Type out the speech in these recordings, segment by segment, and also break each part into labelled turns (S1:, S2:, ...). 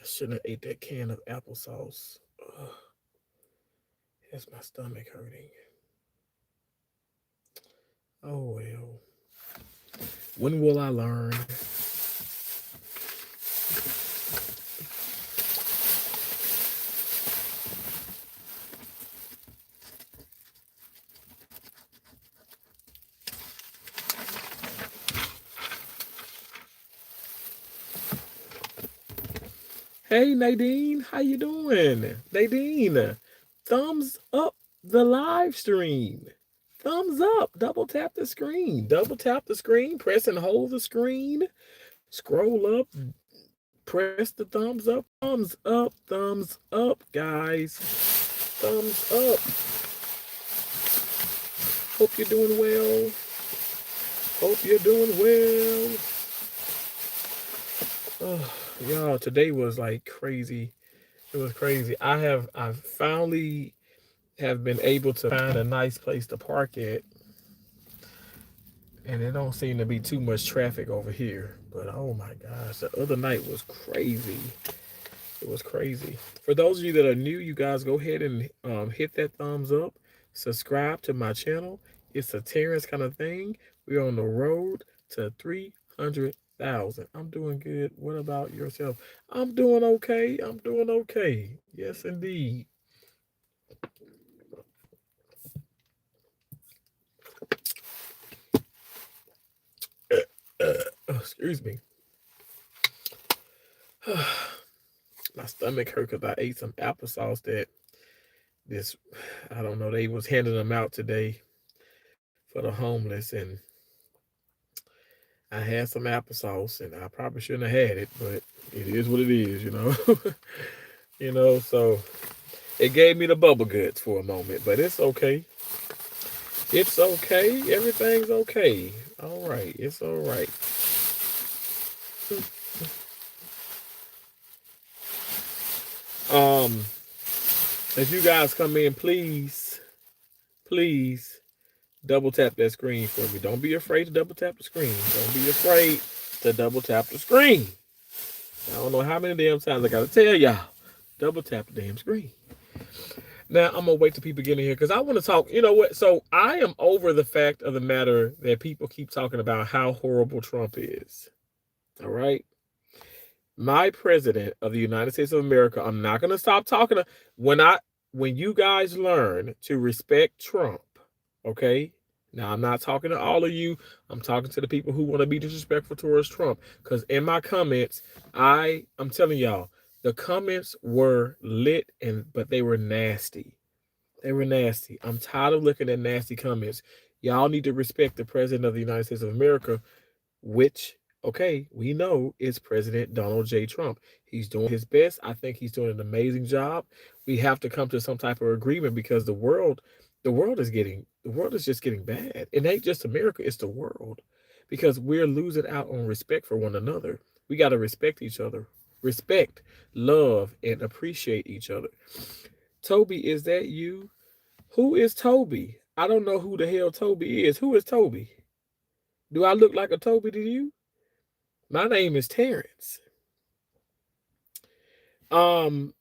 S1: I shouldn't have ate that can of applesauce. Ugh, has my stomach hurting. Oh well. When will I learn? Hey Nadine, how you doing? Nadine, thumbs up the live stream. Thumbs up. Double tap the screen. Double tap the screen. Press and hold the screen. Scroll up. Press the thumbs up. Thumbs up. Thumbs up, guys. Thumbs up. Hope you're doing well. Hope you're doing well. Oh, y'all, today was like crazy. It was crazy. I finally have been able to find a nice place to park at, and there don't seem to be too much traffic over here. But oh my gosh, the other night was crazy. It was crazy. For those of you that are new, you guys go ahead and hit that thumbs up. Subscribe to my channel. It's a Terrence kind of thing. We're on the road to 300,000. I'm doing good. What about yourself? I'm doing okay. I'm doing okay. Yes, indeed. Excuse me. My stomach hurt because I ate some applesauce that this, I don't know, they was handing them out today for the homeless, and I had some applesauce, and I probably shouldn't have had it, but it is what it is, you know. So it gave me the bubble guts for a moment, but it's okay. It's okay. Everything's okay. All right. It's all right. Um, as you guys come in, please double tap that screen for me. Don't be afraid to double tap the screen. Don't be afraid to double tap the screen. I don't know how many damn times I gotta tell y'all. Double tap the damn screen. Now I'm gonna wait till people get in here because I want to talk. You know what? So I am over the fact of the matter that people keep talking about how horrible Trump is. All right. My president of the United States of America, I'm not gonna stop talking to when you guys learn to respect Trump, okay? Now I'm not talking to all of you. I'm talking to the people who want to be disrespectful towards Trump. Because in my comments, I'm telling y'all, the comments were lit but they were nasty. They were nasty. I'm tired of looking at nasty comments. Y'all need to respect the president of the United States of America, which, okay, we know is President Donald J. Trump. He's doing his best. I think he's doing an amazing job. We have to come to some type of agreement because the world is just getting bad. It ain't just America, it's the world. Because we're losing out on respect for one another. We got to respect each other. Respect, love, and appreciate each other. Toby, is that you? Who is Toby? I don't know who the hell Toby is. Who is Toby? Do I look like a Toby to you? My name is Terrence. Um,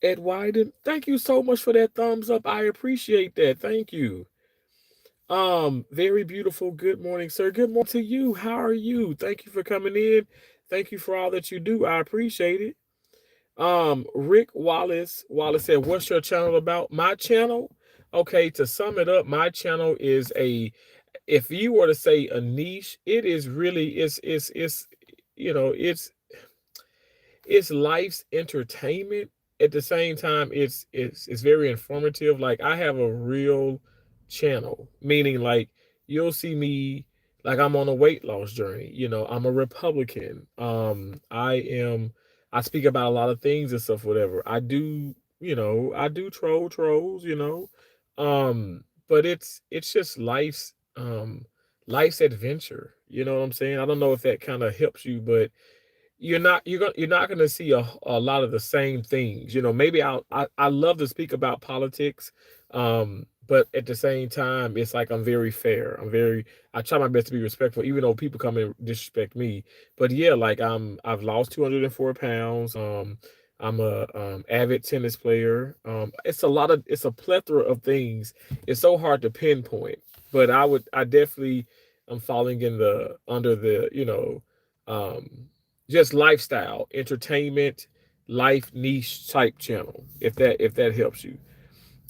S1: Ed Wyden, thank you so much for that thumbs up. I appreciate that. Thank you. Very beautiful. Good morning, sir. Good morning to you. How are you? Thank you for coming in. Thank you for all that you do. I appreciate it. Rick Wallace said, "What's your channel about?" My channel. Okay, to sum it up, my channel is if you were to say a niche, it is really it's you know it's life's entertainment. At the same time, it's very informative. Like I have a real channel, meaning like you'll see me like I'm on a weight loss journey. I'm a Republican. I speak about a lot of things and stuff, whatever. I do troll trolls, but it's just life's adventure. You know what I'm saying? I don't know if that kind of helps you, but you're not going to see a lot of the same things. Maybe I love to speak about politics, But at the same time, it's like I'm very fair. I try my best to be respectful, even though people come and disrespect me. But yeah, like I've lost 204 pounds. I'm a avid tennis player. It's a plethora of things. It's so hard to pinpoint, but I definitely am falling in the under the um, just lifestyle, entertainment, life niche type channel. If that helps you.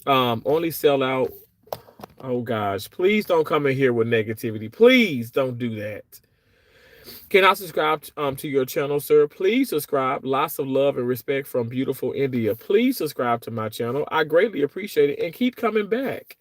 S1: Only sell out. Oh gosh, please don't come in here with negativity. Please don't do that. Can I subscribe to your channel, sir? Please subscribe. Lots of love and respect from beautiful India. Please subscribe to my channel. I greatly appreciate it and keep coming back.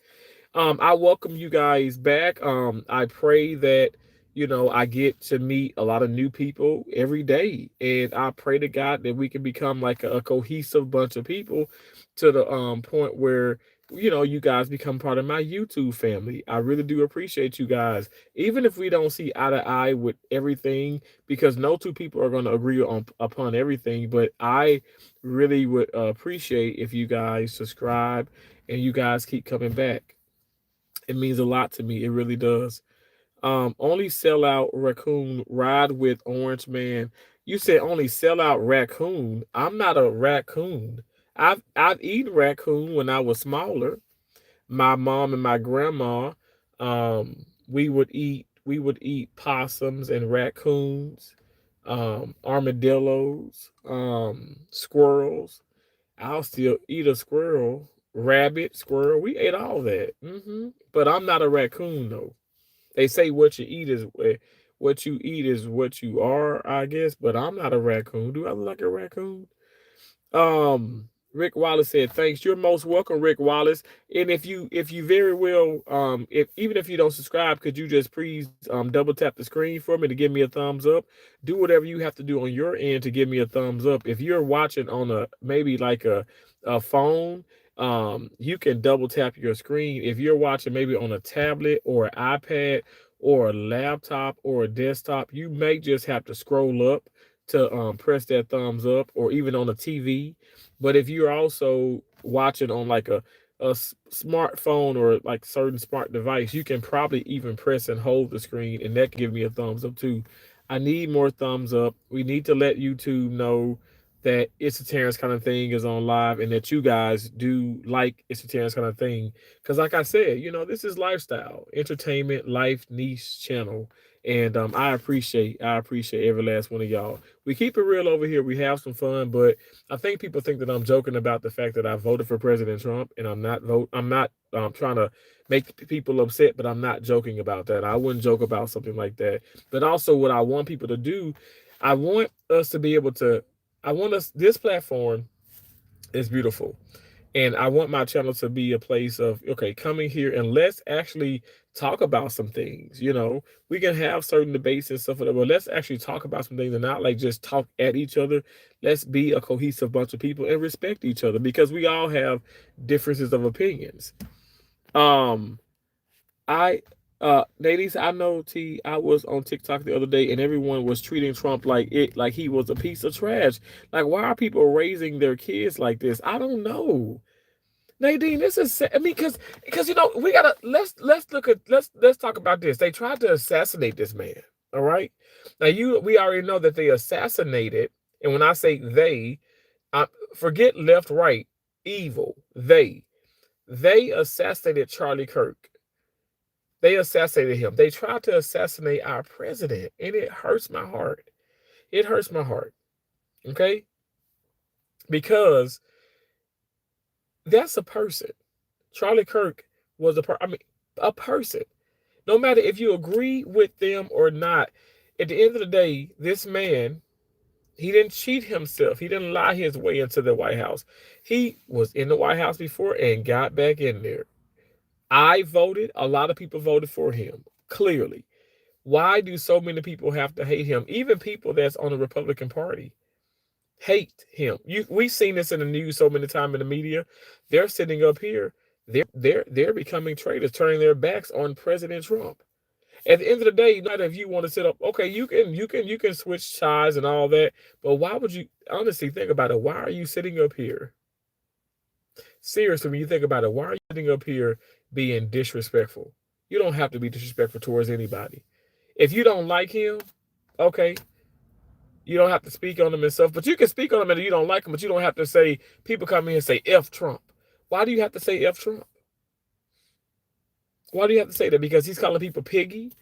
S1: I welcome you guys back. I pray that I get to meet a lot of new people every day, and I pray to God that we can become like a cohesive bunch of people to the point where you guys become part of my YouTube family. I really do appreciate you guys, even if we don't see eye to eye with everything, because no two people are going to agree on upon everything. But I really would appreciate if you guys subscribe and you guys keep coming back. It means a lot to me. It really does. Only sell out raccoon ride with orange man. You said only sell out raccoon. I'm not a raccoon. I've eaten raccoon when I was smaller. My mom and my grandma, we would eat possums and raccoons, armadillos, squirrels. I'll still eat a squirrel, rabbit, squirrel. We ate all that. But I'm not a raccoon though. They say what you eat is what you are, I guess. But I'm not a raccoon. Do I look like a raccoon? Rick Wallace said, "Thanks. You're most welcome, Rick Wallace. And if you very well, if even if you don't subscribe, could you just please double tap the screen for me to give me a thumbs up? Do whatever you have to do on your end to give me a thumbs up. If you're watching on a maybe like a phone, you can double tap your screen. If you're watching maybe on a tablet or an iPad or a laptop or a desktop, you may just have to scroll up to press that thumbs up, or even on a TV. But if you're also watching on like a smartphone or like certain smart device, you can probably even press and hold the screen, and that can give me a thumbs up too. I need more thumbs up. We need to let YouTube know that It's a Terrence Kind of Thing is on live, and that you guys do like It's a Terrence Kind of Thing. Because like I said, this is lifestyle, entertainment, life niche channel. And I appreciate every last one of y'all. We keep it real over here. We have some fun, but I think people think that I'm joking about the fact that I voted for President Trump, and I'm not trying to make people upset, but I'm not joking about that. I wouldn't joke about something like that. But also, what I want people to do, I want us to be able to. I want us. This platform is beautiful. And I want my channel to be a place of, okay, coming here and let's actually talk about some things. We can have certain debates and stuff like that, but let's actually talk about some things and not like just talk at each other. Let's be a cohesive bunch of people and respect each other, because we all have differences of opinions. Um, I ladies, I know I was on TikTok the other day and everyone was treating Trump like he was a piece of trash. Like, why are people raising their kids like this? I don't know. Nadine, this is, I mean, because we gotta, let's talk about this. They tried to assassinate this man. All right. Now we already know that they assassinated, and when I say they, I forget left, right, evil. They assassinated Charlie Kirk. They assassinated him. They tried to assassinate our president, and it hurts my heart. It hurts my heart. Okay? Because that's a person. Charlie Kirk was a person. No matter if you agree with them or not, at the end of the day, this man, he didn't cheat himself. He didn't lie his way into the White House. He was in the White House before and got back in there. I voted. A lot of people voted for him, clearly. Why do so many people have to hate him? Even people that's on the Republican Party hate him. We've seen this in the news so many times in the media. They're sitting up here. They're becoming traitors, turning their backs on President Trump. At the end of the day, not if you want to sit up, okay, you can switch sides and all that, but why would you honestly think about it? Why are you sitting up here seriously, when you think about it, why are you sitting up here being disrespectful? You don't have to be disrespectful towards anybody. If you don't like him, okay, you don't have to speak on him and stuff, but you can speak on him and you don't like him, but you don't have to say, people come in and say F Trump. Why do you have to say F Trump? Why do you have to say that? Because he's calling people piggy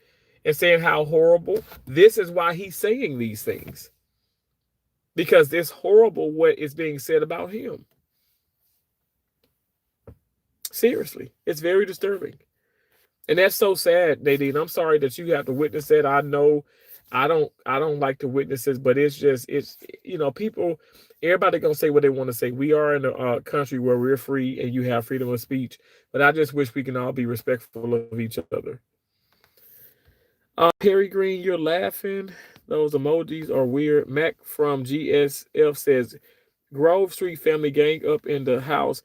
S1: and saying how horrible. This is why he's saying these things. Because it's horrible what is being said about him. Seriously, it's very disturbing. And that's so sad, Nadine. I'm sorry that you have to witness it. I know I don't like to witness it, but it's people, everybody gonna say what they want to say. We are in a country where we're free and you have freedom of speech, but I just wish we can all be respectful of each other. Perry Green, you're laughing. Those emojis are weird. Mac from GSF says, Grove Street family gang up in the house.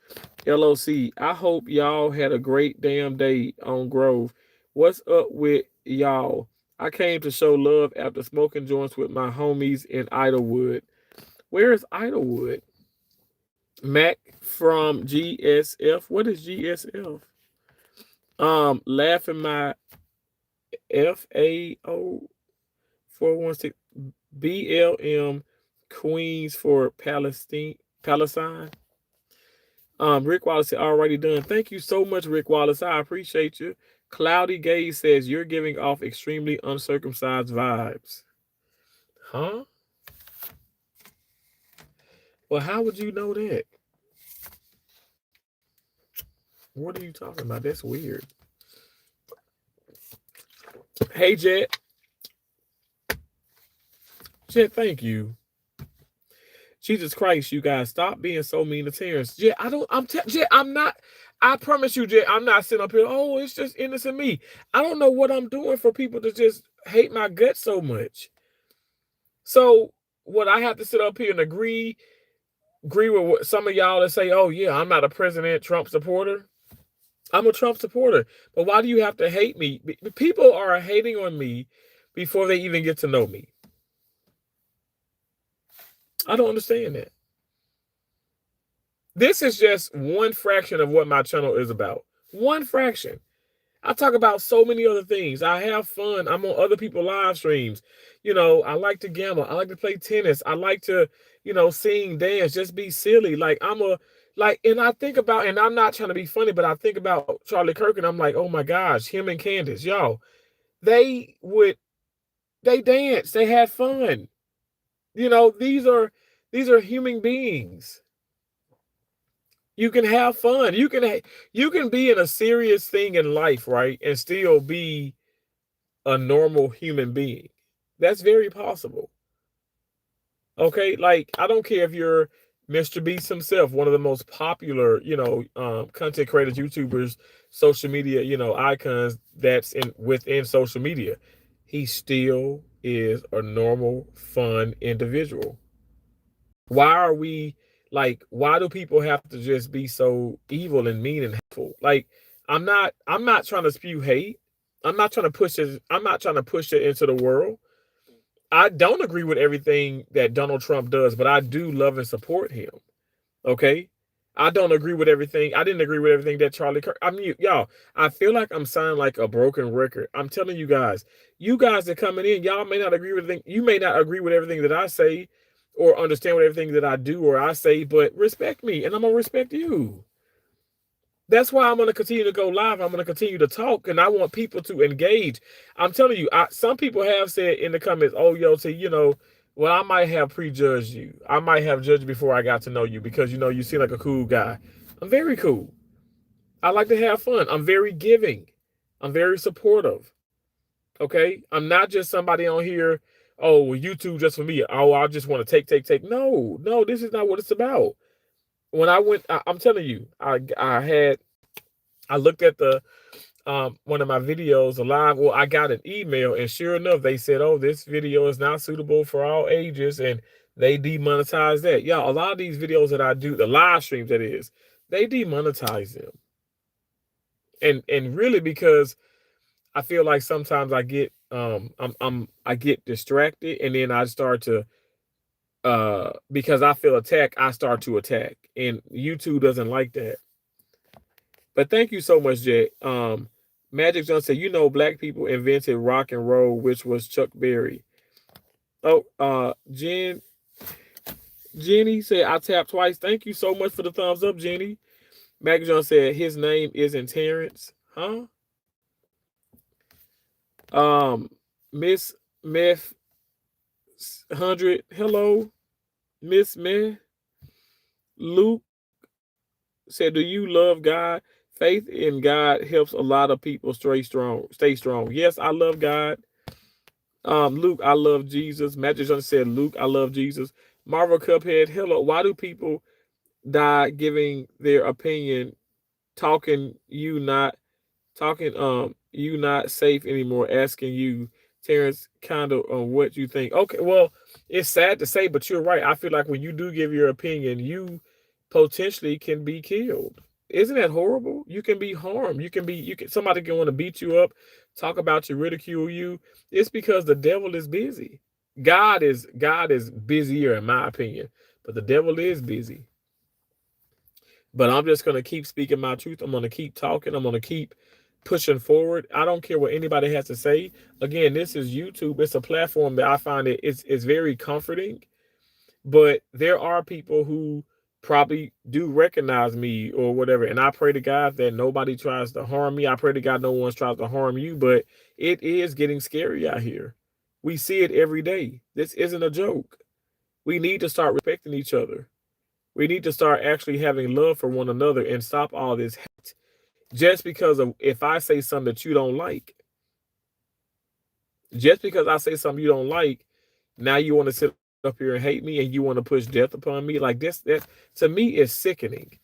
S1: LOC. I hope y'all had a great damn day on Grove. What's up with y'all? I came to show love after smoking joints with my homies in Idlewood. Where is Idlewood? Mac from GSF. What is GSF? Laughing my FAO 416 BLM Queens for Palestine. Rick Wallace said, already done. Thank you so much, Rick Wallace. I appreciate you. Cloudy Gaze says, you're giving off extremely uncircumcised vibes. Huh? Well, how would you know that? What are you talking about? That's weird. Hey, Jet. Jet, thank you. Jesus Christ, you guys, stop being so mean to Terrence. Jet, Jet, I'm not, I promise you, Jet, I'm not sitting up here, oh, it's just innocent me. I don't know what I'm doing for people to just hate my guts so much. So, what I have to sit up here and agree with what some of y'all that say, oh, yeah, I'm not a President Trump supporter. I'm a Trump supporter. But why do you have to hate me? People are hating on me before they even get to know me. I don't understand that. This is just one fraction of what my channel is about. One fraction. I talk about so many other things. I have fun. I'm on other people's live streams. I like to gamble. I like to play tennis. I like to, sing, dance, just be silly. And I think about, and I'm not trying to be funny, but I think about Charlie Kirk and I'm like, oh my gosh, him and Candace, y'all, they danced, they had fun. These are human beings. You can have fun. You can be in a serious thing in life, right, and still be a normal human being. That's very possible. Okay, like I don't care if you're Mr. Beast himself, one of the most popular, content creators, YouTubers, social media, icons that's within social media. He still is a normal, fun individual. Why do people have to just be so evil and mean and hateful? Like, I'm not trying to spew hate. I'm not trying to push it into the world. I don't agree with everything that Donald Trump does, but I do love and support him. Okay? I don't agree with everything. I didn't agree with everything that Charlie Kirk. Y'all, I feel like I'm sounding like a broken record. I'm telling you guys are coming in, y'all may not agree with everything. You may not agree with everything that I say or understand with everything that I do or I say, but respect me and I'm going to respect you. That's why I'm going to continue to go live. I'm going to continue to talk, and I want people to engage. I'm telling you, some people have said in the comments, oh, yo, well, I might have prejudged you. I might have judged before I got to know you because, you seem like a cool guy. I'm very cool. I like to have fun. I'm very giving. I'm very supportive. Okay? I'm not just somebody on here, oh, well, YouTube just for me. Oh, I just want to take. No, this is not what it's about. When I went, I'm telling you, I looked at the one of my videos live. Well, I got an email, and sure enough, they said, "Oh, this video is not suitable for all ages," and they demonetized that. Yeah, a lot of these videos that I do, the live streams, that is, they demonetize them, and really because I feel like sometimes I get I get distracted, and then I start to because I feel attacked, I start to attack, and YouTube doesn't like that. But thank you so much, Jay. Magic John said, black people invented rock and roll, which was Chuck Berry. Oh, Jenny said, I tapped twice. Thank you so much for the thumbs up, Jenny. Magic John said, his name isn't Terrence. Huh? Miss Meth 100. Hello, Miss Meth. Luke said, do you love God? Faith in God helps a lot of people stay strong. Yes, I love God. Luke, I love Jesus. Magic John said, Luke, I love Jesus. Marvel Cuphead, hello. Why do people die giving their opinion, you not safe anymore, asking you, Terrence, kind of on what you think? Okay, well, it's sad to say, but you're right. I feel like when you do give your opinion, you potentially can be killed. Isn't that horrible? You can be harmed. Somebody can want to beat you up, talk about you, ridicule you. It's because the devil is busy. God is busier, in my opinion, but the devil is busy. But I'm just going to keep speaking my truth. I'm going to keep talking. I'm going to keep pushing forward. I don't care what anybody has to say. Again, this is YouTube. It's a platform that I find it's very comforting. But there are people who probably do recognize me or whatever. And I pray to God that nobody tries to harm me. I pray to God no one tries to harm you. But it is getting scary out here. We see it every day. This isn't a joke. We need to start respecting each other. We need to start actually having love for one another and stop all this hate. Just because of if I say something that you don't like, just because I say something you don't like, now you want to sit up here and hate me and you want to push death upon me like this. That to me is sickening.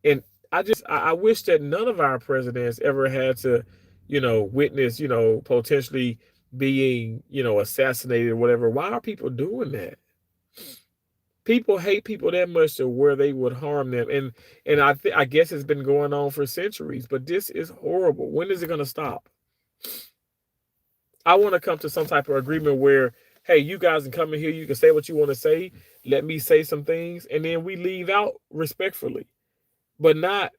S1: And I wish that none of our presidents ever had to, witness, potentially being, assassinated or whatever. Why are people doing that? People hate people that much to where they would harm them. And I guess it's been going on for centuries, but this is horrible. When is it going to stop? I want to come to some type of agreement where, hey, you guys can come in here, you can say what you want to say, let me say some things, and then we leave out respectfully. But not,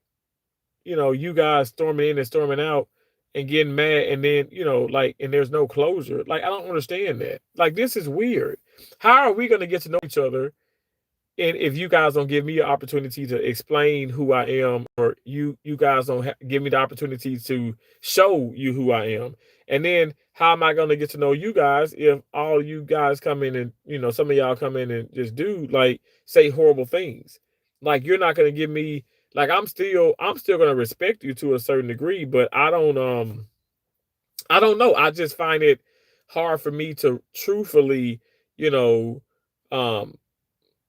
S1: you guys storming in and storming out and getting mad, and then, and there's no closure. Like, I don't understand that. Like, this is weird. How are we going to get to know each other? And if you guys don't give me an opportunity to explain who I am, or you guys don't give me the opportunity to show you who I am, and then how am I going to get to know you guys if all you guys come in and, some of y'all come in and just say horrible things? Like, you're not going to give me, like, I'm still going to respect you to a certain degree, but I don't know. I just find it hard for me to truthfully,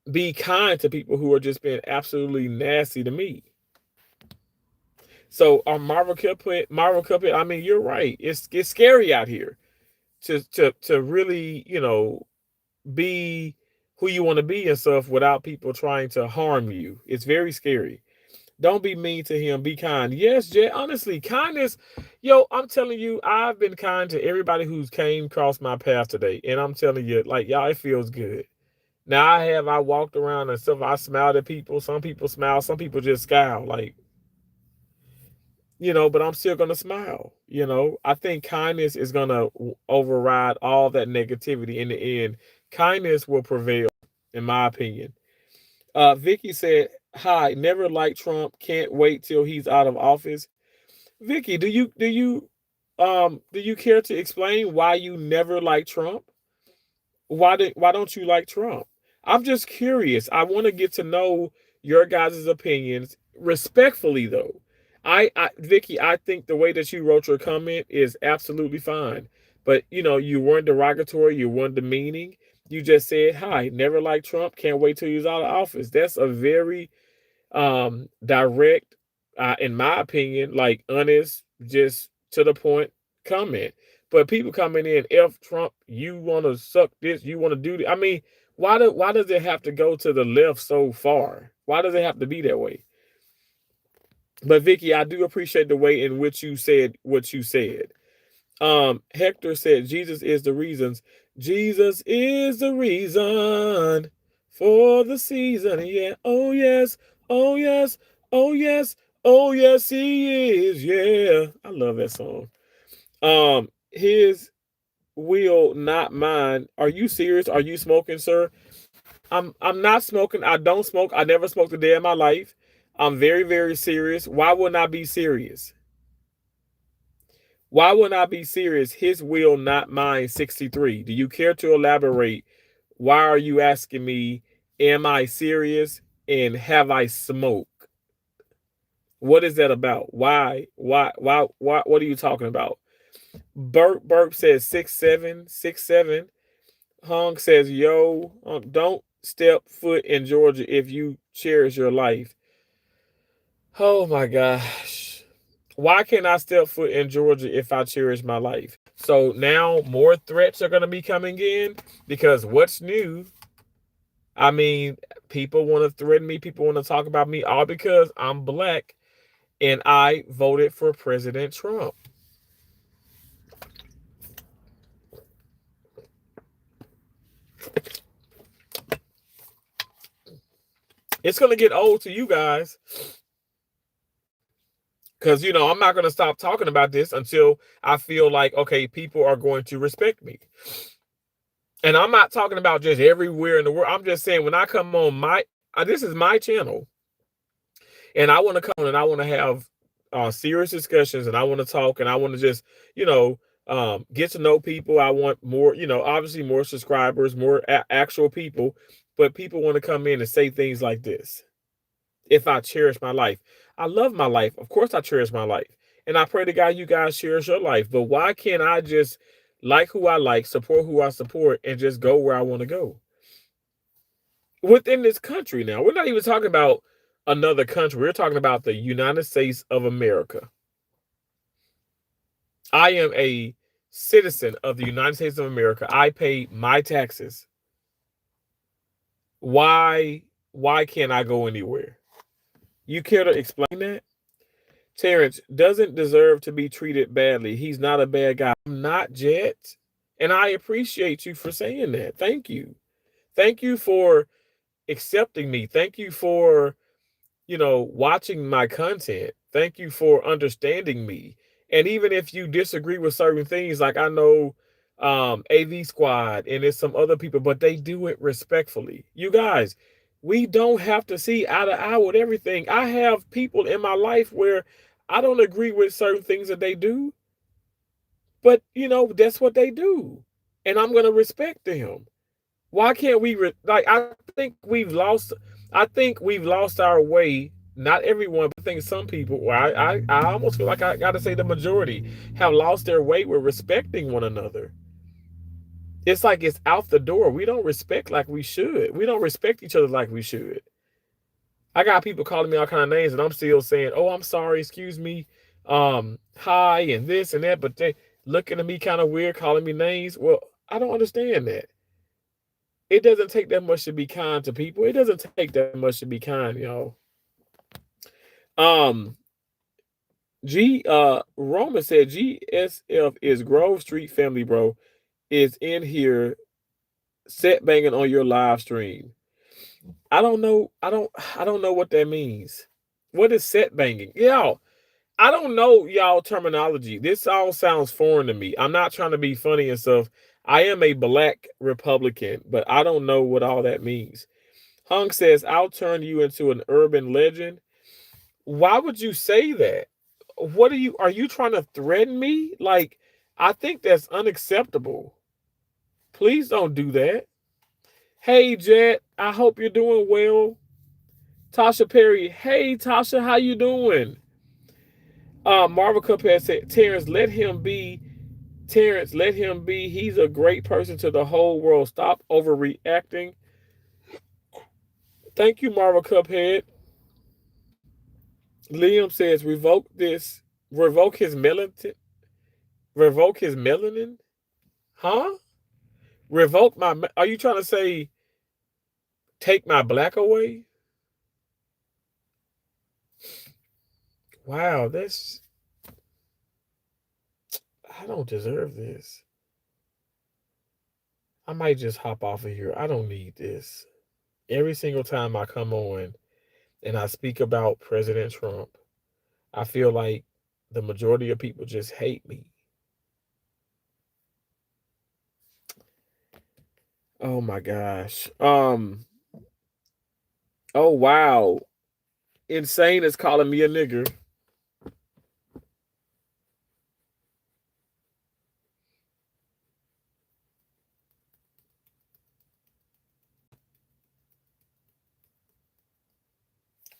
S1: be kind to people who are just being absolutely nasty to me. So Marvel Cuphead, I mean, you're right. It's scary out here to really, be who you want to be and stuff without people trying to harm you. It's very scary. Don't be mean to him. Be kind. Yes, Jay. Honestly, kindness. I'm telling you, I've been kind to everybody who's came across my path today. And I'm telling you, like, y'all, it feels good. Now I walked around and stuff. I smiled at people. Some people smile. Some people just scowl. Like, but I'm still going to smile. I think kindness is going to override all that negativity in the end. Kindness will prevail, in my opinion. Vicky said, hi, never liked Trump. Can't wait till he's out of office. Vicky, do you care to explain why you never liked Trump? Why don't you like Trump? I'm just curious. I want to get to know your guys' opinions respectfully, though. Vicky, I think the way that you wrote your comment is absolutely fine. But you weren't derogatory, you weren't demeaning. You just said, hi, never liked Trump, can't wait till he's out of office. That's a very direct, in my opinion, like honest, just to the point comment. But people coming in, F Trump, you want to suck this, you want to do this. I mean, why does it have to go to the left so far? Why does it have to be that way? But Vicky, I do appreciate the way in which you said what you said. Hector said, Jesus is the reasons. Jesus is the reason for the season. Yeah. Oh, yes. Oh, yes. Oh, yes. Oh, yes, he is. Yeah. I love that song. His will, not mine. Are you serious? Are you smoking, sir? I'm not smoking. I don't smoke. I never smoked a day in my life. I'm very, very serious. Why wouldn't I be serious? Why wouldn't I be serious? His will, not mine, 63. Do you care to elaborate? Why are you asking me, am I serious? And have I smoked? What is that about? Why? What are you talking about? Burp says 6'7", 6'7". Hong says, yo, don't step foot in Georgia if you cherish your life. Oh my gosh. Why can't I step foot in Georgia if I cherish my life? So now more threats are going to be coming in because what's new? I mean, people want to threaten me. People want to talk about me all because I'm black and I voted for President Trump. It's going to get old to you guys. Because, I'm not going to stop talking about this until I feel like, okay, people are going to respect me. And I'm not talking about just everywhere in the world. I'm just saying when I come on this is my channel. And I want to come on and I want to have serious discussions and I want to talk and I want to just, get to know people. I want more, obviously more subscribers, more actual people. But people want to come in and say things like this. If I cherish my life. I love my life. Of course I cherish my life. And I pray to God you guys cherish your life. But why can't I just like who I like, support who I support, and just go where I want to go? Within this country now. We're not even talking about another country. We're talking about the United States of America. I am a citizen of the United States of America. I pay my taxes. Why can't I go anywhere? You care to explain that? Terrence doesn't deserve to be treated badly. He's not a bad guy. I'm not, Jet. And I appreciate you for saying that. Thank you. Thank you for accepting me. Thank you for, watching my content. Thank you for understanding me. And even if you disagree with certain things, like I know AV Squad and there's some other people, but they do it respectfully. You guys, we don't have to see eye to eye with everything. I have people in my life where I don't agree with certain things that they do, but that's what they do. And I'm going to respect them. Why can't we I think we've lost our way. Not everyone, but I think some people, I almost feel like I got to say the majority have lost their way with respecting one another. It's like it's out the door. We don't respect like we should. We don't respect each other like we should. I got people calling me all kind of names and I'm still saying, "Oh, I'm sorry, excuse me. Hi and this and that," but they looking at me kind of weird calling me names. Well, I don't understand that. It doesn't take that much to be kind to people. It doesn't take that much to be kind, y'all. Roman said GSF is Grove Street Family, bro. Is in here set banging on your live stream. I don't know. I don't know what that means. What is set banging? Y'all, I don't know y'all terminology. This all sounds foreign to me. I'm not trying to be funny and stuff. I am a black Republican, but I don't know what all that means. Hung says, I'll turn you into an urban legend. Why would you say that? Are you trying to threaten me? Like, I think that's unacceptable. Please don't do that. Hey, Jet, I hope you're doing well. Tasha Perry, hey, Tasha, how you doing? Marvel Cuphead said, Terrence, let him be. Terrence, let him be. He's a great person to the whole world. Stop overreacting. Thank you, Marvel Cuphead. Liam says, revoke his melanin. Revoke his melanin? Huh? Are you trying to say take my black away? Wow, I don't deserve this. I might just hop off of here. I don't need this. Every single time I come on and I speak about President Trump, I feel like the majority of people just hate me. Oh my gosh. Oh wow. Insane is calling me a nigger.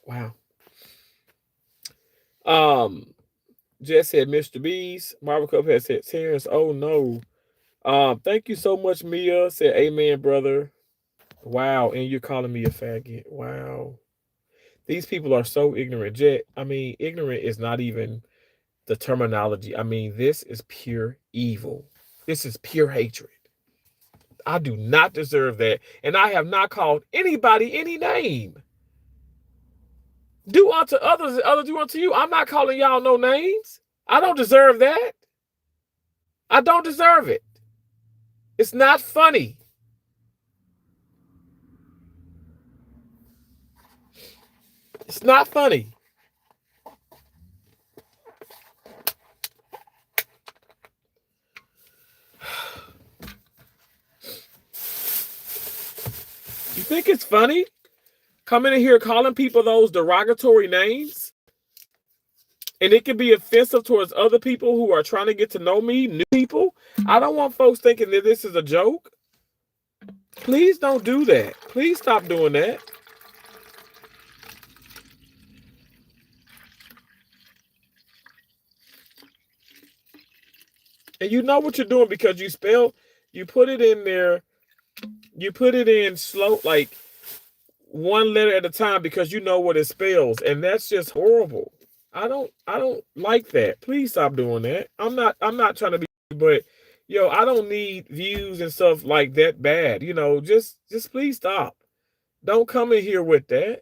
S1: Wow. Jess said Mr. Beast. Marvel Cup has said Terrence. Oh no. Thank you so much, Mia. Said amen, brother. Wow, and you're calling me a faggot. Wow. These people are so ignorant. Jet, I mean, ignorant is not even the terminology. I mean, this is pure evil. This is pure hatred. I do not deserve that. And I have not called anybody any name. Do unto others as others do unto you. I'm not calling y'all no names. I don't deserve that. I don't deserve it. It's not funny. It's not funny. You think it's funny? Coming in here calling people those derogatory names? And it can be offensive towards other people who are trying to get to know me, new people. I don't want folks thinking that this is a joke. Please don't do that. Please stop doing that. And you know what you're doing because you put it in there, you put it in slow, like one letter at a time because you know what it spells. And that's just horrible. I don't like that. Please stop doing that. I'm not trying to be, but yo, I don't need views and stuff like that bad. You know, just please stop. Don't come in here with that.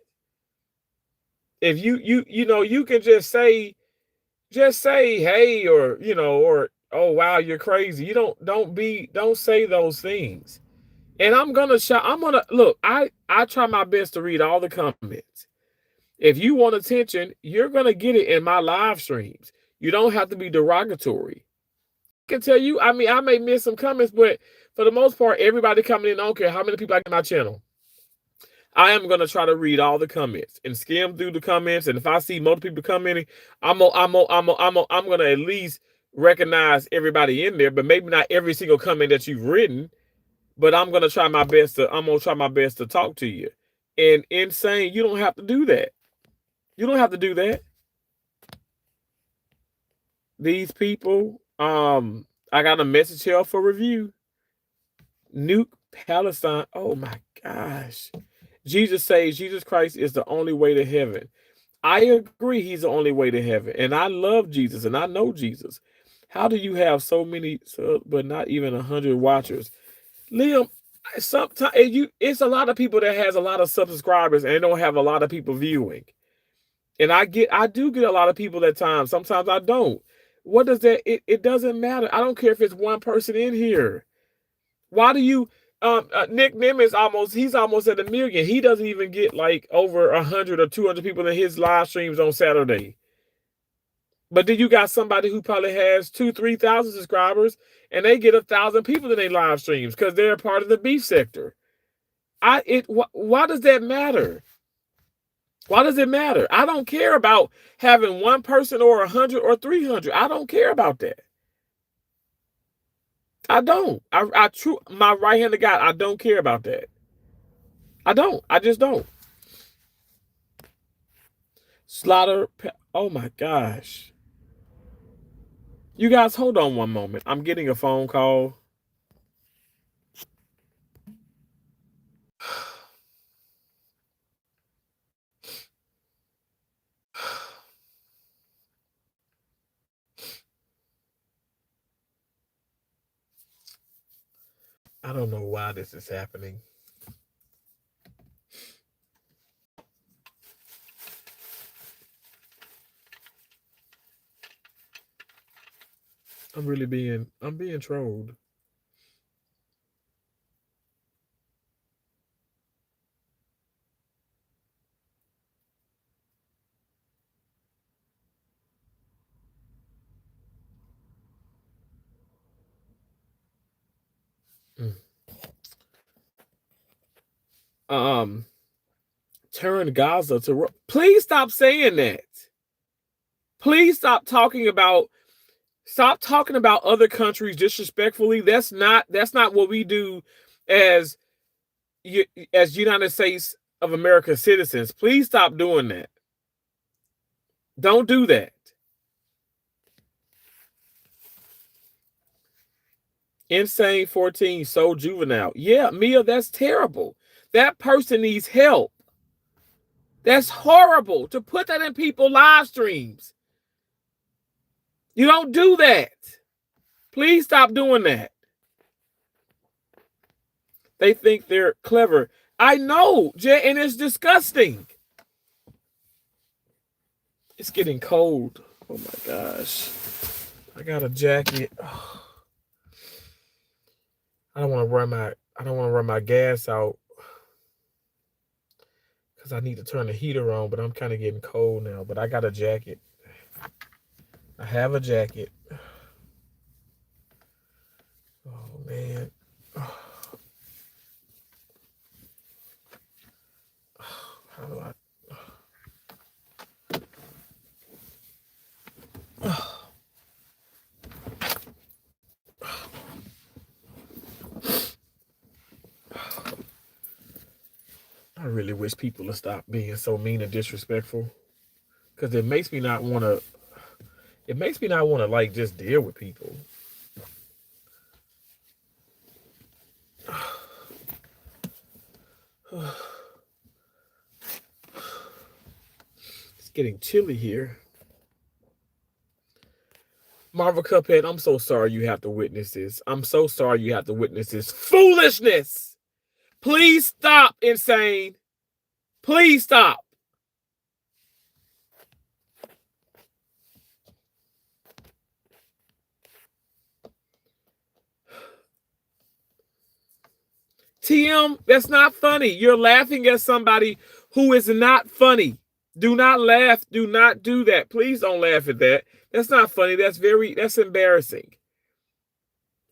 S1: If you know, you can just say hey, or or oh wow, you're crazy. You don't say those things. And I'm gonna look, I try my best to read all the comments. If you want attention, you're gonna get it in my live streams. You don't have to be derogatory. I can tell you, I mean, I may miss some comments, but for the most part, everybody coming in, I don't care how many people I get on my channel. I am gonna try to read all the comments and skim through the comments. And if I see multiple people commenting, I'm gonna at least recognize everybody in there, but maybe not every single comment that you've written. But I'm gonna try my best to talk to you. And insane, you don't have to do that. You don't have to do that. These people, I got a message here for review. Nuke Palestine. Oh my gosh. Jesus says Jesus Christ is the only way to heaven. I agree he's the only way to heaven. And I love Jesus and I know Jesus. How do you have so many, but not even 100 watchers? Liam, sometimes it's a lot of people that has a lot of subscribers and they don't have a lot of people viewing. And I do get a lot of people at times. Sometimes I don't. What does that? It doesn't matter. I don't care if it's one person in here. Why do you? Nick Nim is he's almost at 1 million. He doesn't even get like over 100 or 200 people in his live streams on Saturday. But then you got somebody who probably has 2,000-3,000 subscribers, and they get 1,000 people in their live streams because they're part of the beef sector. Why does that matter? Why does it matter? I don't care about having one person or 100 or 300. I don't care about that. I don't. My right hand to God, I don't care about that. I don't. I just don't. Slaughter. Oh my gosh. You guys, hold on one moment. I'm getting a phone call. I don't know why this is happening. I'm being trolled. Mm. Um, turn Gaza to. Please stop saying that. Please stop talking about other countries disrespectfully. That's not what we do as as United States of America citizens. Please stop doing that. Don't do that. Insane 14, so juvenile. Yeah, Mia, that's terrible. That person needs help. That's horrible to put that in people's live streams. You don't do that. Please stop doing that. They think they're clever. I know, Jay, and it's disgusting. It's getting cold. Oh my gosh. I got a jacket. I don't want to run my gas out because I need to turn the heater on, but I'm kind of getting cold now. But I got a jacket. I have a jacket. Oh man. How do I? I really wish people would stop being so mean and disrespectful, because it makes me not want to. It makes me not want to like just deal with people. It's getting chilly here. Marvel Cuphead, I'm so sorry you have to witness this. I'm so sorry you have to witness this foolishness. Please stop, Insane. Please stop. TM, that's not funny. You're laughing at somebody who is not funny. Do not laugh. Do not do that. Please don't laugh at that. That's not funny. That's embarrassing.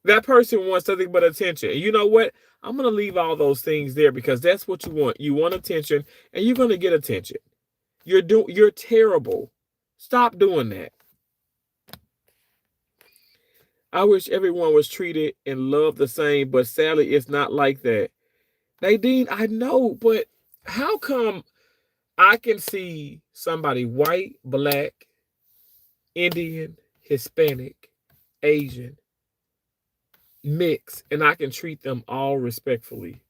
S1: That person wants nothing but attention. And you know what? I'm going to leave all those things there because that's what you want. You want attention and you're going to get attention. You're terrible. Stop doing that. I wish everyone was treated and loved the same, but sadly it's not like that. Nadine, I know, but how come I can see somebody white, black, Indian, Hispanic, Asian, mix, and I can treat them all respectfully?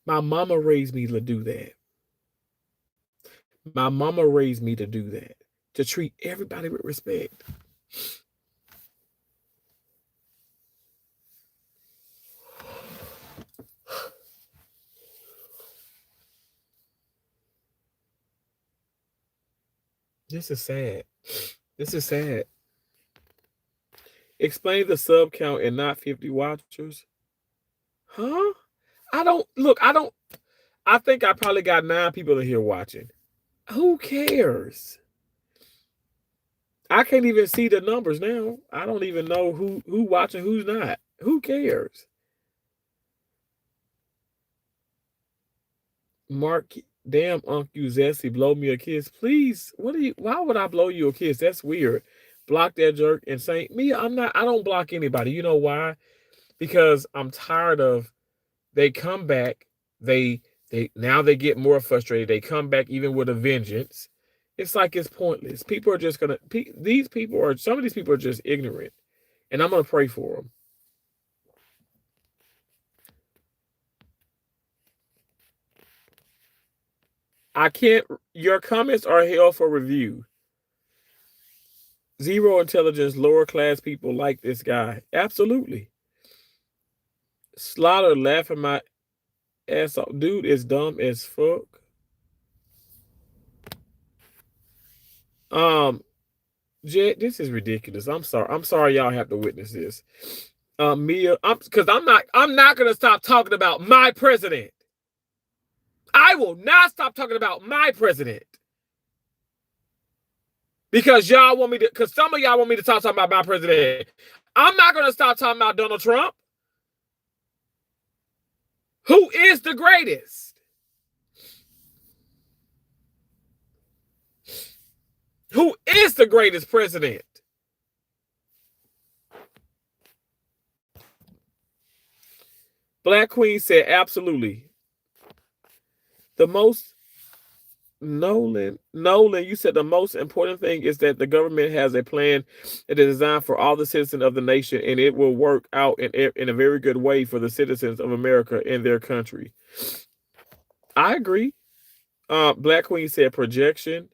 S1: My mama raised me to do that. My mama raised me to do that, to treat everybody with respect. This is sad. This is sad. Explain the sub count and not 50 watchers. Huh? I think I probably got 9 people in here watching. Who cares? I can't even see the numbers now. I don't even know who watching, who's not. Who cares? Mark, damn, Uncle Zesty, blow me a kiss. Please, why would I blow you a kiss? That's weird. Block that jerk and say, me, I don't block anybody. You know why? Because I'm tired of, they come back, they now they get more frustrated. They come back even with a vengeance. It's like it's pointless. People are just gonna, some of these people are just ignorant. And I'm gonna pray for them. I can't, your comments are held for review. Zero intelligence, lower class people like this guy. Absolutely. Slaughter laughing my ass off. Dude is dumb as fuck. Jet, this is ridiculous. I'm sorry. I'm sorry y'all have to witness this. Mia, I'm not gonna stop talking about my president. I will not stop talking about my president. Because y'all want me to, because some of y'all want me to talking about my president. I'm not gonna stop talking about Donald Trump. Who is the greatest? Who is the greatest president? Black Queen said, absolutely. The most, Nolan, you said the most important thing is that the government has a plan that is designed for all the citizens of the nation, and it will work out in a very good way for the citizens of America and their country. I agree. Black Queen said projection.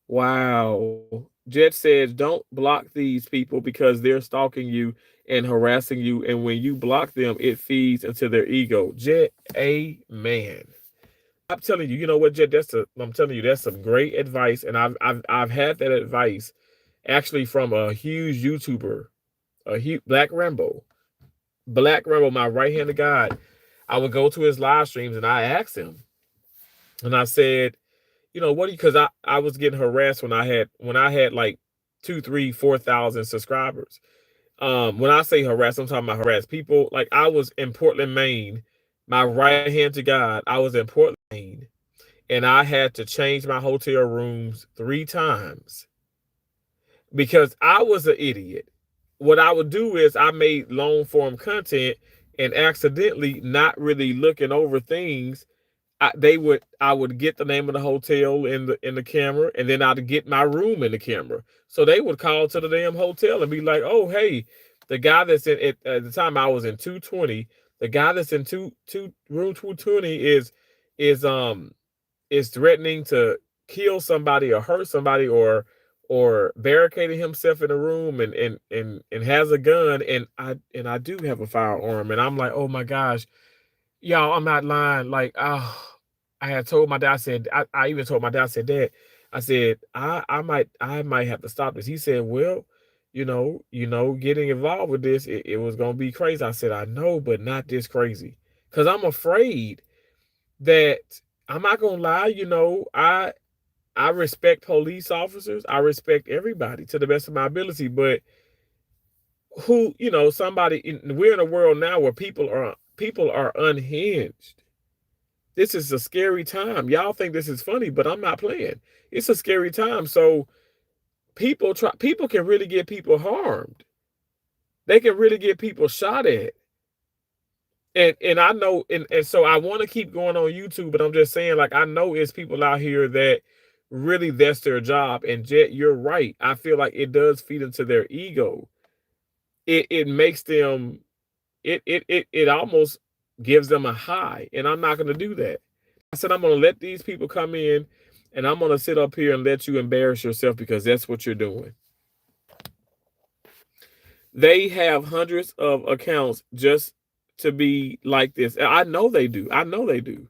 S1: Wow. Jet says don't block these people because they're stalking you and harassing you, and when you block them, it feeds into their ego. Jet, amen. I'm telling you, you know what, Jet? I'm telling you, that's some great advice, and I've had that advice actually from a huge YouTuber, a huge Black Rambo. Black Rambo, my right hand of God. I would go to his live streams and I asked him, and I said, you know, what do you, because I was getting harassed when I had like 2, 3, 4,000 subscribers. When I say harass, I'm talking about harass people. Like I was in Portland, Maine, my right hand to God. I was in Portland, Maine, and I had to change my hotel rooms 3 times because I was an idiot. What I would do is I made long form content and accidentally not really looking over things. I would get the name of the hotel in the camera, and then I'd get my room in the camera. So they would call to the damn hotel and be like, "Oh, hey, the guy that's in at the time I was in 220, the guy that's in room 220 is threatening to kill somebody or hurt somebody or barricading himself in a room and has a gun, and I do have a firearm." And I'm like, "Oh my gosh, y'all, I'm not lying." Like, oh, I had told my dad, I said, I even told my dad, I said, Dad, I said, I might have to stop this. He said, well, getting involved with this, it was gonna be crazy. I said, I know, but not this crazy. Cause I'm afraid that I'm not gonna lie, I respect police officers. I respect everybody to the best of my ability, but we're in a world now where people are unhinged. This is a scary time. Y'all think this is funny, but I'm not playing. It's a scary time. So people can really get people harmed. They can really get people shot at. And I know, and so I want to keep going on YouTube, but I'm just saying, like, I know it's people out here that really that's their job. And Jet, you're right. I feel like it does feed into their ego. It makes them it almost gives them a high. And I'm not gonna do that. I said, I'm going to let these people come in and I'm going to sit up here and let you embarrass yourself because that's what you're doing. They have hundreds of accounts just to be like this. I know they do. I know they do.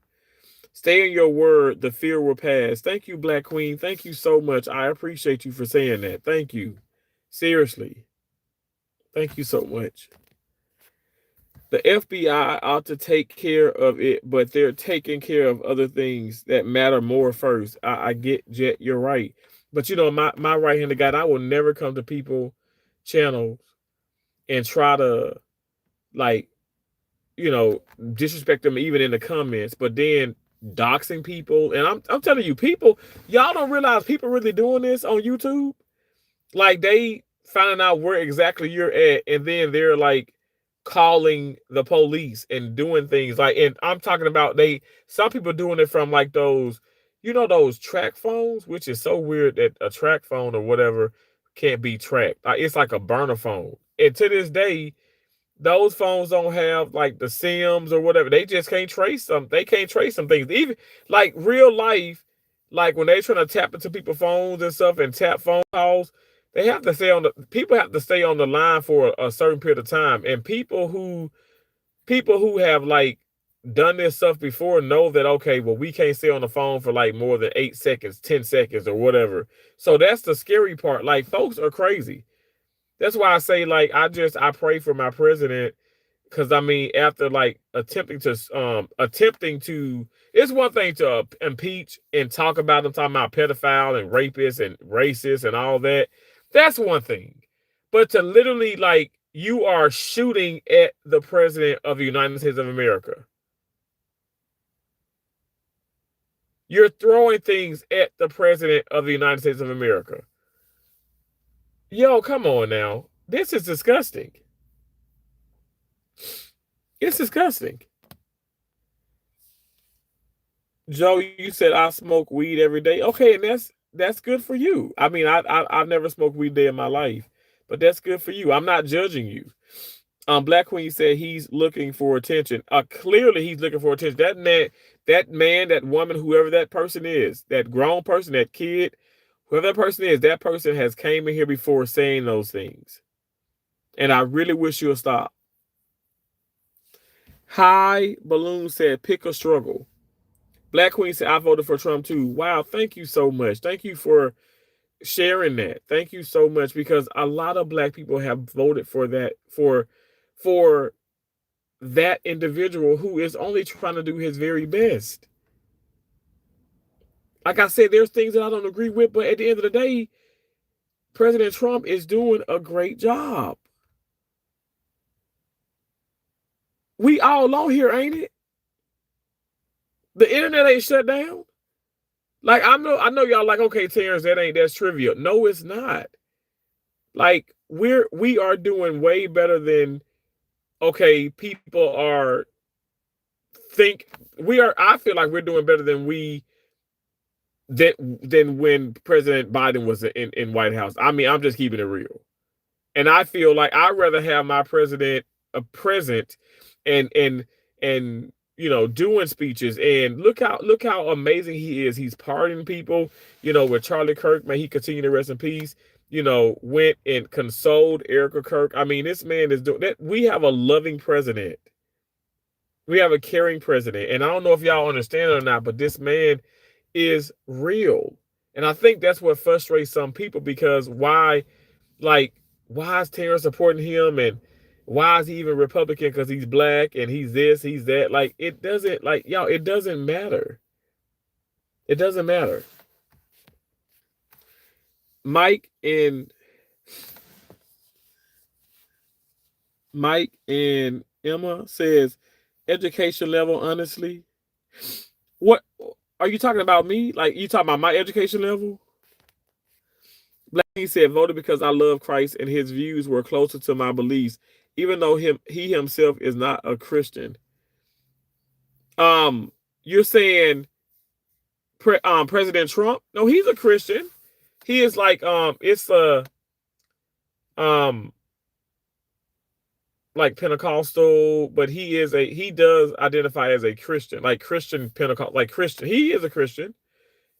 S1: Stay in your word. The fear will pass. Thank you, Black Queen. Thank you so much. I appreciate you for saying that. Thank you. Seriously. Thank you so much. The FBI ought to take care of it, but they're taking care of other things that matter more first. I get, Jet, you're right. But my right hand of God, I will never come to people channels and try to like, disrespect them even in the comments, but then doxing people. And I'm telling you, people, y'all don't realize people really doing this on YouTube. Like they finding out where exactly you're at, and then they're like calling the police and doing things like, and I'm talking about some people doing it from like those track phones, which is so weird that a track phone or whatever can't be tracked. Like, it's like a burner phone. And to this day, those phones don't have like the SIMs or whatever. They just can't trace them. They can't trace some things. Even like real life, like when they're trying to tap into people's phones and stuff and tap phone calls, people have to stay on the line for a certain period of time. And people who have like done this stuff before know that, okay, well, we can't stay on the phone for like more than 8 seconds, 10 seconds, or whatever. So that's the scary part. Like, folks are crazy. That's why I say, like, I pray for my president, because I mean, after like attempting to, it's one thing to impeach and talk about them, talking about pedophile and rapists and racists and all that. That's one thing. But to literally, like, you are shooting at the president of the United States of America. You're throwing things at the president of the United States of America. Yo, come on now. This is disgusting. It's disgusting. Joe, you said I smoke weed every day. Okay, and that's good for you. I mean, I've never smoked weed a day in my life, but that's good for you. I'm not judging you. Black Queen said he's looking for attention. Clearly he's looking for attention. That woman, whoever that person is, that grown person, that kid, whoever that person is, that person has came in here before saying those things. And I really wish you'll stop. High Balloon said, pick a struggle. Black Queen said, I voted for Trump too. Wow, thank you so much. Thank you for sharing that. Thank you so much, because a lot of black people have voted for that, for that individual who is only trying to do his very best. Like I said, there's things that I don't agree with, but at the end of the day, President Trump is doing a great job. We all on here, ain't it? The internet ain't shut down. Like, I know y'all like, okay, Terrence, that's trivia. No, it's not. Like, we are doing way better than, okay, people are I feel like we're doing better than than when President Biden was in White House. I mean, I'm just keeping it real. And I feel like I'd rather have my president present and doing speeches, and look how amazing he is. He's pardoning people, with Charlie Kirk, may he continue to rest in peace, went and consoled Erica Kirk. I mean, this man is doing that. We have a loving president. We have a caring president. And I don't know if y'all understand it or not, but this man is real. And I think that's what frustrates some people, because why is Terrence supporting him, and why is he even Republican? Because he's black and he's this, he's that. Like, it doesn't, like, y'all, it doesn't matter. It doesn't matter. Mike and Emma says, education level, honestly. What are you talking about? Me? Like, you talking about my education level? Black, he said, voted because I love Christ and his views were closer to my beliefs, even though he himself is not a Christian. You're saying President Trump? No, he's a Christian. He is like like Pentecostal, but he does identify as a Christian, like Christian Pentecost, like Christian. He is a Christian.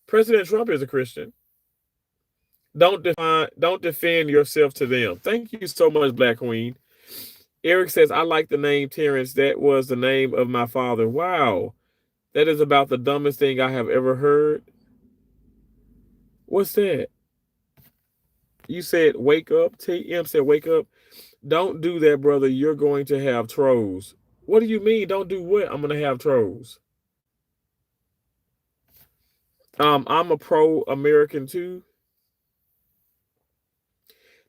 S1: President Trump is a Christian. Don't defend yourself to them. Thank you so much, Black Queen. Eric says, I like the name Terrence. That was the name of my father. Wow. That is about the dumbest thing I have ever heard. What's that? You said wake up. TM said wake up. Don't do that, brother. You're going to have trolls. What do you mean? Don't do what? I'm going to have trolls. I'm a pro-American too.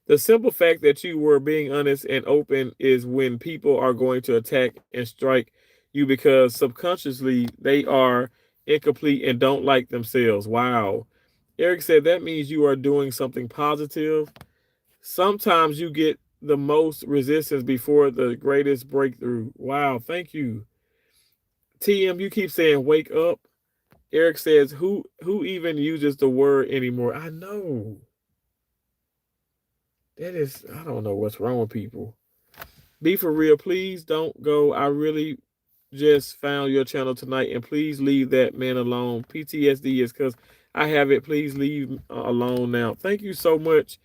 S1: The simple fact that you were being honest and open is when people are going to attack and strike you because subconsciously they are incomplete and don't like themselves. Wow. Eric said that means you are doing something positive. Sometimes you get the most resistance before the greatest breakthrough. Wow. Thank you. TM, you keep saying wake up. Eric says, who even uses the word anymore? I know. That is, I don't know what's wrong with people. Be for real. Please don't go. I really just found your channel tonight, and please leave that man alone. PTSD is because I have it. Please leave alone now. Thank you so much.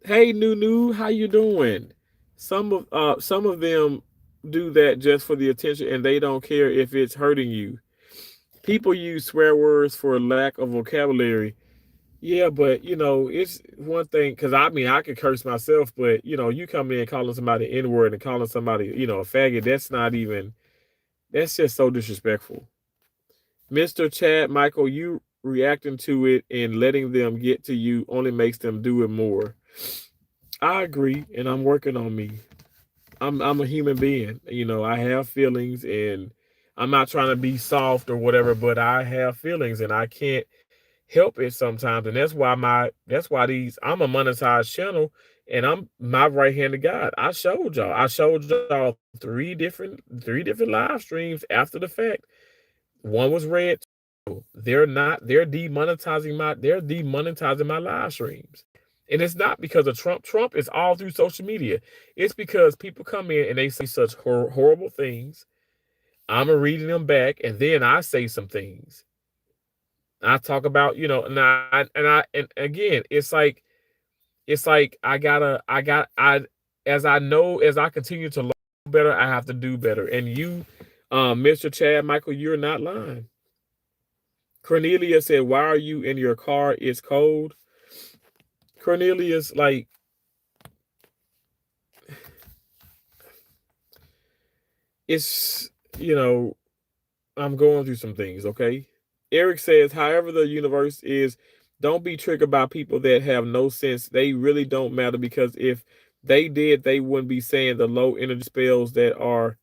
S1: Hey, Nunu, how you doing? Some of them do that just for the attention and they don't care if it's hurting you. People use swear words for lack of vocabulary. Yeah, but it's one thing because I mean I could curse myself, but you come in calling somebody N word and calling somebody a faggot. That's not even. That's just so disrespectful. Mr. Chad Michael, you reacting to it and letting them get to you only makes them do it more. I agree, and I'm working on me. I'm a human being. I have feelings, and I'm not trying to be soft or whatever, but I have feelings, and I can't help it sometimes. And that's why these I'm a monetized channel, and I'm my right hand of God. I showed y'all three different live streams after the fact. One was red. They're demonetizing my live streams. And it's not because of Trump. Trump is all through social media. It's because people come in and they say such horrible things. I'm reading them back, and then I say some things. I talk about, and again, it's like as I continue to learn better, I have to do better. And you, Mr. Chad Michael, you're not lying. Cornelia said, "Why are you in your car? It's cold." Cornelius, like, it's, I'm going through some things, okay? Eric says, however the universe is, don't be triggered by people that have no sense. They really don't matter because if they did, they wouldn't be saying the low energy spells that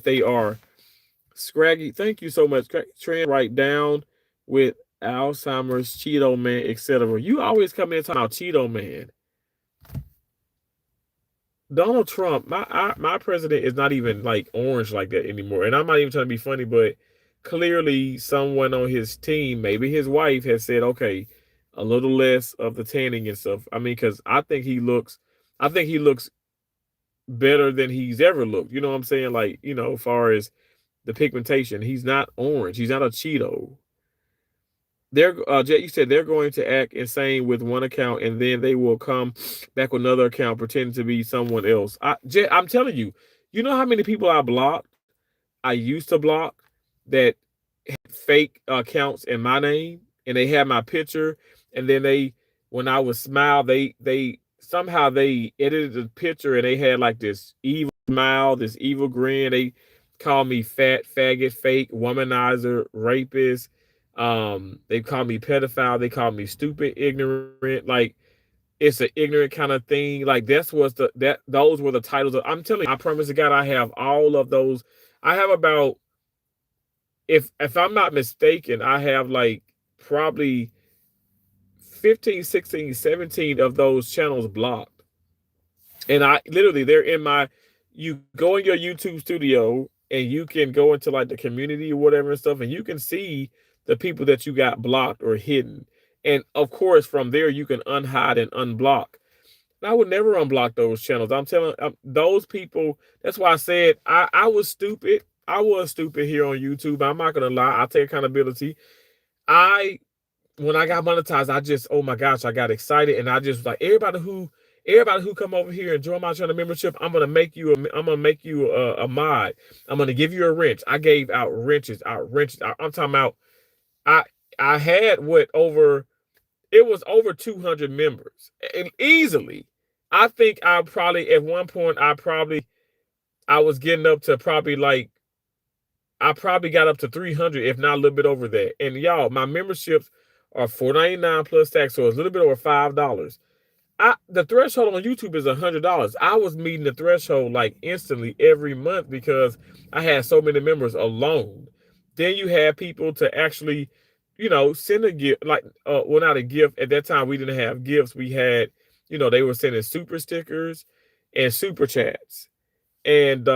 S1: they are. Scraggy, thank you so much. Trend right down with Alzheimer's, Cheeto Man, etc. You always come in talking about Cheeto Man. Donald Trump, my president is not even like orange like that anymore. And I'm not even trying to be funny, but clearly someone on his team, maybe his wife, has said, okay, a little less of the tanning and stuff. I mean, because I think he looks better than he's ever looked. You know what I'm saying? Like, as far as the pigmentation, he's not orange. He's not a Cheeto. Jet, you said they're going to act insane with one account and then they will come back with another account pretending to be someone else. Jet, I'm telling you, you know how many people I blocked? I used to block that had fake accounts in my name, and they had my picture, and then when I would smile, they somehow they edited the picture and they had like this evil smile, this evil grin. They called me fat, faggot, fake, womanizer, rapist. They call me pedophile. They call me stupid, ignorant. Like it's an ignorant kind of thing. Like those were the titles. I'm telling you, I promise to God, I have all of those. I have about, if I'm not mistaken, I have like probably 15, 16, 17 of those channels blocked. And I literally, they're in my, you go in your YouTube studio and you can go into like the community or whatever and stuff, and you can see the people that you got blocked or hidden. And of course, from there, you can unhide and unblock. And I would never unblock those channels. I'm telling those people, that's why I said I was stupid. I was stupid here on YouTube. I'm not going to lie. I take accountability. When I got monetized, I just, oh my gosh, I got excited, and I just was like, everybody who come over here and join my channel membership, I'm gonna make you a mod. I'm gonna give you a wrench. I gave out wrenches. I'm talking about, I had it was over 200 members, and easily. I think I probably at one point I was getting up to probably like, I probably got up to 300, if not a little bit over that. And y'all, my memberships are $4.99 plus tax, so it's a little bit over $5. The threshold on YouTube is $100. I was meeting the threshold like instantly every month because I had so many members alone. Then you had people to actually, send a gift, like, well, not a gift. At that time, we didn't have gifts. We had, they were sending super stickers and super chats. And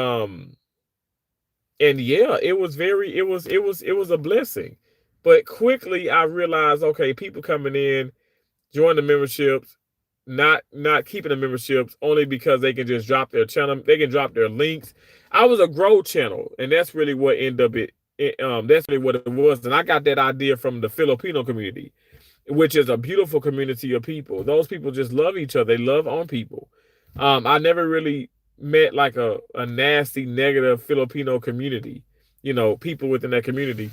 S1: yeah, it was a blessing. But quickly I realized, okay, people coming in, join the memberships, not keeping the memberships only because they can just drop their channel, they can drop their links. I was a growth channel, and that's really what ended up that's really what it was. And I got that idea from the Filipino community, which is a beautiful community of people. Those people just love each other. They love on people. I never really met like a nasty negative Filipino community, people within that community.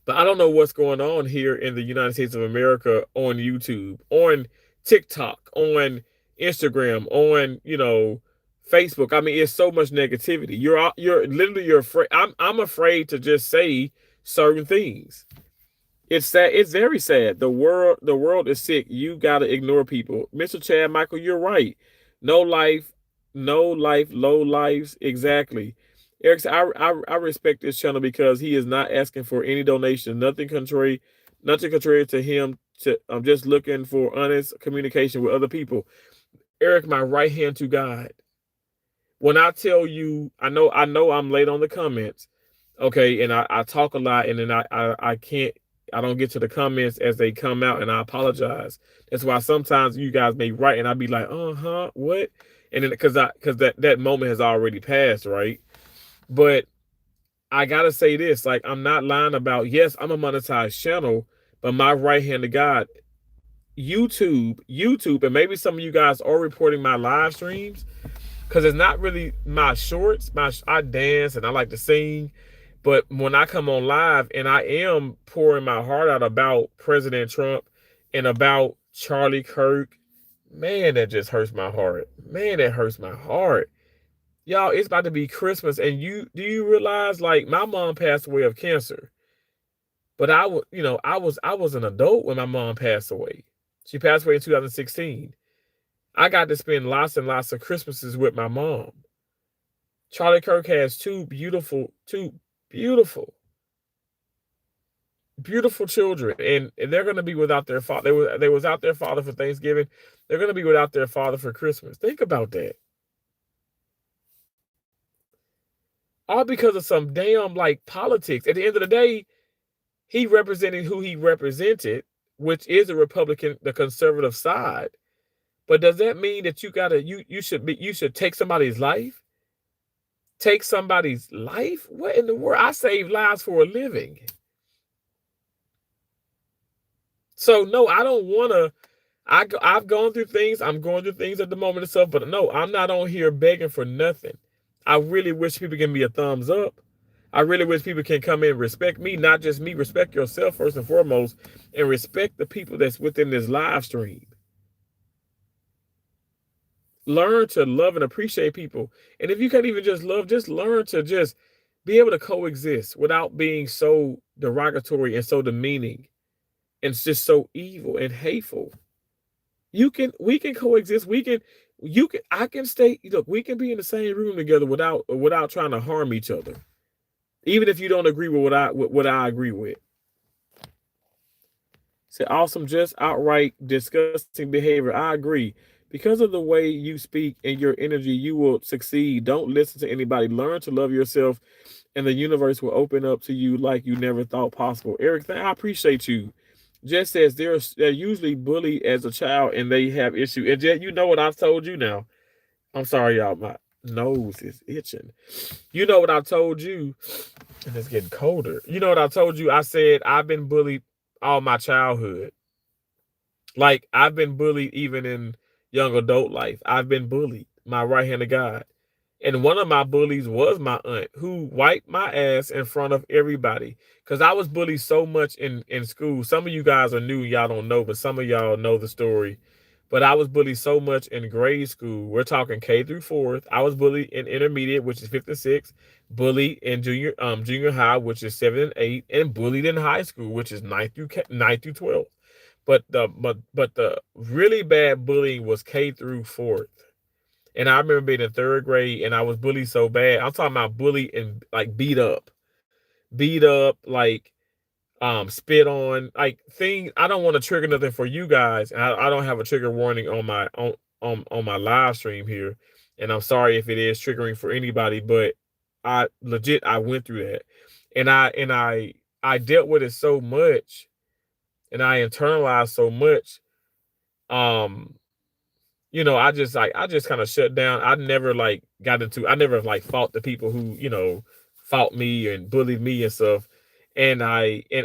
S1: But I don't know what's going on here in the United States of America on YouTube, on TikTok, on Instagram, on Facebook. I mean, it's so much negativity. You're afraid. I'm afraid to just say certain things. It's sad. It's very sad. The world is sick. You gotta ignore people. Mr. Chad Michael, you're right. No life, no life, low lives. Exactly. Eric said, I respect this channel because he is not asking for any donation. Nothing contrary to him. I'm just looking for honest communication with other people. Eric, my right hand to God. When I tell you, I know I'm late on the comments. Okay, and I talk a lot, and then I can't, I don't get to the comments as they come out, and I apologize. That's why sometimes you guys may write, and I'll be like, what? And then because that moment has already passed, right? But I gotta say this, like, I'm not lying about, yes, I'm a monetized channel, but my right hand to God, YouTube, and maybe some of you guys are reporting my live streams because it's not really my shorts. I dance and I like to sing, but when I come on live and I am pouring my heart out about President Trump and about Charlie Kirk, man, that just hurts my heart. Man, that hurts my heart. Y'all, it's about to be Christmas, and do you realize, like, my mom passed away of cancer, but I was an adult when my mom passed away. She passed away in 2016. I got to spend lots and lots of Christmases with my mom. Charlie Kirk has two beautiful, beautiful children, and they're going to be without their father. They was out their father for Thanksgiving. They're going to be without their father for Christmas. Think about that. All because of some damn, like, politics. At the end of the day, he represented who he represented, which is a Republican, the conservative side. But does that mean that you should take somebody's life? Take somebody's life? What in the world? I save lives for a living. So no, I don't want to. I've gone through things. I'm going through things at the moment itself. But no, I'm not on here begging for nothing. I really wish people give me a thumbs up. I really wish people can come in and respect me, not just me. Respect yourself first and foremost, and respect the people that's within this live stream. Learn to love and appreciate people. And if you can't even just love, just learn to just be able to coexist without being so derogatory and so demeaning and it's just so evil and hateful. We can coexist. I can stay. Look, we can be in the same room together without trying to harm each other. Even if you don't agree with what I agree with. Say awesome, just outright disgusting behavior. I agree. Because of the way you speak and your energy, you will succeed. Don't listen to anybody. Learn to love yourself, and the universe will open up to you like you never thought possible. Eric, I appreciate you. Jess says they're usually bullied as a child and they have issues. And Jess, you know what I've told you now. I'm sorry, y'all. My nose is itching. You know what I told you, and it's getting colder. You know what I told you? I said I've been bullied all my childhood. Like, I've been bullied even in young adult life. I've been bullied. My right hand of God. And one of my bullies was my aunt, who wiped my ass in front of everybody. Because I was bullied so much in school. Some of you guys are new, y'all don't know, but some of y'all know the story. But I was bullied so much in grade school. We're talking K through 4th. I was bullied in intermediate, which is 5th and 6th. Bullied in junior high, which is 7th and 8th. And bullied in high school, which is 9th through 12th. But the really bad bullying was K through 4th. And I remember being in 3rd grade and I was bullied so bad. I'm talking about bullied and like beat up, like spit on, like things. I don't want to trigger nothing for you guys. And I don't have a trigger warning on my live stream here. And I'm sorry if it is triggering for anybody, but I went through that. And I dealt with it so much and I internalized so much. I just kind of shut down. I never fought the people who, fought me and bullied me and stuff. And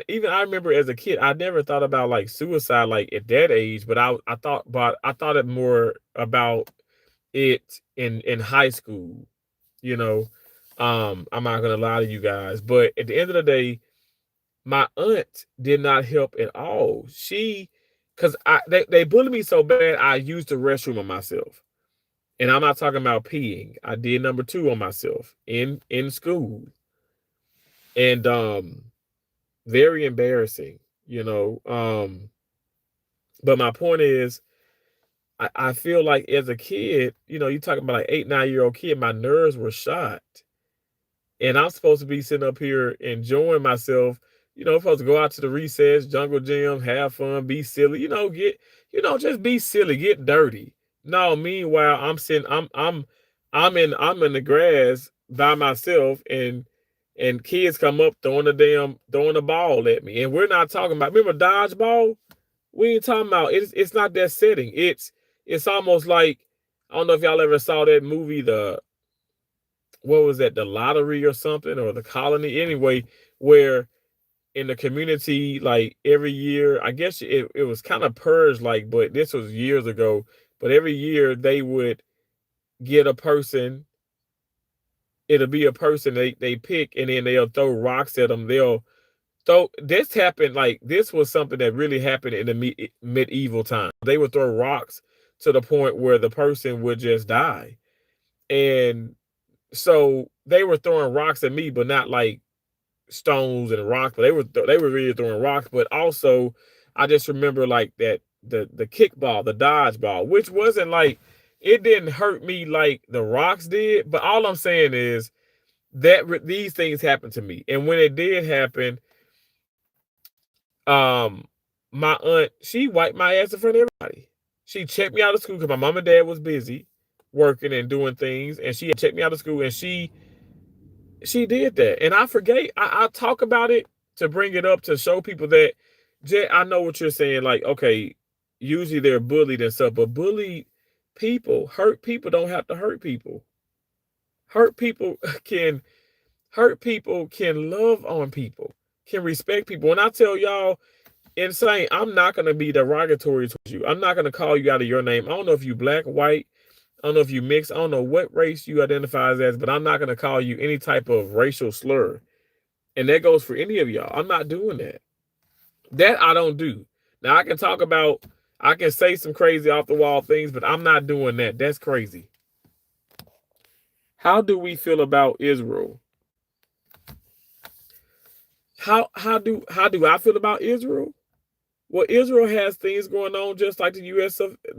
S1: even I remember as a kid, I never thought about like suicide, like at that age, but I thought it more about it in high school, you know. I'm not gonna lie to you guys, but at the end of the day, my aunt did not help at all. Cause they bullied me so bad, I used the restroom on myself. And I'm not talking about peeing. I did number two on myself in school. And very embarrassing, you know. But my point is, I feel like as a kid, you know, you talking about like 8, 9-year-old kid, my nerves were shot. And I'm supposed to be sitting up here enjoying myself. You know, I'm supposed to go out to the recess, jungle gym, have fun, be silly, you know, just be silly, get dirty. No, meanwhile, I'm in the grass by myself, and kids come up throwing the ball at me. And we're not talking about, remember dodgeball? We ain't talking about, it's not that setting. It's almost like, I don't know if y'all ever saw that movie, what was that, the lottery or something, or the colony, anyway, where in the community, like every year, I guess it was kind of purged, like, but this was years ago, but every year they would get a person. It'll be a person they pick, and then they'll throw rocks at them. They'll throw, this happened, like, this was something that really happened in the medieval time. They would throw rocks to the point where the person would just die. And so they were throwing rocks at me, but not like stones and rocks, but they were really throwing rocks. But also, I just remember like that the kickball, the dodgeball, which wasn't like, it didn't hurt me like the rocks did. But all I'm saying is that these things happened to me, and when it did happen, um, my aunt, she wiped my ass in front of everybody. She checked me out of school because my mom and dad was busy working and doing things, and she checked me out of school, and she did that. And I forget, I talk about it to bring it up to show people that, Jay, I know what you're saying. Like, okay, usually they're bullied and stuff, but bullied people, hurt people don't have to hurt people. Hurt people can can love on people, can respect people. When I tell y'all, insane, I'm not gonna be derogatory towards you. I'm not gonna call you out of your name. I don't know if you black, white, I don't know if you mix. I don't know what race you identify as, but I'm not going to call you any type of racial slur. And that goes for any of y'all. I'm not doing that. That I don't do. Now, I can say some crazy off the wall things, but I'm not doing that. That's crazy. How do we feel about Israel? How do I feel about Israel? Well, Israel has things going on just like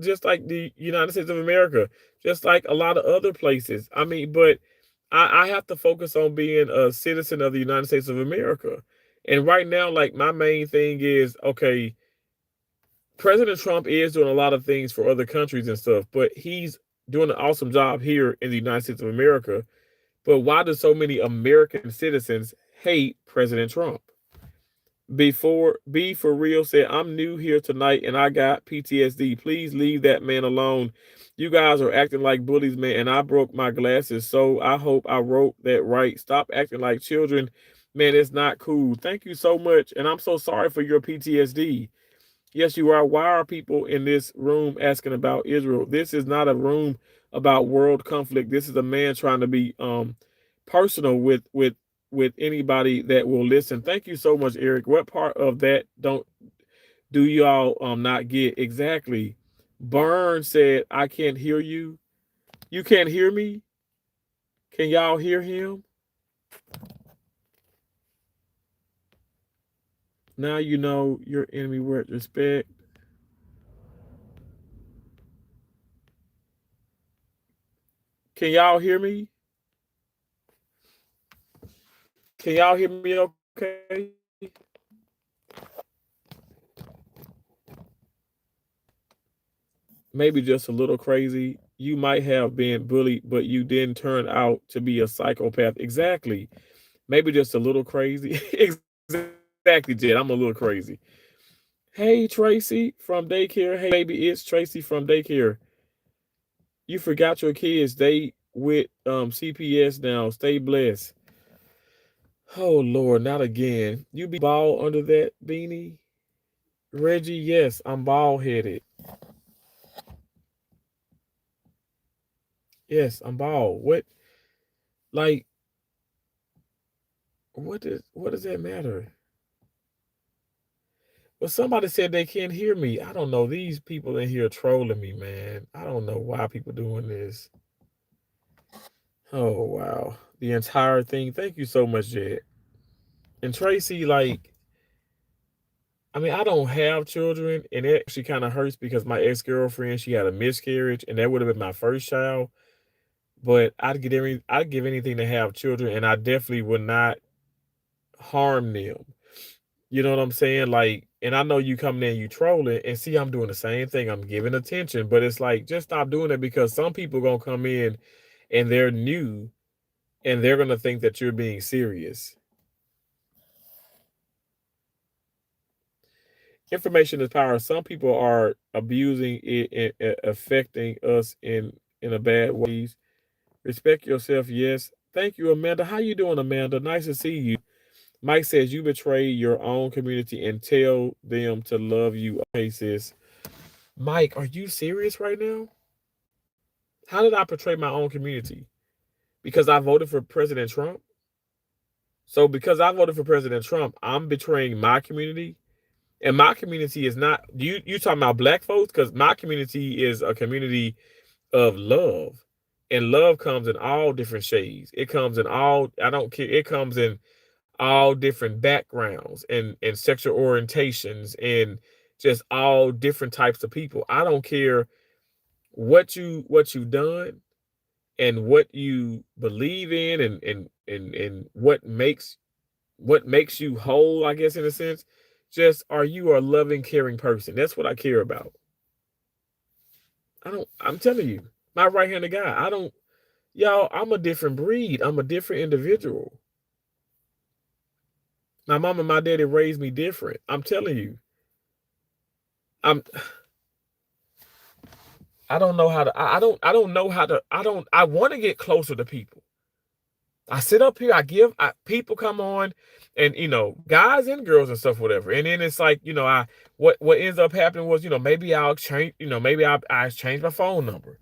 S1: just like the United States of America, just like a lot of other places. I mean, but I have to focus on being a citizen of the United States of America. And right now, like, my main thing is, okay, President Trump is doing a lot of things for other countries and stuff, but he's doing an awesome job here in the United States of America. But why do so many American citizens hate President Trump? Before B for real said, I'm new here tonight and I got PTSD. Please leave that man alone. You guys are acting like bullies, man, and I broke my glasses, so I hope I wrote that right. Stop acting like children. Man, it's not cool. Thank you so much. And I'm so sorry for your PTSD. Yes, you are. Why are people in this room asking about Israel? This is not a room about world conflict. This is a man trying to be personal with anybody that will listen. Thank you so much, Eric. What part of that do y'all not get exactly? Burn said, I can't hear you. You can't hear me? Can y'all hear him? Now you know your enemy with respect. Can y'all hear me? Can y'all hear me okay? Maybe just a little crazy. You might have been bullied, but you didn't turn out to be a psychopath. Exactly. Maybe just a little crazy. Exactly, Jed. I'm a little crazy. Hey, Tracy from daycare. Hey, baby, it's Tracy from daycare. You forgot your kids. They with CPS now. Stay blessed. Oh Lord, not again. You be bald under that beanie? Reggie, yes, I'm bald headed. Yes, I'm bald. What, like, what does that matter? Well, somebody said they can't hear me. I don't know. These people in here trolling me, man. I don't know why people doing this. Oh wow. The entire thing. Thank you so much, Jed. And Tracy, like, I mean, I don't have children, and it actually kind of hurts because my ex-girlfriend, she had a miscarriage, and that would have been my first child. But I'd give anything to have children, and I definitely would not harm them. You know what I'm saying? Like, and I know you coming in, you trolling, and see, I'm doing the same thing. I'm giving attention, but it's like, just stop doing it because some people gonna come in and they're new and they're gonna think that you're being serious. Information is power. Some people are abusing it and affecting us in a bad ways. Respect yourself, yes. Thank you, Amanda. How you doing, Amanda? Nice to see you. Mike says you betray your own community and tell them to love you. Okay, sis. Mike, are you serious right now? How did I betray my own community? Because I voted for President Trump? So because I voted for President Trump, I'm betraying my community? And my community is not you talking about black folks? Because my community is a community of love. And love comes in all different shades. It comes in all, I don't care, it comes in all different backgrounds and sexual orientations and just all different types of people. I don't care what you've done and what you believe in and what makes you whole, I guess, in a sense. Just, are you a loving, caring person? That's what I care about. I'm telling you, my right-handed guy, y'all, I'm a different breed. I'm a different individual. My mom and my daddy raised me different. I'm telling you. I'm I don't know how to I don't know how to I want to get closer to people. I sit up here, people come on and guys and girls and stuff, whatever. And then it's like, what ends up happening was, maybe I'll change, maybe I change my phone number.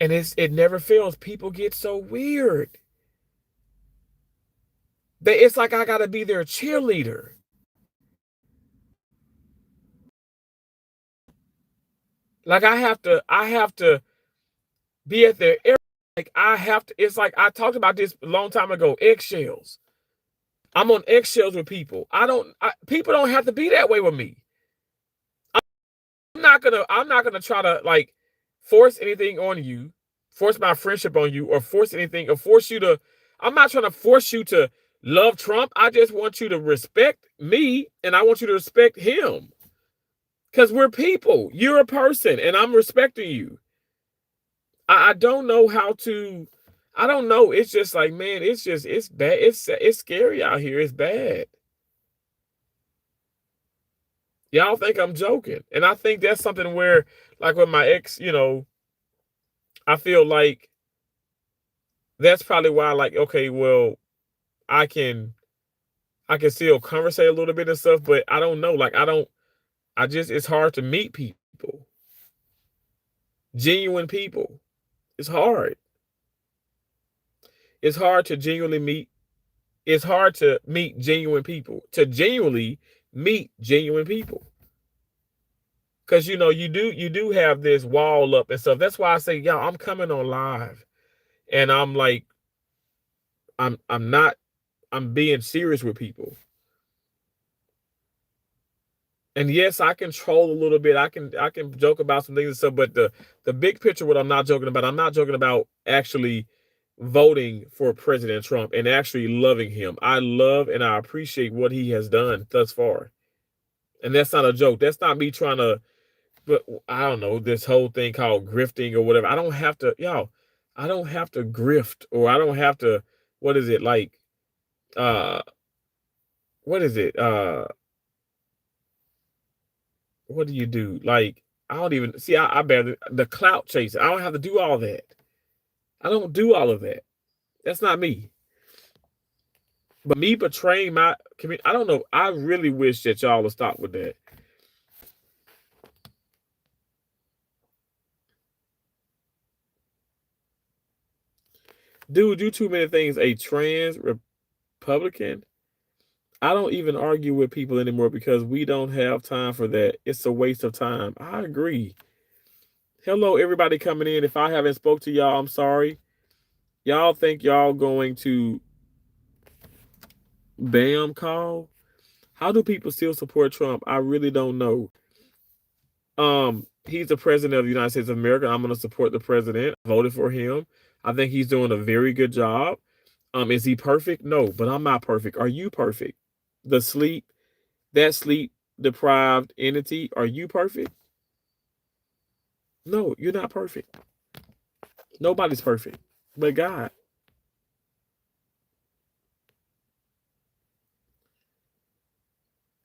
S1: And it never fails. People get so weird. It's like I gotta be their cheerleader. Like I have to be at their air. Like I have to, it's like I talked about this a long time ago, eggshells. I'm on eggshells with people. People don't have to be that way with me. I'm not gonna try to like force anything on you, force my friendship on you, or force anything, or force you to. I'm not trying to force you to love Trump. I just want you to respect me, and I want you to respect him. Because we're people. You're a person, and I'm respecting you. I don't know how to. I don't know. It's just like, man, it's bad. It's scary out here. It's bad. Y'all think I'm joking. And I think that's something where, like with my ex, I feel like that's probably why, like, okay, well, I can still conversate a little bit and stuff, but I don't know. Like, it's hard to meet people. Genuine people. It's hard. It's hard to genuinely meet. It's hard to meet genuine people. To genuinely meet genuine people. Cause you do have this wall up and stuff. That's why I say, y'all, I'm coming on live. And I'm like, I'm not, I'm being serious with people. And yes, I can troll a little bit. I can joke about some things and stuff, but the big picture, what I'm not joking about actually voting for President Trump and actually loving him. I love and I appreciate what he has done thus far. And that's not a joke. That's not me trying to, but I don't know, this whole thing called grifting or whatever. I don't have to, I don't have to grift, or I don't have to, what is it like? Uh, what is it? What do you do? Like, I don't even see. I barely the clout chasing. I don't have to do all that. I don't do all of that. That's not me. But me betraying my community, I don't know. I really wish that y'all would stop with that. Dude, you too many things. A trans Republican. I don't even argue with people anymore because we don't have time for that. It's a waste of time. I agree. Hello, everybody coming in. If I haven't spoke to y'all, I'm sorry. Y'all think y'all going to BAM call? How do people still support Trump? I really don't know. He's the president of the United States of America. I'm going to support the president. I voted for him. I think he's doing a very good job. Is he perfect? No, but I'm not perfect. Are you perfect? That sleep deprived entity, are you perfect? No, you're not perfect. Nobody's perfect but God.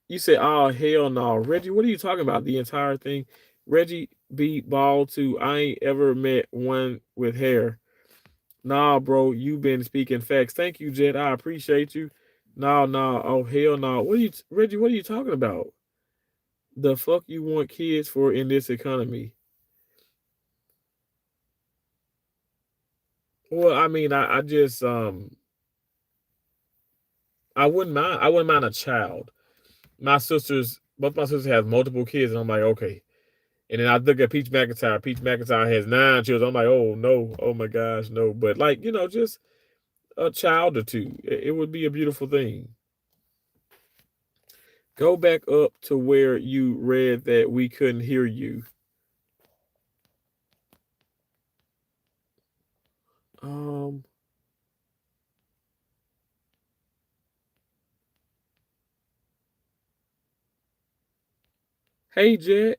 S1: You said, oh, hell no. Reggie, what are you talking about? The entire thing? Reggie beat ball to, I ain't ever met one with hair. Nah, bro, you been speaking facts. Thank you, Jet. I appreciate you. No, no. Oh, hell no. Reggie, what are you talking about? The fuck you want kids for in this economy? Well, I mean, I just, I wouldn't mind a child. Both my sisters have multiple kids, and I'm like, okay. And then I look at Peach McIntyre. Peach McIntyre has 9 children. I'm like, oh no, oh my gosh, no. But like, just a child or two. It would be a beautiful thing. Go back up to where you read that we couldn't hear you. Um, hey Jet.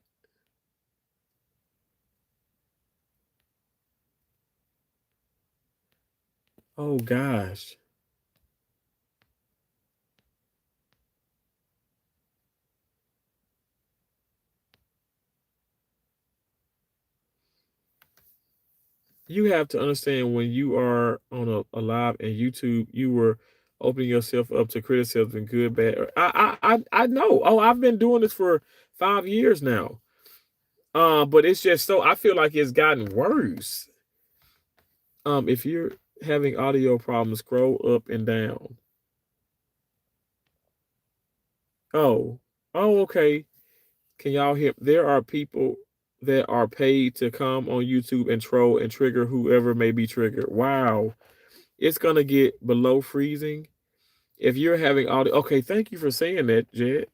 S1: Oh gosh. You have to understand when you are on a live and YouTube, you were opening yourself up to criticism, good, bad. I know. Oh, I've been doing this for 5 years now. But it's just so I feel like it's gotten worse. If you're having audio problems, scroll up and down. Oh, oh, okay. Can y'all hear? There are people that are paid to come on YouTube and troll and trigger whoever may be triggered. Wow. It's gonna get below freezing. If you're having audio, okay, thank you for saying that, Jed.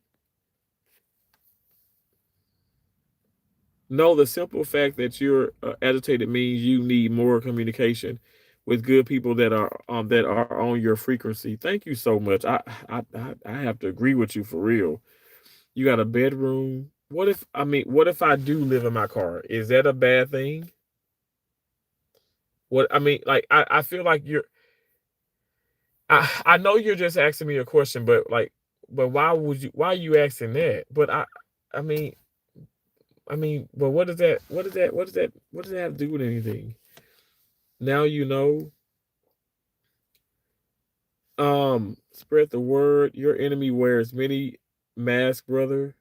S1: No, the simple fact that you're agitated means you need more communication with good people that are on your frequency. Thank you so much. I have to agree with you for real. You got a bedroom. What if I do live in my car? Is that a bad thing? I feel like I know you're just asking me a question, but why are you asking that? But I mean but what does that have to do with anything? Now you know. Spread the word. Your enemy wears many masks, brother.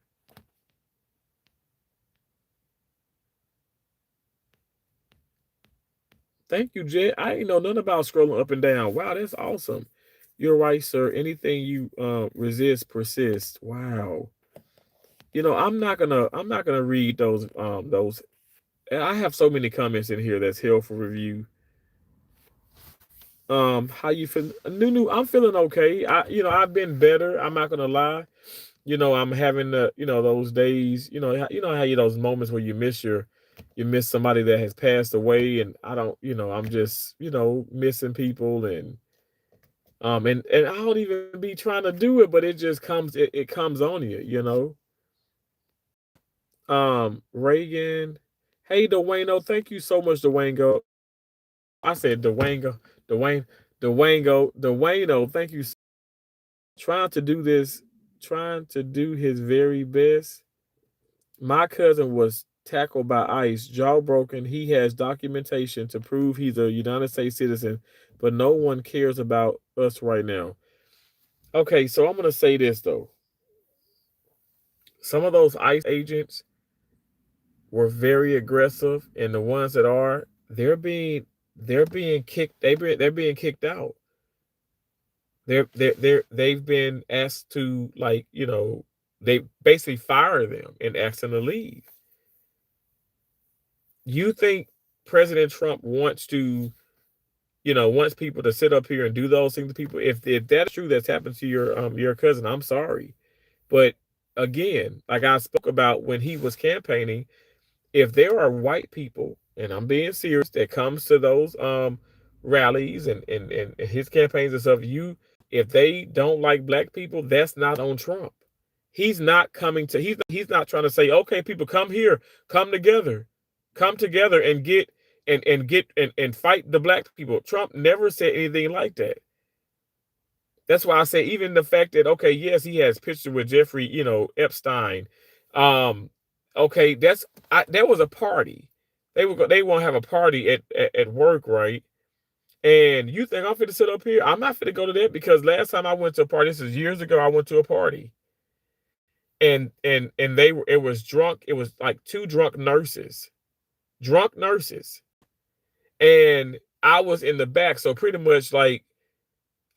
S1: Thank you, Jet. I ain't know nothing about scrolling up and down. Wow, that's awesome. You're right, sir. Anything you resist persists. Wow. I'm not gonna read those. I have so many comments in here that's hell for review. How you feel? Nunu, I'm feeling okay. I've been better. I'm not gonna lie. I'm having those days. How you those moments where you miss somebody that has passed away, and I don't. I'm just missing people, and I don't even be trying to do it, but it just comes. It comes on you. Reagan. Hey, Dwayne. Thank you so much, Dwayne. I said Dwayne. Dwayne. Dwayne. Thank you. Trying to do this. Trying to do his very best. My cousin was tackled by ICE, jaw broken. He has documentation to prove he's a United States citizen, but no one cares about us right now. Okay, so I'm going to say this though. Some of those ICE agents were very aggressive, and the ones that are, they're being kicked. They're being kicked out. They've been asked to, like, they basically fire them and ask them to leave. You think President Trump wants people to sit up here and do those things to people? If that's true, that's happened to your cousin, I'm sorry. But again, like I spoke about when he was campaigning, if there are white people, and I'm being serious, that comes to those rallies and his campaigns and stuff, if they don't like black people, that's not on Trump. He's not trying to say, okay, people, come here, come together and and fight the black people. Trump never said anything like that. That's why I say, even the fact that, okay, yes, he has pictures with Jeffrey, Epstein. Okay, there was a party. They won't have a party at work, right? And you think I'm finna sit up here? I'm not finna go to that, because last time I went to a party, this is years ago, I went to a party. And it was drunk, it was like two drunk nurses. And I was in the back, so pretty much like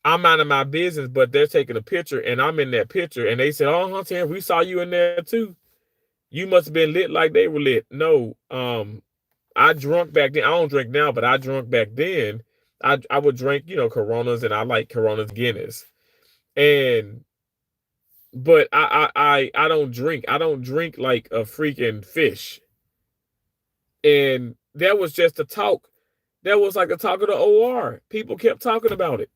S1: I'm minding my business, but they're taking a picture and I'm in that picture, and they said, "Oh, Hunter, we saw you in there too. You must have been lit like they were lit." No, I drunk back then. I don't drink now, but I drunk back then. I would drink, Coronas, and I like Coronas, Guinness. But I don't drink. I don't drink like a freaking fish. And that was just a talk. That was like a talk of the OR. People kept talking about it.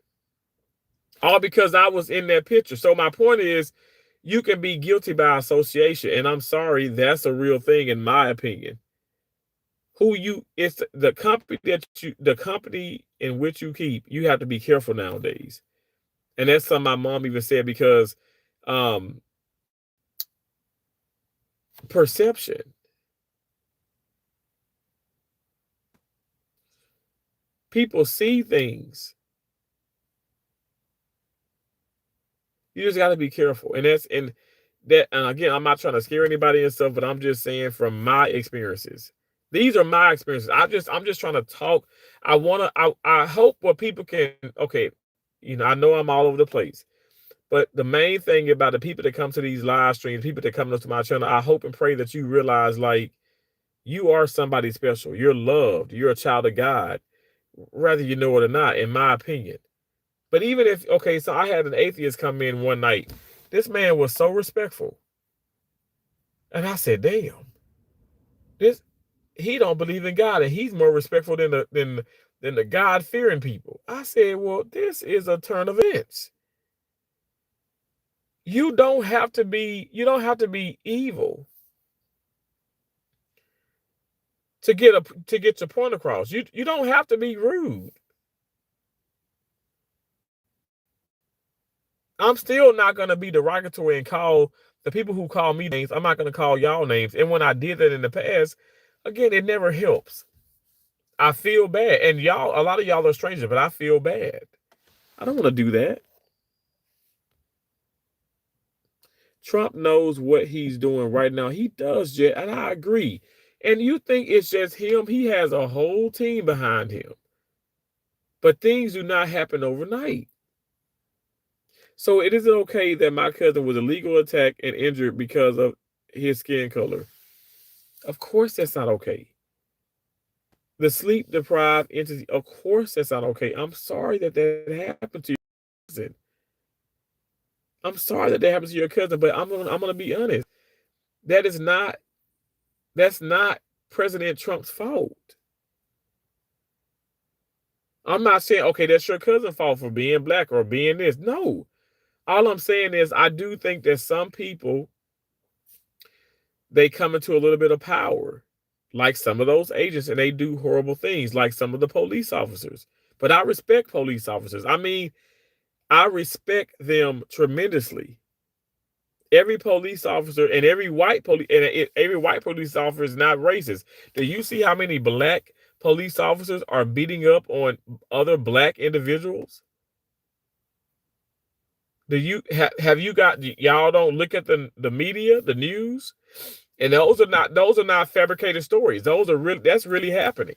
S1: All because I was in that picture. So my point is, you can be guilty by association. And I'm sorry, that's a real thing in my opinion. It's the company in which you keep, you have to be careful nowadays. And that's something my mom even said, because perception. People see things. You just got to be careful. And again, I'm not trying to scare anybody and stuff, but I'm just saying from my experiences. These are my experiences. I'm just trying to talk. I hope what people can, okay, I know I'm all over the place, but the main thing about the people that come to these live streams, people that come to my channel, I hope and pray that you realize, like, you are somebody special. You're loved. You're a child of God, whether you know it or not, in my opinion. But even if, okay, so I had an atheist come in one night. This man was so respectful. And I said, damn, he don't believe in God, and he's more respectful than the God-fearing people. I said, well, this is a turn of events. You don't have to be evil to get your point across. You don't have to be rude. I'm still not going to be derogatory and call the people who call me names. I'm not going to call y'all names. And when I did that in the past, again, it never helps. I feel bad. And a lot of y'all are strangers, but I feel bad. I don't want to do that. Trump knows what he's doing right now. He does, and I agree. And you think it's just him? He has a whole team behind him. But things do not happen overnight. So it isn't okay that my cousin was illegally attacked and injured because of his skin color. Of course that's not okay. The sleep deprived entity, of course that's not okay. I'm sorry that happened to your cousin. I'm sorry that happened to your cousin, but I'm gonna be honest. That's not President Trump's fault. I'm not saying, okay, that's your cousin's fault for being black or being this. No. All I'm saying is, I do think that some people, they come into a little bit of power, like some of those agents, and they do horrible things, like some of the police officers. But I respect police officers. I mean, I respect them tremendously. Every police officer and every white police officer is not racist. Do you see how many black police officers are beating up on other black individuals? Do you have you got, y'all don't look at the media, the news, and those are not fabricated stories. Those are that's really happening.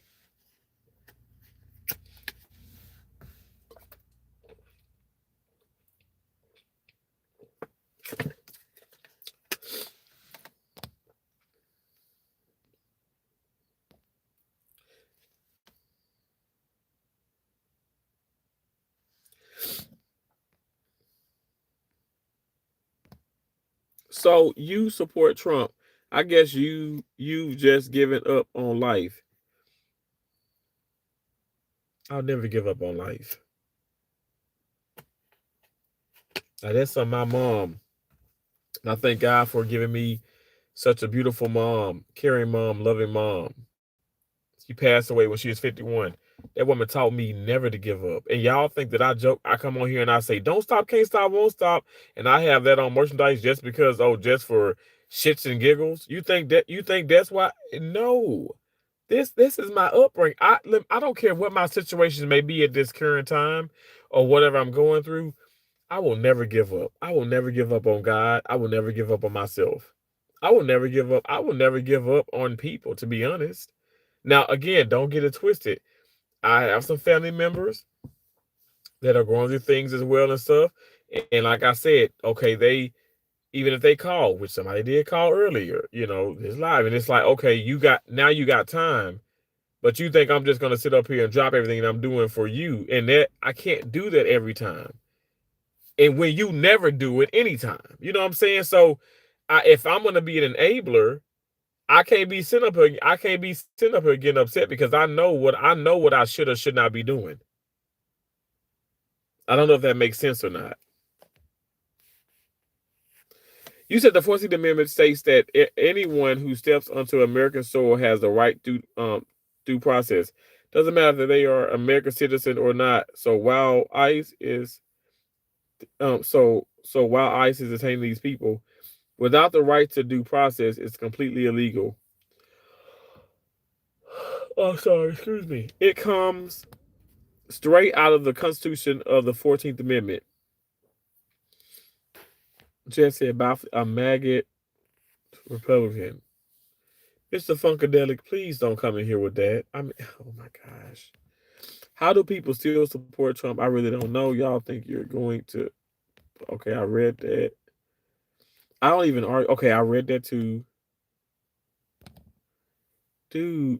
S1: So you support Trump. I guess you just given up on life. I'll never give up on life. Now, that's on my mom. And I thank God for giving me such a beautiful mom, caring mom, loving mom. She passed away when she was 51. That woman taught me never to give up. And y'all think that I joke, I come on here and I say, don't stop, can't stop, won't stop. And I have that on merchandise just because, oh, just for shits and giggles. You think that's why? No. This is my upbringing. I don't care what my situations may be at this current time or whatever I'm going through. I will never give up. I will never give up on God. I will never give up on myself. I will never give up. I will never give up on people, to be honest. Now, again, don't get it twisted. I have some family members that are going through things as well and stuff. And like I said, okay, even if they call, which somebody did call earlier, it's live. And it's like, okay, you got time, but you think I'm just gonna sit up here and drop everything that I'm doing for you. And that I can't do that every time. And when you never do it anytime. You know what I'm saying? So if I'm gonna be an enabler, I can't be sitting up here. I can't be sitting up here getting upset because I know what I should or should not be doing. I don't know if that makes sense or not. You said the 14th Amendment states that anyone who steps onto American soil has the right to due process. Doesn't matter if they are American citizen or not. So while ICE is detaining these people without the right to due process, it's completely illegal. Oh, sorry, excuse me. It comes straight out of the Constitution of the 14th Amendment. Jesse about a maggot Republican. Mr. Funkadelic, please don't come in here with that. Oh my gosh. How do people still support Trump? I really don't know. Y'all think you're going to. Okay, I read that. I don't even argue. Okay, I read that too. Dude.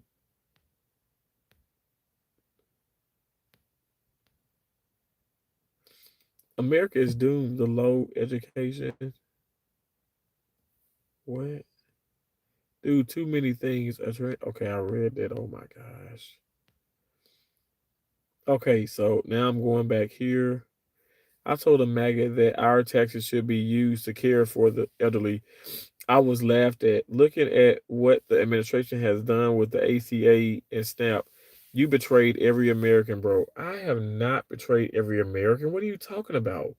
S1: America is doomed to low education. What? Dude, too many things. Okay, I read that. Oh my gosh. Okay, so now I'm going back here. I told a maggot that our taxes should be used to care for the elderly. I was laughed at. Looking at what the administration has done with the ACA and SNAP, you betrayed every American, bro. I have not betrayed every American. What are you talking about?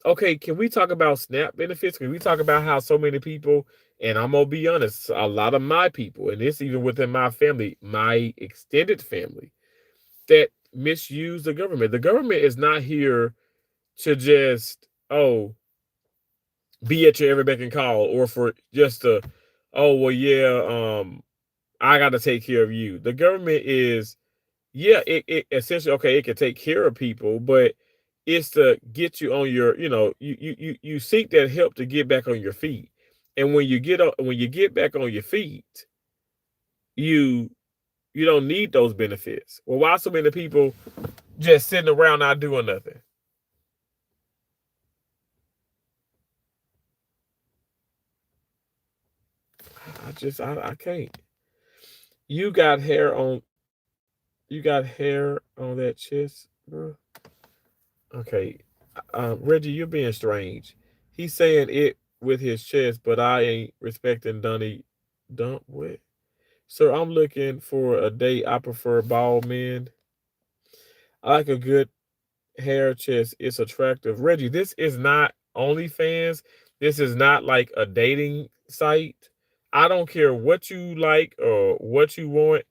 S1: Okay, can we talk about SNAP benefits? Can we talk about how so many people, and I'm gonna be honest, a lot of my people, and this even within my family, my extended family, that misuse the government. The government is not here to just be at your every beck and call, or for just to well, yeah, I got to take care of you. The government is, yeah, it essentially, okay, it can take care of people, but it's to get you on your, you seek that help to get back on your feet. And when you get back on your feet, you you don't need those benefits. Well, why so many people just sitting around not doing nothing? I can't. You got hair on you got hair on that chest, bro. Okay. Reggie, you're being strange. He's saying it with his chest, but I ain't respecting Dunny. Dump what? Sir, I'm looking for a date. I prefer bald men. I like a good hair chest. It's attractive. Reggie, this is not OnlyFans. This is not like a dating site. I don't care what you like or what you want.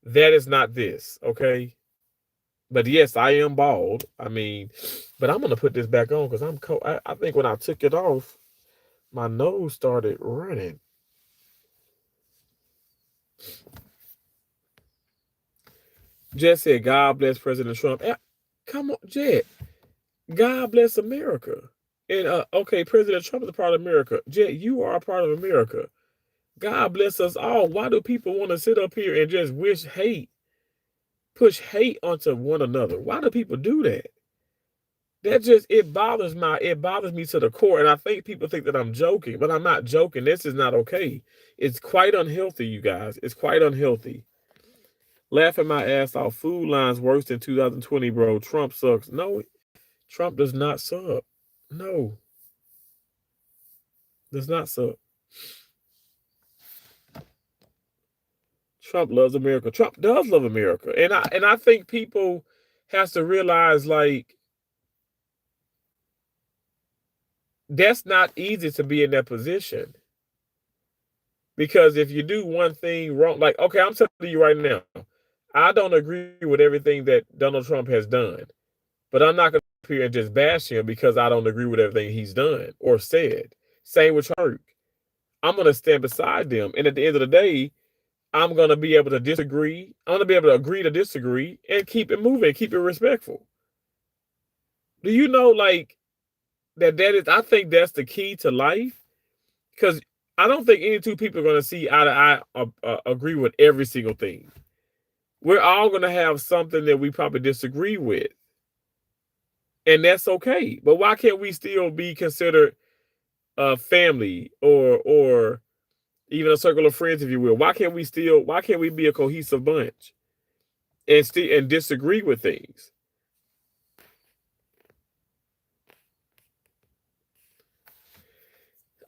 S1: That is not this, okay? But yes, I am bald. I mean, but I'm gonna put this back on because I'm cold. I think when I took it off, my nose started running. Jet said, "God bless President Trump." Come on, Jet. God bless America. And okay, President Trump is a part of America. Jet, you are a part of America. God bless us all. Why do people want to sit up here and just push hate onto one another? Why do people do that? it bothers me to the core. And I think people think that I'm joking, but I'm not joking. This is not okay. It's quite unhealthy, you guys. It's quite unhealthy. Laughing my ass off. Food lines worse than 2020, bro. Trump sucks. No, Trump does not suck. No, does not suck. Trump loves America. Trump does love America. And I think people has to realize, like, that's not easy to be in that position. Because if you do one thing wrong, like, okay, I'm telling you right now, I don't agree with everything that Donald Trump has done. But I'm not going to appear and just bash him because I don't agree with everything he's done or said. Same with Turk. I'm going to stand beside them. And at the end of the day, I'm going to be able to disagree. I'm going to be able to agree to disagree and keep it moving, keep it respectful. Do you know, like, that is, I think that's the key to life? Because I don't think any two people are going to see eye to eye, agree with every single thing. We're all going to have something that we probably disagree with. And that's okay. But why can't we still be considered a family or even a circle of friends, if you will? Why can't we be a cohesive bunch and disagree with things?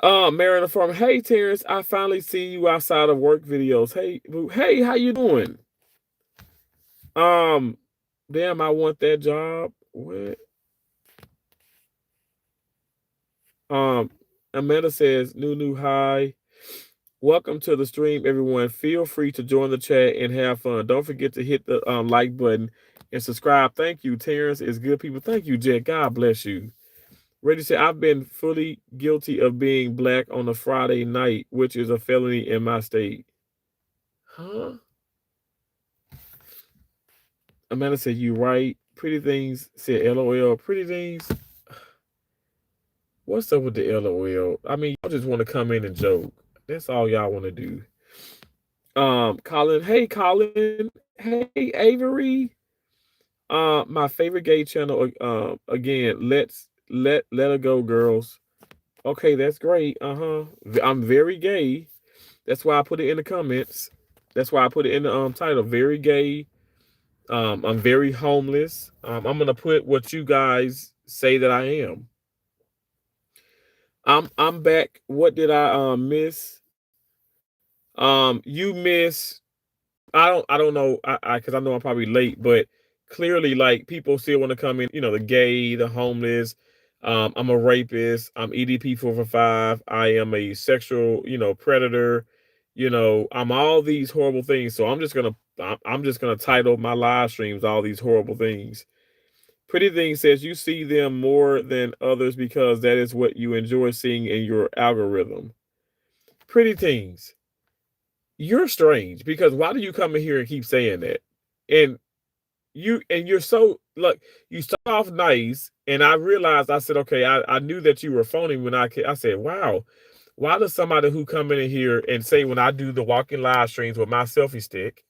S1: Mariner Farm. Hey Terrence, I finally see you outside of work videos. Hey, how you doing? Damn, I want that job. What? Amanda says, new hi. Welcome to the stream, everyone. Feel free to join the chat and have fun. Don't forget to hit the like button and subscribe. Thank you, Terrence. It's good people. Thank you, Jet. God bless you. Reggie said, I've been fully guilty of being black on a Friday night, which is a felony in my state. Huh? Amanda said, you right. Pretty Things said, LOL. Pretty Things. What's up with the LOL? I mean, y'all just want to come in and joke. That's all y'all want to do. Colin. Hey, Colin. Hey, Avery. My favorite gay channel. Again, let her go, girls. Okay, that's great. I'm very gay. That's why I put it in the comments. That's why I put it in the title. Very gay. I'm very homeless. I'm gonna put what you guys say that I am. I'm back. What did I miss? You miss. I don't know. Because I know I'm probably late, but clearly, like, people still want to come in. You know, the gay, the homeless. I'm a rapist. I'm EDP 445. I am a sexual, predator. I'm all these horrible things. So I'm just gonna title my live streams all these horrible things. Pretty Thing says you see them more than others because that is what you enjoy seeing in your algorithm. Pretty Things, you're strange because why do you come in here and keep saying that? And you're so, like, you start off nice, and I realized, I said, okay, I knew that you were phoning when I said, wow, why does somebody who come in here and say, when I do the walking live streams with my selfie stick,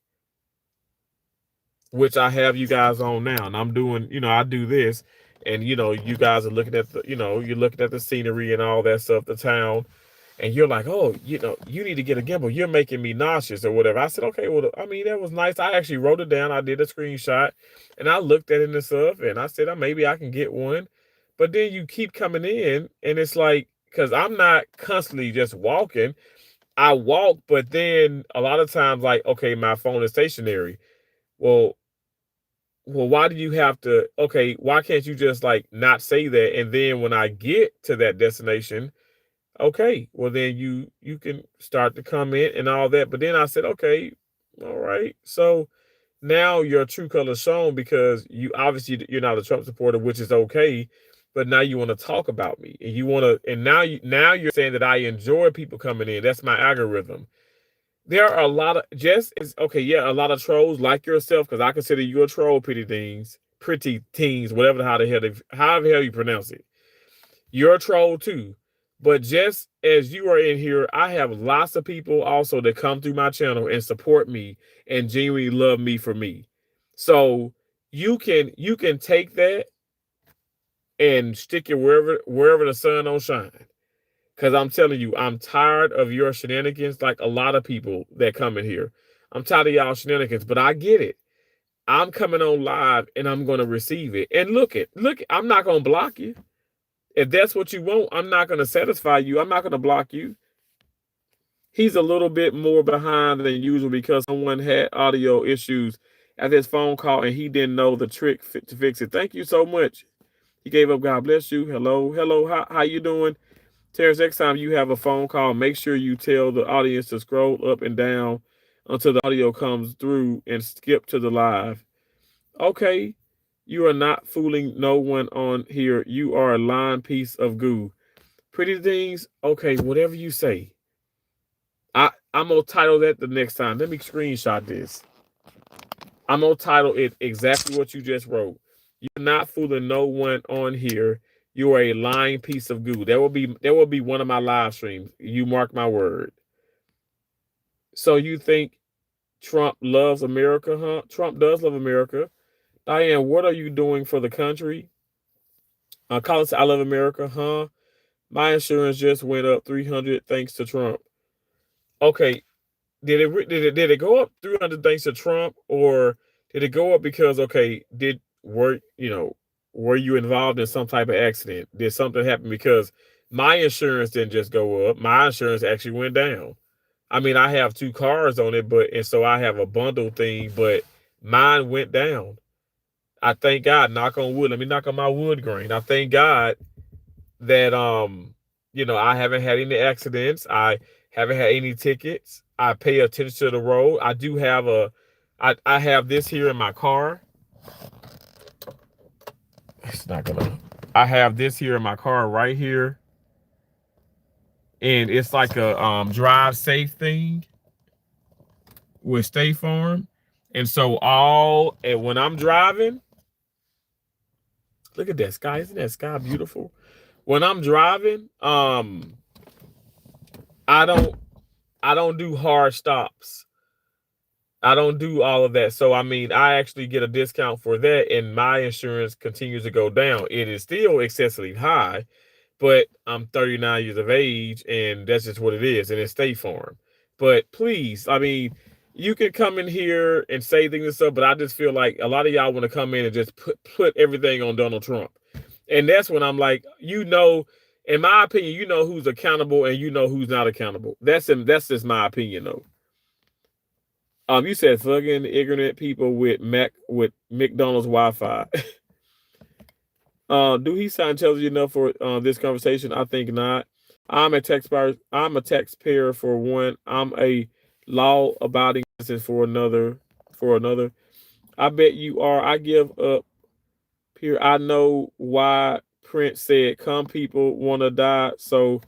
S1: which I have you guys on now, and I'm doing, I do this, and you guys are looking at you're looking at the scenery and all that stuff, the town, and you're like, oh, you need to get a gimbal. You're making me nauseous or whatever. I said, okay, well, I mean, that was nice. I actually wrote it down. I did a screenshot, and I looked at it and stuff, and I said, maybe I can get one. But then you keep coming in, and it's like, because I'm not constantly just walking. I walk, but then a lot of times, like, okay, my phone is stationary. Well, why do you have to? Okay, why can't you just, like, not say that? And then when I get to that destination, okay, well, then you can start to come in and all that. But then I said, okay, all right. So now your true color shown because you're not a Trump supporter, which is okay. But now you want to talk about me, and you want to, and now you're saying that I enjoy people coming in. That's my algorithm. There are a lot of a lot of trolls like yourself, because I consider you a troll, pretty teens, whatever however the hell you pronounce it. You're a troll too. But just as you are in here, I have lots of people also that come through my channel and support me and genuinely love me for me. So you can take that and stick it wherever the sun don't shine. Because I'm telling you, I'm tired of your shenanigans, like a lot of people that come in here. I'm tired of y'all shenanigans, but I get it. I'm coming on live and I'm going to receive it. And look, I'm not going to block you. If that's what you want, I'm not going to satisfy you. I'm not going to block you. He's a little bit more behind than usual because someone had audio issues at his phone call and he didn't know the trick to fix it. Thank you so much. He gave up. God bless you. Hello. How you doing? Terrence, next time you have a phone call, make sure you tell the audience to scroll up and down until the audio comes through and skip to the live. Okay, you are not fooling no one on here. You are a lying piece of goo. Pretty things, okay, whatever you say. I'm going to title that the next time. Let me screenshot this. I'm going to title it exactly what you just wrote. You're not fooling no one on here. You are a lying piece of goo. There will be one of my live streams. You mark my word. So you think Trump loves America, huh? Trump does love America. Diane, what are you doing for the country? Colin said, I love America, huh? My insurance just went up 300 thanks to Trump. Okay, did it go up 300 thanks to Trump, or did it go up because were you involved in some type of accident? Did something happen? Because my insurance didn't just go up. My insurance actually went down. I mean, I have 2 cars on it, and so I have a bundle thing, but mine went down. I thank God, knock on wood. Let me knock on my wood grain. I thank God that I haven't had any accidents. I haven't had any tickets. I pay attention to the road. I do have I have this here in my car. It's not gonna. I have this here in my car right here, and it's like a drive safe thing with State Farm, and so when I'm driving, look at that sky. Isn't that sky beautiful? When I'm driving, I don't do hard stops. I don't do all of that. So, I mean, I actually get a discount for that, and my insurance continues to go down. It is still excessively high, but I'm 39 years of age, and that's just what it is, and it's State Farm. But please, I mean, you can come in here and say things and stuff, but I just feel like a lot of y'all want to come in and just put everything on Donald Trump. And that's when I'm like, in my opinion, you know who's accountable and you know who's not accountable. That's just my opinion, though. You said fucking ignorant people with McDonald's Wi-Fi. Do he sound intelligent enough for this conversation? I think not. I'm a taxpayer for one. I'm a law-abiding citizen for another. I bet you are. I give up. Here, I know why Prince said, "Come, people want to die." So,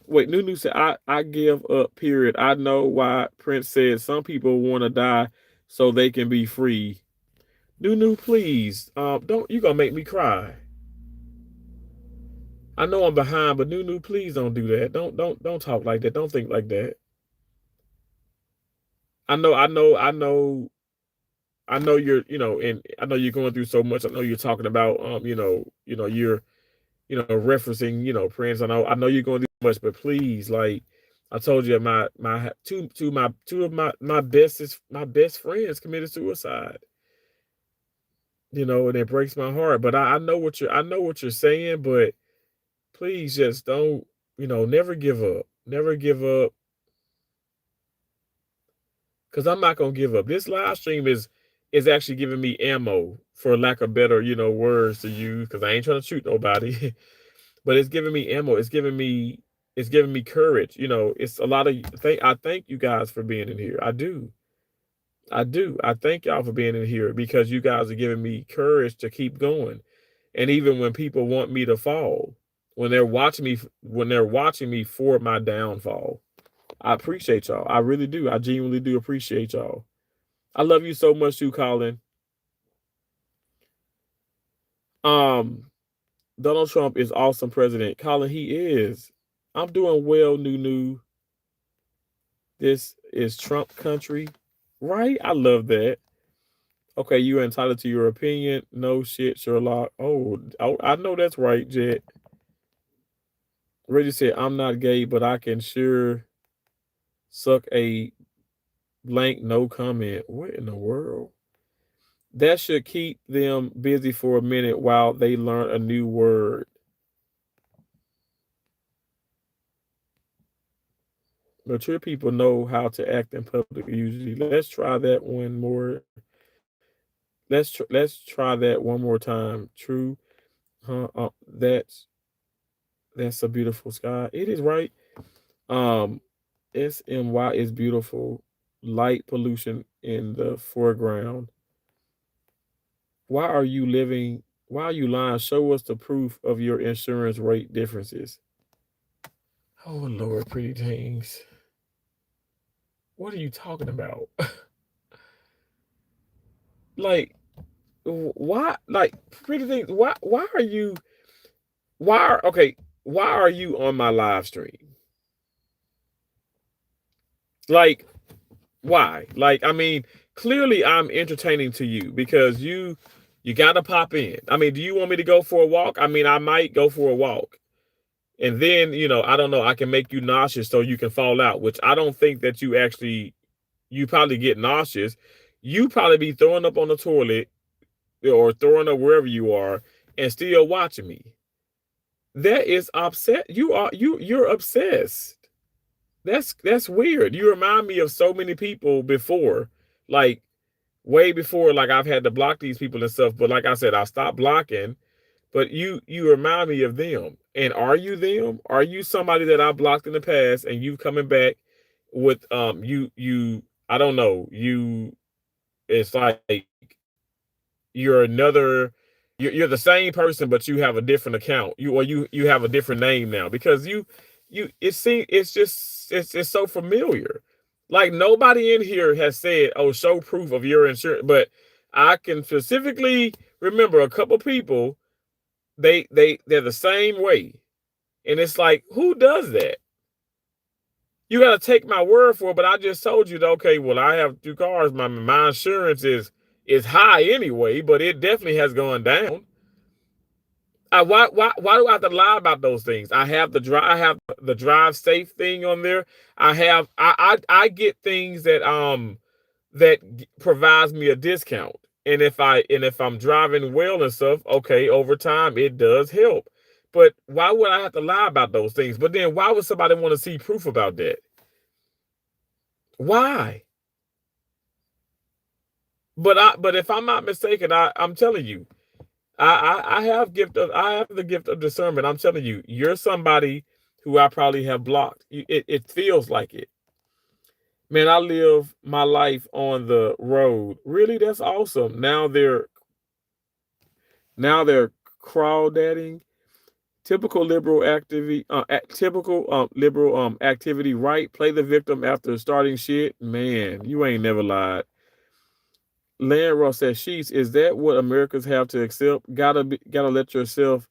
S1: wait, Nunu said, "I give up." Period. I know why Prince said, "Some people want to die so they can be free." Nunu, please, don't you gonna make me cry? I know I'm behind, but Nunu, please don't do that. Don't talk like that. Don't think like that. I know you're, and I know you're going through so much. I know you're talking about, you're, referencing, Prince. I know you're going through so much, but please, like I told you, two of my best friends committed suicide. And it breaks my heart. But I know what you're saying, but please just don't, never give up. Never give up. Because I'm not gonna give up. This live stream is actually giving me ammo, for lack of better, words to use, because I ain't trying to shoot nobody. But it's giving me ammo. It's giving me courage. It's a lot of I thank you guys for being in here. I do. I thank y'all for being in here, because you guys are giving me courage to keep going. And even when people want me to fall, when they're watching me for my downfall, I appreciate y'all. I really do. I genuinely do appreciate y'all. I love you so much too, Colin. Donald Trump is awesome president. Colin, he is. I'm doing well, Nunu. This is Trump country, right? I love that. Okay, you're entitled to your opinion. No shit, Sherlock. Oh, I know that's right, Jet. Reggie said, I'm not gay, but I can sure suck a blank no comment. What in the world? That should keep them busy for a minute while they learn a new word. Mature people know how to act in public usually. Let's try that one more. Let's try that one more time. True, huh? That's a beautiful sky. It is right. Um, SMY is beautiful. Light pollution in the foreground. Why are you living? Why are you lying? Show us the proof of your insurance rate differences. Oh Lord, pretty things. What are you talking about? Like, why? Like, pretty things. Why are you? Why are okay? Why are you on my live stream? Like, why? Like, I mean, clearly I'm entertaining to you because you gotta pop in. I mean, do you want me to go for a walk? I mean, I might go for a walk. And then, I don't know, I can make you nauseous so you can fall out, which I don't think that you probably get nauseous. You probably be throwing up on the toilet or throwing up wherever you are and still watching me. That is upset. You're obsessed. That's weird. You remind me of so many people before, like way before, like I've had to block these people and stuff. But like I said, I stopped blocking. But you remind me of them. And are you them? Are you somebody that I blocked in the past and you coming back with you I don't know, it's like you're another you're the same person but you have a different account. You have a different name now because it's just it's so familiar. Like nobody in here has said, "Oh, show proof of your insurance," but I can specifically remember a couple people they're the same way. And it's like, who does that? You got to take my word for it, but I just told you that, okay, well, I have 2 cars. My insurance is high anyway, but it definitely has gone down. Why do I have to lie about those things? I have the drive safe thing on there. I get things that provides me a discount. And if I'm driving well and stuff, okay, over time it does help. But why would I have to lie about those things? But then why would somebody want to see proof about that? Why? But if I'm not mistaken, I'm telling you, I I have the gift of discernment. I'm telling you, you're somebody who I probably have blocked. It feels like it. Man, I live my life on the road. Really, that's awesome. Now they're crawdadding. Typical liberal activity. Typical liberal activity. Right? Play the victim after starting shit. Man, you ain't never lied. Landross says, "Sheets, is that what Americans have to accept? Gotta let yourself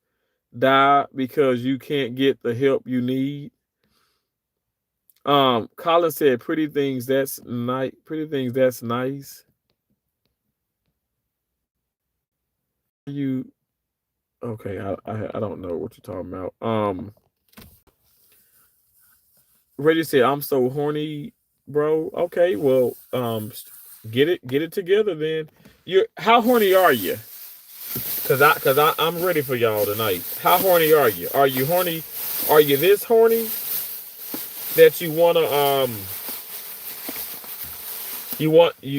S1: die because you can't get the help you need." Colin said, "Pretty things. That's nice. Pretty things. That's nice." You okay? I don't know what you're talking about. Reggie said, "I'm so horny, bro." Okay, well, get it together then. You How horny are you? I'm ready for y'all tonight. How horny are you? Are you horny? Are you this horny that you want you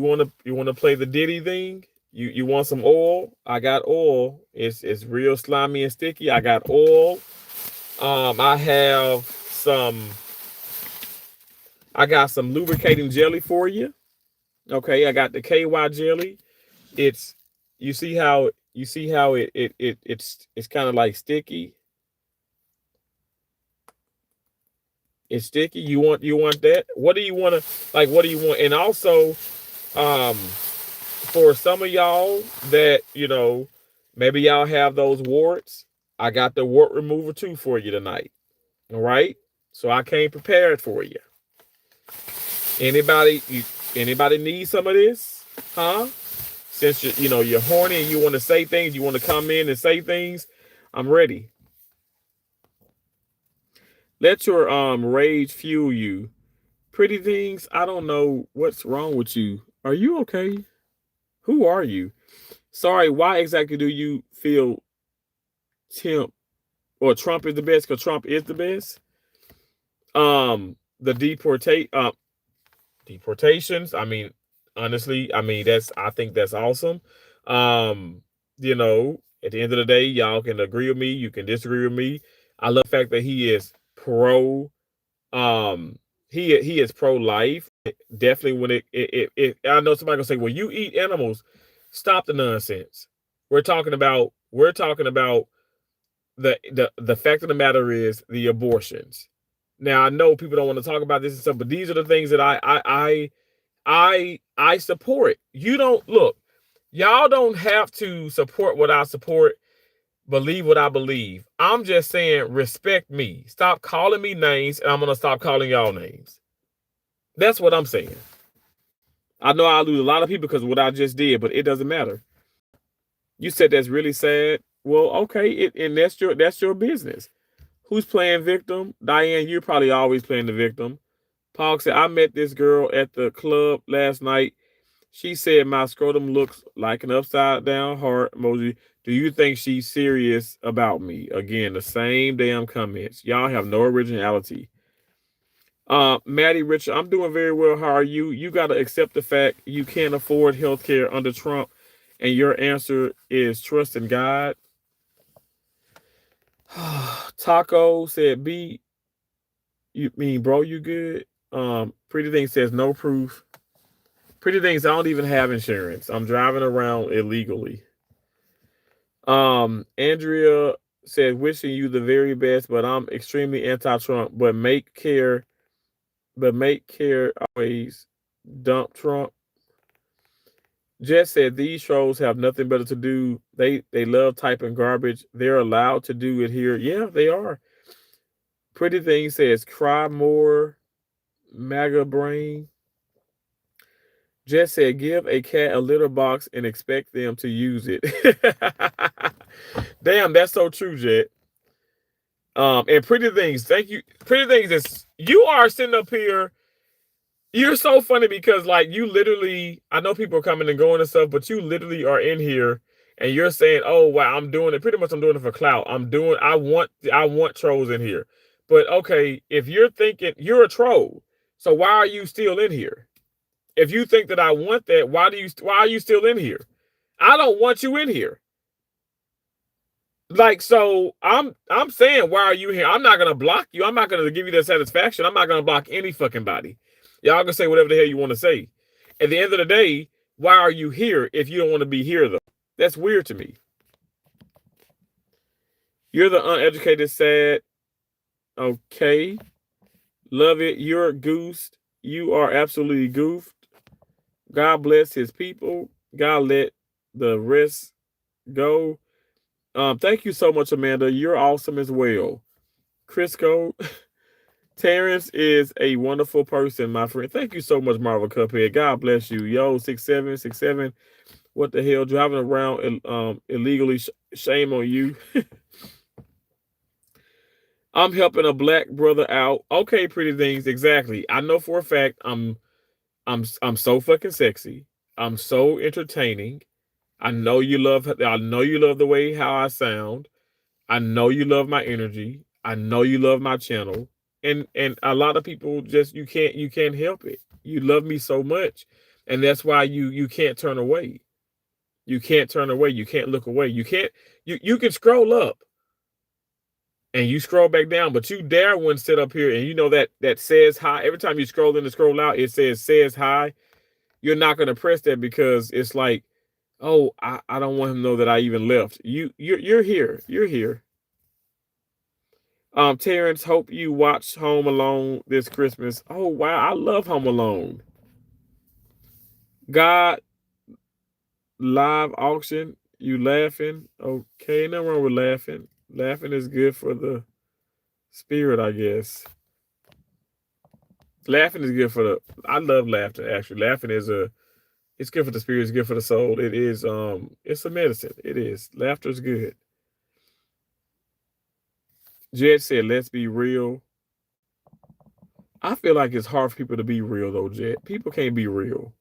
S1: wanna play the Diddy thing? You want some oil? I got oil. It's real slimy and sticky. I got oil. I have some. I got some lubricating jelly for you. Okay, I got the KY jelly. It's you see how it's kind of like sticky. It's sticky. You want that? What do you want to like? What do you want? And also, for some of y'all that maybe y'all have those warts, I got the wart remover too for you tonight. All right. So I came prepared for you. Anybody need some of this? Huh? Since you're horny and you want to say things, you want to come in and say things, I'm ready. Let your rage fuel you. Pretty things, I don't know what's wrong with you. Are you okay? Who are you? Sorry, why exactly do you feel Tim or Trump is the best? Because Trump is the best. The deportations. I mean, honestly, I mean I think that's awesome. Um, at the end of the day, y'all can agree with me, you can disagree with me. I love the fact that he is pro um he is pro life. Definitely when it I know somebody gonna say, well, you eat animals. Stop the nonsense. We're talking about the fact of the matter is the abortions. Now I know people don't want to talk about this and stuff, but these are the things that I support. You don't look, y'all don't have to support what I support, believe what I believe. I'm just saying respect me. Stop calling me names, and I'm gonna stop calling y'all names. That's what I'm saying. I know I lose a lot of people because of what I just did, but it doesn't matter. You said that's really sad. Well, okay, and that's your business. Who's playing victim? Diane, you're probably always playing the victim. Paul said, I met this girl at the club last night. She said my scrotum looks like an upside down heart emoji. Do you think she's serious about me? Again, the same damn comments. Y'all have no originality. Maddie Richard, I'm doing very well. How are you? You got to accept the fact you can't afford health care under Trump, and your answer is trust in God. Taco said, "B, you mean bro? You good?" Pretty Thing says no proof. Pretty Things, I don't even have insurance. I'm driving around illegally. Andrea said, wishing you the very best, but I'm extremely anti-Trump. But make care always dump Trump. Jess said these trolls have nothing better to do. They love typing garbage. They're allowed to do it here. Yeah, they are. Pretty Thing says cry more, MAGA brain. Jess said give a cat a litter box and expect them to use it. Damn, that's so true, Jet. And Pretty Things, thank you. Pretty Things is you are sitting up here. You're so funny because like you literally, I know people are coming and going and stuff, but you literally are in here and you're saying, "Oh wow, I'm doing it." Pretty much, I'm doing it for clout. I want trolls in here. But okay, if you're thinking you're a troll, so why are you still in here? If you think that I want that, why are you still in here? I don't want you in here. Like, so I'm saying, why are you here? I'm not gonna block you. I'm not gonna give you that satisfaction. I'm not gonna block any fucking body. Y'all can say whatever the hell you want to say. At the end of the day, why are you here if you don't want to be here though? That's weird to me. You're the uneducated sad. Okay. Love it. You're goosed. You are absolutely goofed. God bless his people. God let the rest go. Thank you so much, Amanda. You're awesome as well. Crisco, Terrence is a wonderful person, my friend. Thank you so much, Marvel Cuphead. God bless you. Yo, 6767. What the hell? Driving around illegally. Shame on you. I'm helping a black brother out. Okay, Pretty Things. Exactly. I know for a fact I'm so fucking sexy. I'm so entertaining. I know you love the way how I sound. I know you love my energy. I know you love my channel. And a lot of people just you can't help it. You love me so much. And that's why you can't turn away. You can't turn away. You can't look away. You can scroll up and you scroll back down, but you dare one sit up here and you know that says hi. Every time you scroll in and scroll out, it says hi. You're not gonna press that because it's like, oh, I don't want him to know that I even left. You're here. You're here. Terrence, hope you watch Home Alone this Christmas. Oh wow, I love Home Alone. God, live auction. You laughing? Okay, nothing wrong with laughing. Laughing is good for the spirit, I guess. Laughing is good for the. I love laughter. Actually, laughing is a It's good for the spirit. It's good for the soul. It is. It's a medicine. It is. Laughter is good. Jed said, "Let's be real." I feel like it's hard for people to be real though, Jed. People can't be real.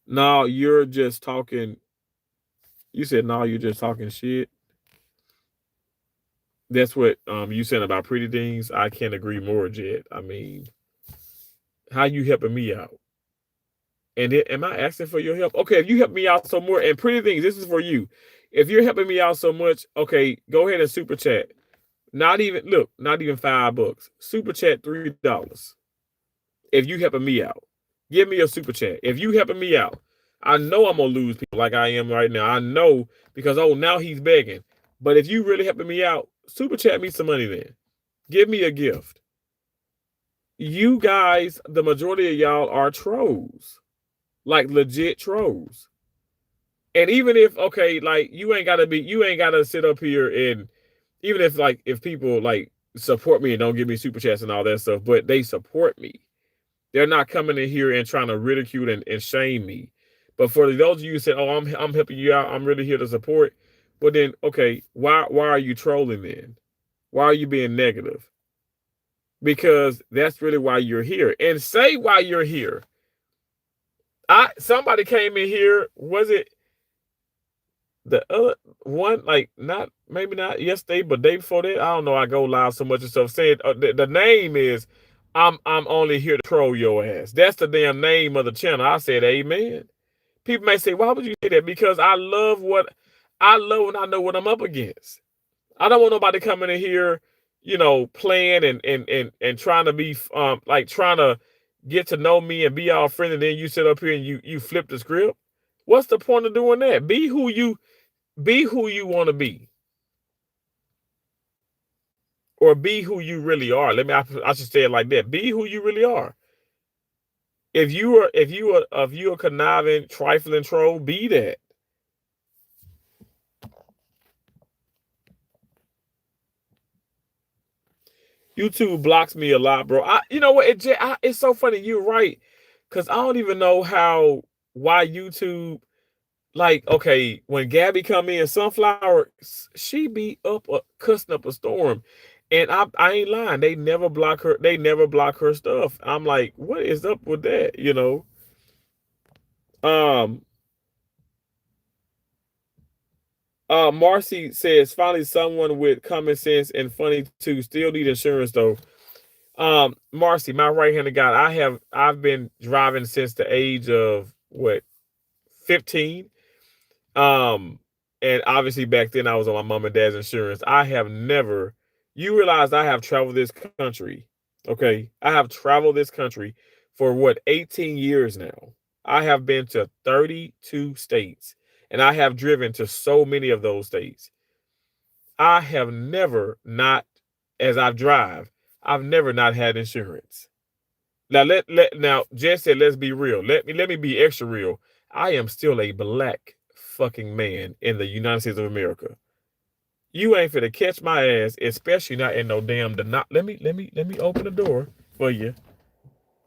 S1: No, you're just talking. You said no, you're just talking shit. That's what you said about pretty things. I can't agree more, Jed. I mean, how you helping me out? And am I asking for your help? Okay, if you help me out so more, and pretty things, this is for you. If you're helping me out so much, okay, go ahead and super chat. Not even not even $5. Super chat $3. If you helping me out, give me a super chat. If you helping me out, I know I'm gonna lose people like I am right now. I know because now he's begging. But if you really helping me out, super chat me some money then. Give me a gift. You guys, the majority of y'all are trolls. Like legit trolls. And even if like you ain't gotta sit up here and even if people like support me and don't give me super chats and all that stuff, but they support me. They're not coming in here and trying to ridicule and shame me. But for those of you who say, "Oh, I'm helping you out. I'm really here to support." Well, then, okay, why are you trolling then? Why are you being negative? Because that's really why you're here. And say why you're here. Somebody came in here. Was it the other one? Like maybe not yesterday, but day before that. I don't know. I go live so much and stuff. Saying the name is I'm only here to troll your ass. That's the damn name of the channel. I said amen. People may say, why would you say that? Because I love when I know what I'm up against. I don't want nobody coming in here, playing and trying to be like trying to get to know me and be all friendly. Then you sit up here and you flip the script. What's the point of doing that? Be who you want to be. Or be who you really are. I should say it like that. Be who you really are. If you are conniving, trifling troll, be that. YouTube blocks me a lot, bro. You know what? It's so funny. You're right, because I don't even know why YouTube. Like, okay, when Gabby come in, Sunflower, she be cussing up a storm, and I ain't lying. They never block her. They never block her stuff. I'm like, what is up with that? Marcy says finally someone with common sense and funny too. Still need insurance though. Marcy, my right-handed guy, I've been driving since the age of 15. And obviously back then I was on my mom and dad's insurance. You realize I have traveled this country. Okay. I have traveled this country for 18 years now. I have been to 32 states and I have driven to so many of those states. I have never as I drive, I've never not had insurance. Now Jess said, let's be real. Let me be extra real. I am still a black fucking man in the United States of America. You ain't finna catch my ass, especially not in no damn let me open the door for you.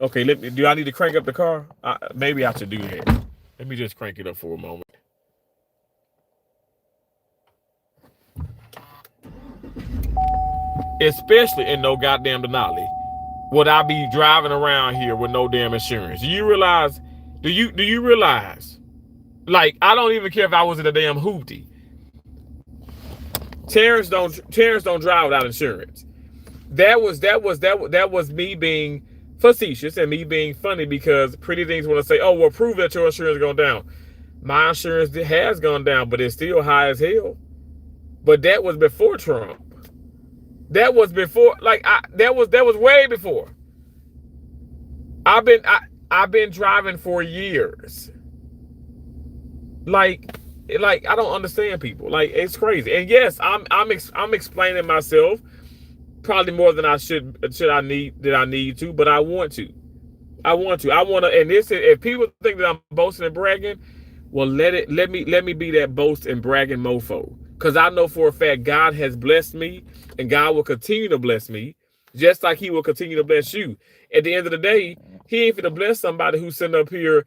S1: Okay, do I need to crank up the car? Maybe I should do that. Let me just crank it up for a moment. Especially in no goddamn Denali. Would I be driving around here with no damn insurance? Do you realize? Do you realize? Like, I don't even care if I was in a damn hoopty. Terrence don't drive without insurance. That was me being facetious and me being funny because pretty things want to say, oh, well, prove that your insurance is going down. My insurance has gone down, but it's still high as hell. But that was before Trump. That was before, that was way before. I've been driving for years. Like I don't understand people. Like, it's crazy. And yes, I'm explaining myself probably more than I I need to, but I want to. And this is, if people think that I'm boasting and bragging, well, let me be that boast and bragging mofo. Because I know for a fact God has blessed me and God will continue to bless me, just like he will continue to bless you. At the end of the day, he ain't finna bless somebody who's sitting up here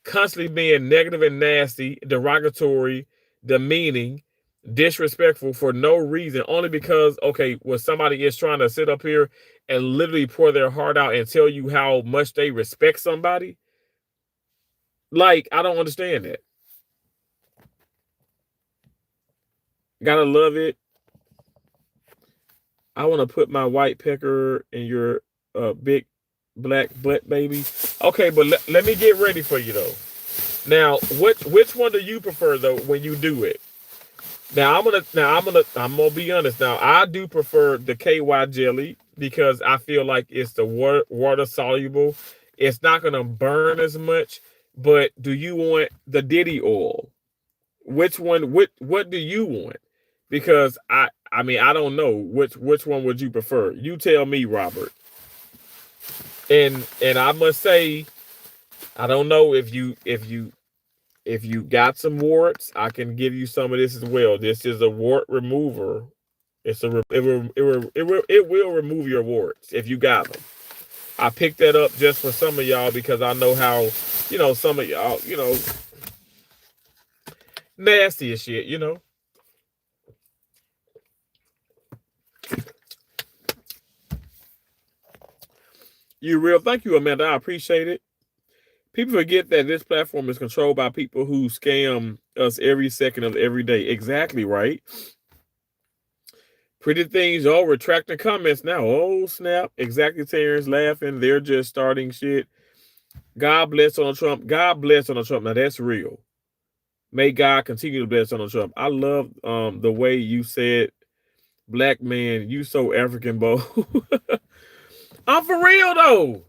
S1: constantly being negative and nasty, derogatory, demeaning, disrespectful for no reason, only because, okay, when somebody is trying to sit up here and literally pour their heart out and tell you how much they respect somebody, like, I don't understand that. Gotta love it. I want to put my white pecker in your big black butt, baby. Okay, but let me get ready for you though. Now, which one do you prefer though when you do it? I'm gonna be honest. Now, I do prefer the KY jelly because I feel like it's the water soluble. It's not gonna burn as much. But do you want the Diddy oil? Which one? What do you want? Because I mean I don't know which one would you prefer. You tell me, Robert. And I must say, I don't know if you got some warts, I can give you some of this as well. This is a wart remover. It will remove your warts if you got them. I picked that up just for some of y'all because I know how, some of y'all, nasty as shit, You real. Thank you, Amanda. I appreciate it. People forget that this platform is controlled by people who scam us every second of every day. Exactly right. Pretty things. Oh, retracting comments now. Oh, snap. Exactly, Terrence laughing. They're just starting shit. God bless Donald Trump. God bless Donald Trump. Now, that's real. May God continue to bless Donald Trump. I love the way you said, black man, you so African, Bo. I'm for real, though.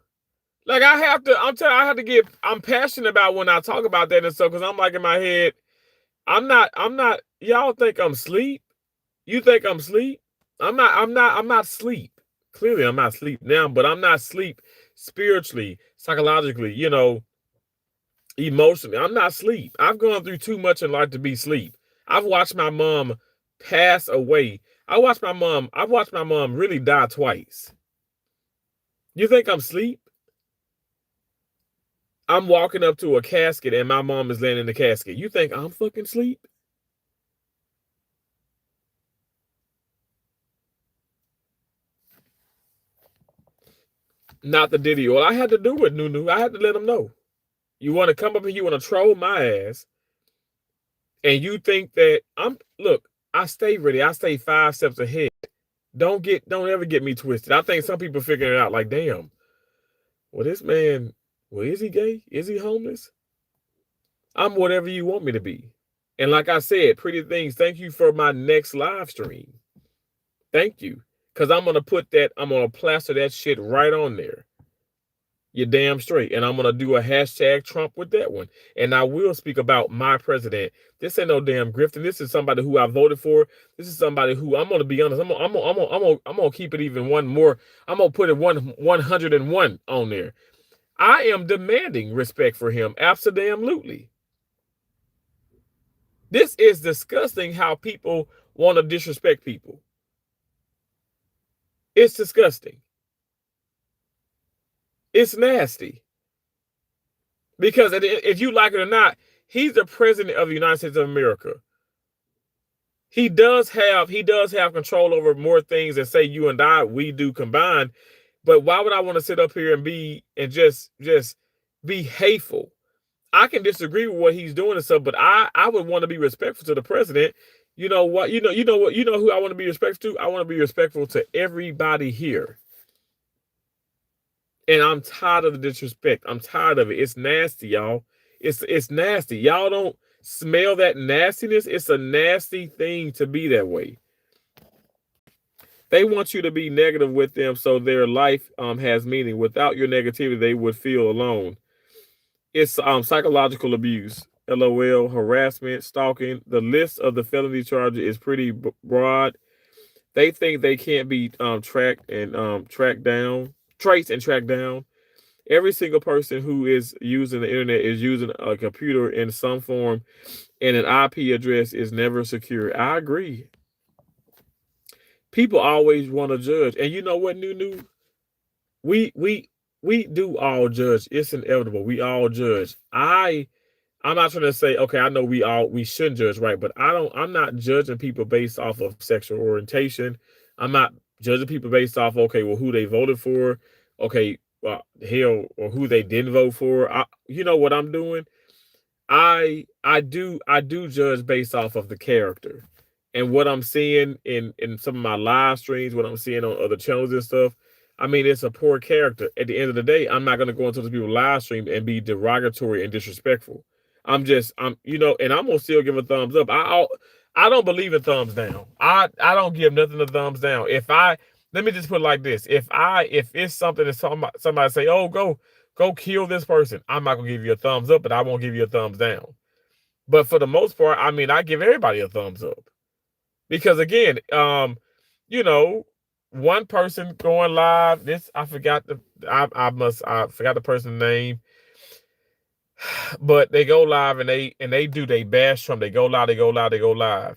S1: Like, I'm passionate about when I talk about that and stuff, because I'm like in my head, I'm not, y'all think I'm sleep? You think I'm sleep? I'm not sleep. Clearly, I'm not sleep now, but I'm not sleep spiritually, psychologically, emotionally. I'm not sleep. I've gone through too much in life to be sleep. I've watched my mom pass away. I've watched my mom really die twice. You think I'm sleep? I'm walking up to a casket and my mom is laying in the casket. You think I'm fucking sleep? Not the Diddy. Well, I had to do it, Nunu. I had to let him know. You want to come up here, you want to troll my ass, and you think that look, I stay ready. I stay 5 steps ahead. Don't ever get me twisted. I think some people figuring it out like, damn, well, this man, well, is he gay? Is he homeless? I'm whatever you want me to be. And like I said, pretty things, thank you for my next live stream. Thank you. Because I'm going to plaster that shit right on there. You're damn straight. And I'm going to do a hashtag Trump with that one. And I will speak about my president. This ain't no damn grifting. This is somebody who I voted for. This is somebody who, I'm going to be honest, I'm going to keep it even one more. I'm going to put it 101 on there. I am demanding respect for him. Absolutely. This is disgusting how people want to disrespect people. It's disgusting. It's nasty. Because if you like it or not, he's the president of the United States of America. He does have control over more things than say you and I we do combined. But why would I want to sit up here and just be hateful? I can disagree with what he's doing and stuff, but I would want to be respectful to the president. You know what? You know who I want to be respectful to? I want to be respectful to everybody here. And I'm tired of the disrespect. I'm tired of it. It's nasty, y'all. It's nasty. Y'all don't smell that nastiness. It's a nasty thing to be that way. They want you to be negative with them so their life has meaning. Without your negativity, they would feel alone. It's psychological abuse. LOL, harassment, stalking. The list of the felony charges is pretty broad. They think they can't be traced and tracked down. Every single person who is using the internet is using a computer in some form, and an IP address is never secure. I agree. People always want to judge, and you know what, Nunu? We we do all judge. It's inevitable. We all judge. I'm not trying to say, okay, I know we shouldn't judge, right? But I'm not judging people based off of sexual orientation. I'm not judging people based off, okay, well, who they voted for, okay, hell, or who they didn't vote for. You know what I'm doing? I do judge based off of the character and what I'm seeing in some of my live streams, what I'm seeing on other channels and stuff. I mean, it's a poor character. At the end of the day, I'm not gonna go into those people's live stream and be derogatory and disrespectful. And I'm gonna still give a thumbs up. I don't believe in thumbs down. I don't give nothing a thumbs down. Let me just put it like this: if it's something that somebody say, oh, go kill this person, I'm not gonna give you a thumbs up, but I won't give you a thumbs down. But for the most part, I mean, I give everybody a thumbs up because again, you know, one person going live. This I forgot I forgot the person's name, but they go live and they do they bash Trump. They go live,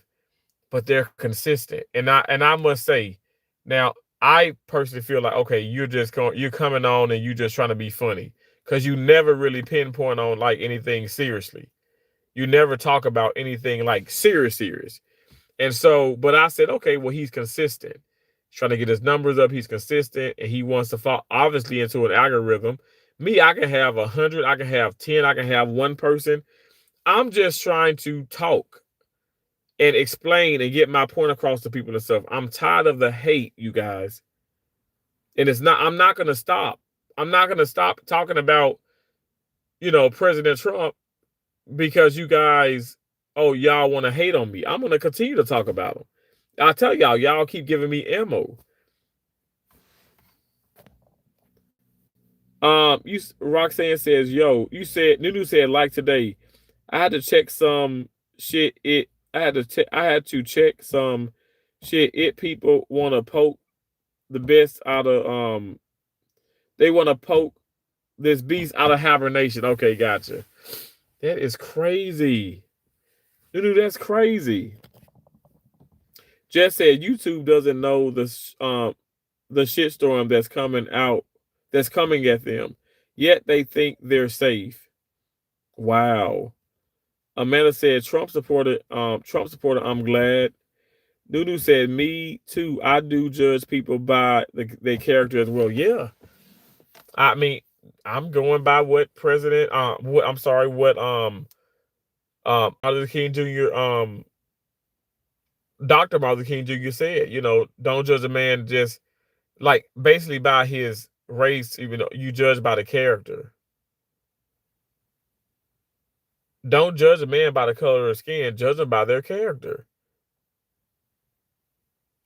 S1: but they're consistent. And I must say, now I personally feel like, okay, you're coming on and you're just trying to be funny because you never really pinpoint on like anything seriously. You never talk about anything like serious. And so, but I said, okay, well, he's consistent. He's trying to get his numbers up. He's consistent and he wants to fall obviously into an algorithm. Me, I can have 100, I can have 10, I can have one person. I'm just trying to talk and explain and get my point across to people and stuff. I'm tired of the hate, you guys. And I'm not going to stop. I'm not going to stop talking about, President Trump because you guys, oh, y'all want to hate on me. I'm going to continue to talk about him. I tell y'all keep giving me ammo. Roxanne says, yo, Nunu said like today, I had to check some shit. I had to check some shit. People want to poke the best out of they want to poke this beast out of hibernation. Okay, gotcha. That is crazy. Dude, that's crazy. Jess said YouTube doesn't know the shitstorm that's coming at them. Yet they think they're safe. Wow. Amanda said Trump supporter, I'm glad. Nunu said, me too. I do judge people by their character as well. Yeah. I mean, I'm going by what President Martin Luther King Jr. Dr. Martin Luther King Jr. said, don't judge a man just like basically by his race, even though you judge by the character. Don't judge a man by the color of skin, judge them by their character.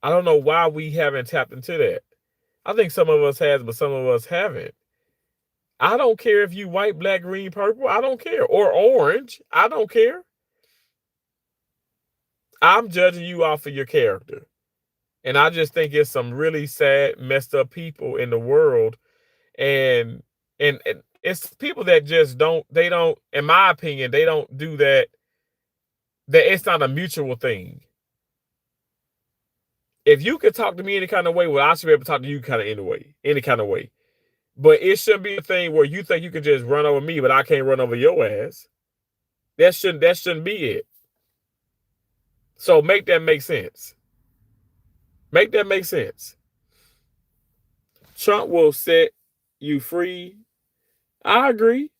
S1: I don't know why we haven't tapped into that. I think some of us has, but some of us haven't. I don't care if you white, black, green, purple. I don't care. Or orange. I don't care. I'm judging you off of your character. And I just think it's some really sad, messed up people in the world. And it's people that just don't, in my opinion, they don't do that. That it's not a mutual thing. If you could talk to me any kind of way, well, I should be able to talk to you any kind of way. But it shouldn't be a thing where you think you can just run over me, but I can't run over your ass. That shouldn't be it. So make that make sense. Make that make sense. Trump will set you free. I agree.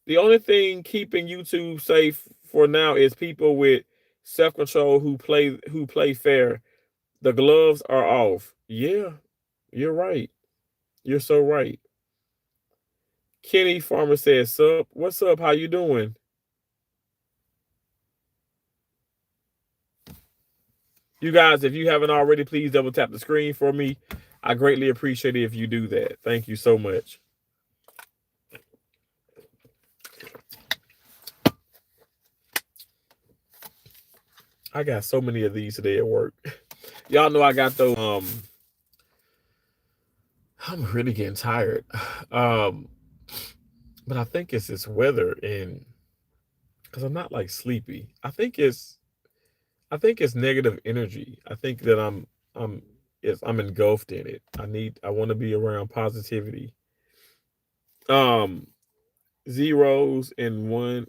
S1: The only thing keeping YouTube safe for now is people with self-control who play fair. The gloves are off. Yeah, you're right. You're so right. Kenny Farmer says, "Sup? What's up? How you doing?" You guys, if you haven't already, please double tap the screen for me. I greatly appreciate it if you do that. Thank you so much. I got so many of these today at work. Y'all know I got those. I'm really getting tired. But I think it's this weather and because I'm not like sleepy. I think it's negative energy. I think that I'm engulfed in it. I want to be around positivity. Um, zeros and one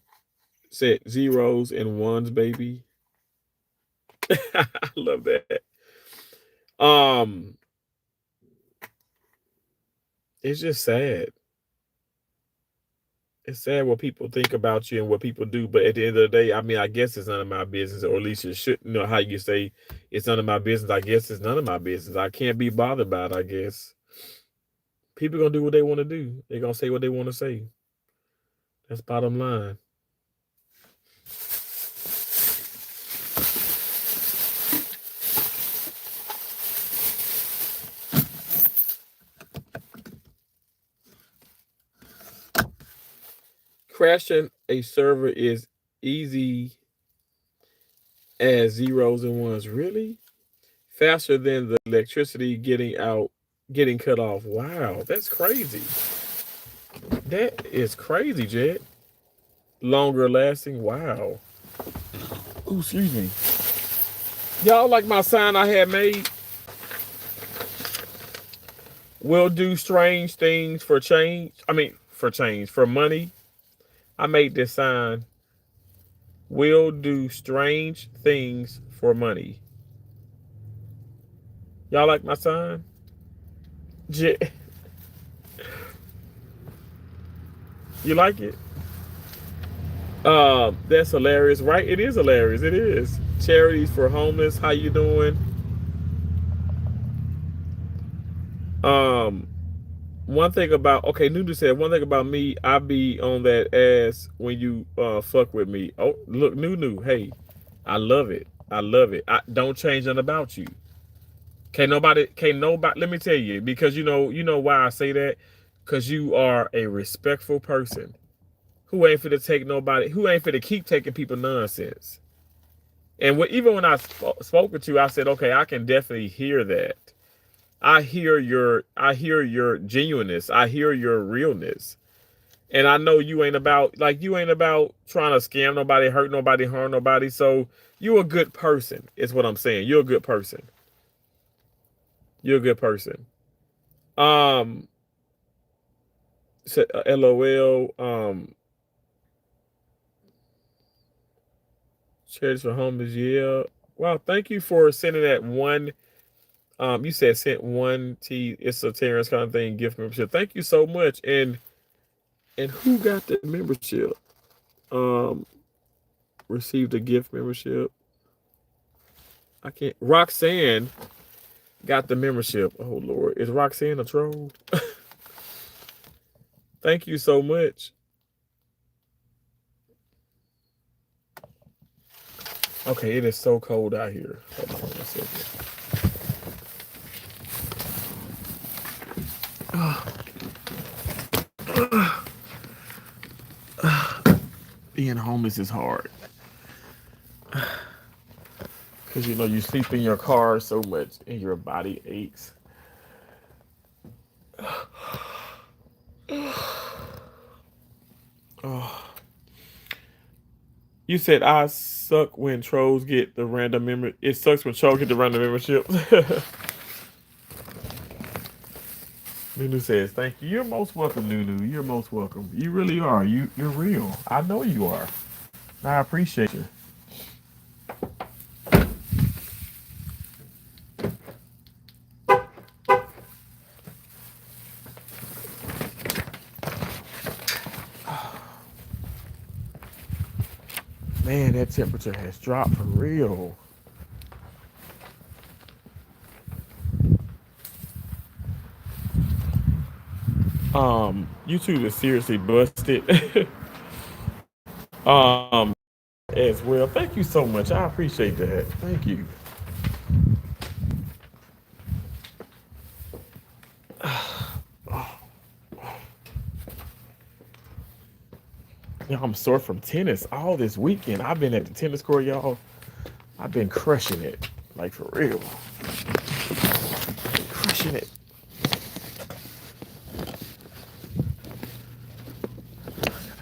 S1: set zeros and ones, baby. I love that. Um, it's just sad. It's sad what people think about you and what people do, but at the end of the day, I mean, I guess it's none of my business, or at least it shouldn't. You know how you say it's none of my business. I guess it's none of my business. I can't be bothered by it. I guess people gonna do what they want to do. They're gonna say what they want to say. That's bottom line. Crashing a server is easy as zeros and ones. Really? Faster than the electricity getting cut off. Wow, that's crazy. That is crazy, Jed. Longer lasting. Wow. Ooh, excuse me. Y'all like my sign I had made? Will do strange things for change. I mean, for change, for money. I made this sign. Will do strange things for money. Y'all like my sign? You like it? That's hilarious, right? It is hilarious. It is. Charities for homeless. How you doing? Um, One thing about Nunu said one thing about me, I be on that ass when you fuck with me. Oh, look, Nunu, hey, I love it. I love it. I don't change nothing about you. Can't nobody let me tell you, because you know why I say that? Because you are a respectful person who ain't finna take nobody, who ain't finna keep taking people nonsense. And even when I spoke with you, I said, okay, I can definitely hear that. I hear your genuineness. I hear your realness. And I know you ain't about trying to scam nobody, hurt nobody, harm nobody. So you're a good person, is what I'm saying. You're a good person. You're a good person. Um LOL. Charities for homeless, yeah. Wow, thank you for sending that one. You said sent one T, it's a Terrence kind of thing, gift membership. Thank you so much. And who got the membership? Um, Received a gift membership. I can't. Roxanne got the membership. Oh Lord, is Roxanne a troll? Thank you so much. Okay, it is so cold out here. Hold on a second. Being homeless is hard. Because you sleep in your car so much and your body aches. Oh. You said I suck when trolls get the random member. It sucks when trolls get the random membership. Nunu says, "Thank you. You're most welcome, Nunu. You're most welcome. You really are. You're real. I know you are. I appreciate you." Man, that temperature has dropped for real. YouTube is seriously busted. um, as well. Thank you so much. I appreciate that. Thank you. I'm sore from tennis all this weekend. I've been at the tennis court, y'all. I've been crushing it, like for real. Crushing it.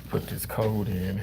S1: Put this code in.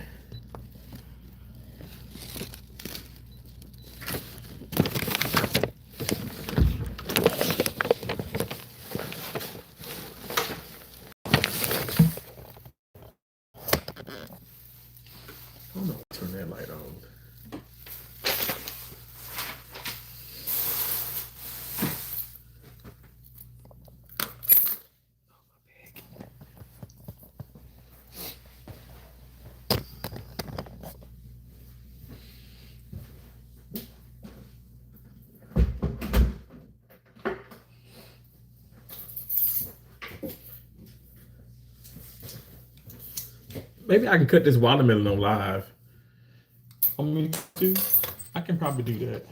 S1: Maybe I can cut this watermelon on live. I can probably do that.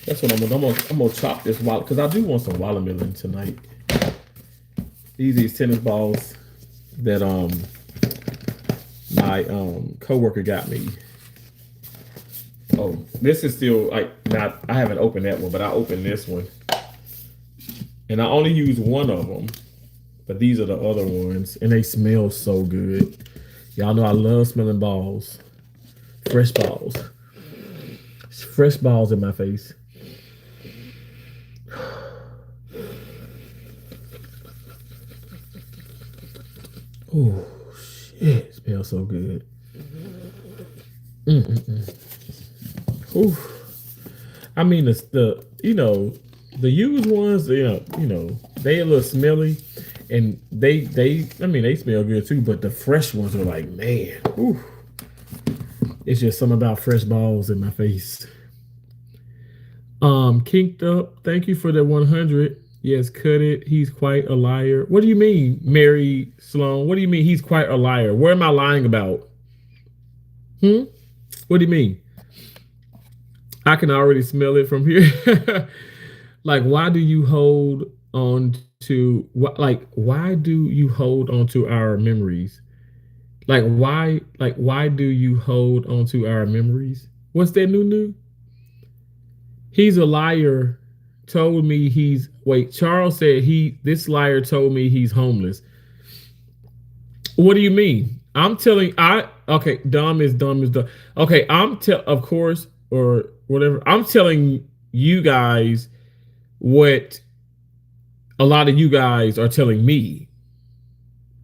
S1: That's what I'm gonna chop this watermelon because I do want some watermelon tonight. These tennis balls that my coworker got me. Oh, this is still like not. I haven't opened that one, but I opened this one, and I only use one of them. But these are the other ones, and they smell so good. Y'all know I love smelling balls, fresh balls, fresh balls in my face. Oh shit, it smells so good. Ooh. I mean the the used ones, they a little smelly, and they smell good too. But the fresh ones are like, man, ooh, it's just something about fresh balls in my face. Kinked up. Thank you for the 100. Yes, cut it. He's quite a liar. What do you mean, Mary Sloan? What do you mean he's quite a liar? What am I lying about? What do you mean? I can already smell it from here. Like, why do you hold on to what? Like, why do you hold on to our memories? Why do you hold on to our memories? What's that new? He's a liar. Told me he's wait. Charles said this liar told me he's homeless. What do you mean? I'm telling okay, dumb is dumb is dumb. Okay, of course or whatever. I'm telling you guys what a lot of you guys are telling me.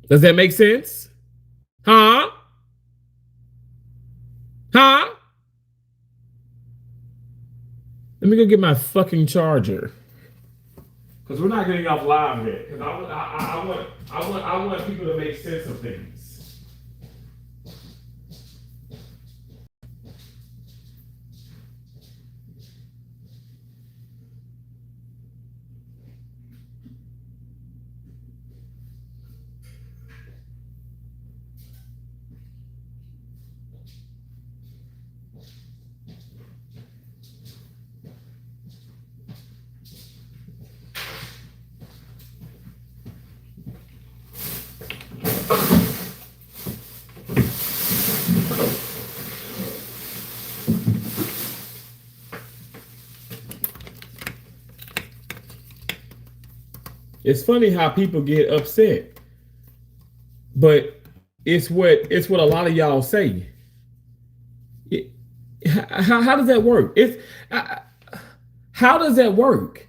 S1: Does that make sense? Huh? Huh? Let me go get my fucking charger. Because we're not getting off live yet. Because I want people to make sense of things. It's funny how people get upset, but it's what a lot of y'all say. How does that work? How does that work?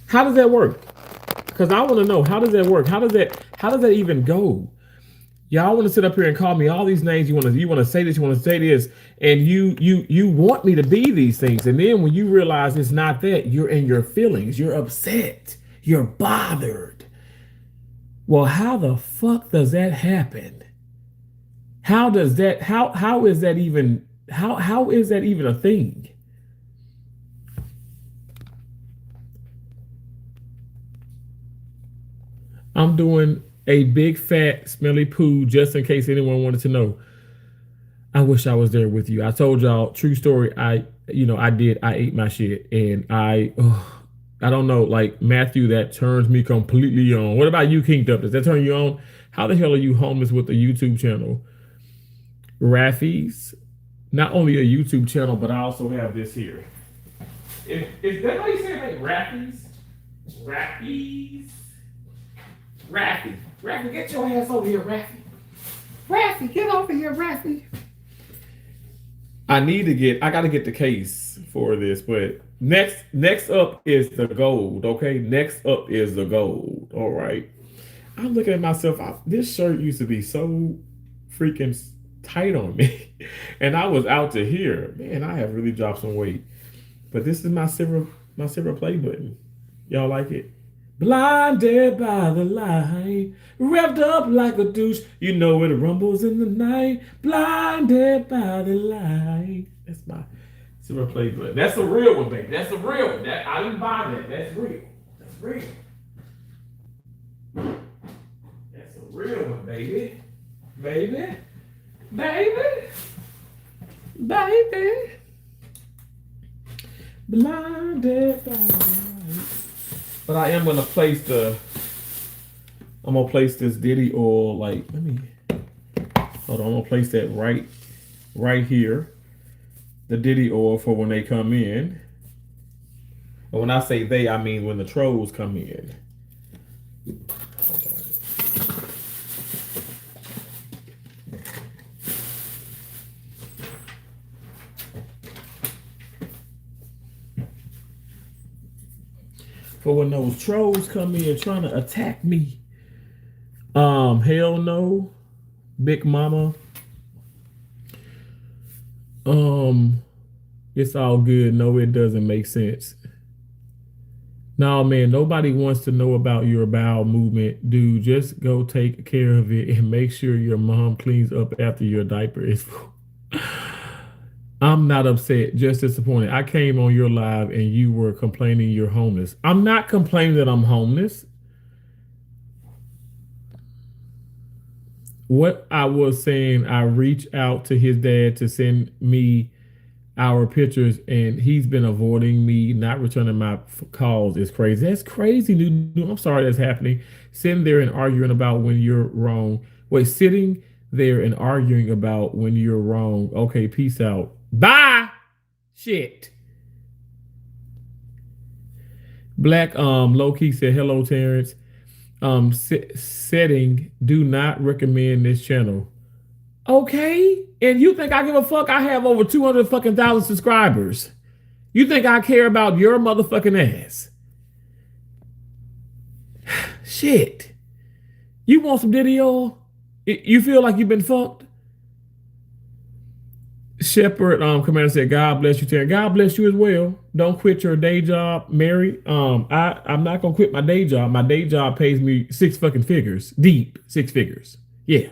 S1: How does that work? Because I want to know, how does that work? How does that even go? Y'all want to sit up here and call me all these names. You want to say this. You want to say this, and you want me to be these things. And then when you realize it's not that, you're in your feelings. You're upset. You're bothered. Well, how the fuck does that happen? How is that even a thing? I'm doing a big fat smelly poo just in case anyone wanted to know. I wish I was there with you. I told y'all, true story. I ate my shit, and I don't know, like Matthew, that turns me completely on. What about you, Kinked Up? Does that turn you on? How the hell are you homeless with a YouTube channel? Raffies, not only a YouTube channel, but I also have this here. Is that how you say it? Like Raffies? Raffies? Raffy, get your ass over here, Raffy. Raffy, get over here, Raffy. I gotta get the case for this, but next up is the gold, okay? Next up is the gold, all right? I'm looking at myself, this shirt used to be so freaking tight on me, and I was out to here. Man, I have really dropped some weight. But this is my silver play button. Y'all like it? Blinded by the light, revved up like a douche. You know it rumbles in the night. Blinded by the light. That's Silver plate glass. That's a real one, baby. That's a real one. That I didn't buy that. That's real. That's real. That's a real one, baby. Baby. Baby. Baby. Blinded by the light. But I am gonna place I'm gonna place this Diddy oil, like, hold on, I'm gonna place that right here. The Diddy oil for when they come in. And when I say they, I mean when the trolls come in. For when those trolls come in trying to attack me. Hell no, Big Mama. It's all good. No, it doesn't make sense. No, man, nobody wants to know about your bowel movement. Dude, just go take care of it and make sure your mom cleans up after your diaper is full. I'm not upset, just disappointed. I came on your live and you were complaining you're homeless. I'm not complaining that I'm homeless. What I was saying, I reached out to his dad to send me our pictures, and he's been avoiding me, not returning my calls. It's crazy. That's crazy, dude. I'm sorry that's happening. Sitting there and arguing about when you're wrong. Wait, sitting there and arguing about when you're wrong. Okay, peace out. Bye. Shit. Black low key said hello, Terrence. Setting, do not recommend this channel. Okay, and you think I give a fuck? I have over 200 fucking thousand subscribers. You think I care about your motherfucking ass? Shit. You want some Diddy oil? You feel like you've been fucked? Shepherd Commander said, God bless you, Terry. God bless you as well. Don't quit your day job, Mary. I'm not gonna quit my day job. My day job pays me 6 fucking figures. Deep 6 figures. Yeah.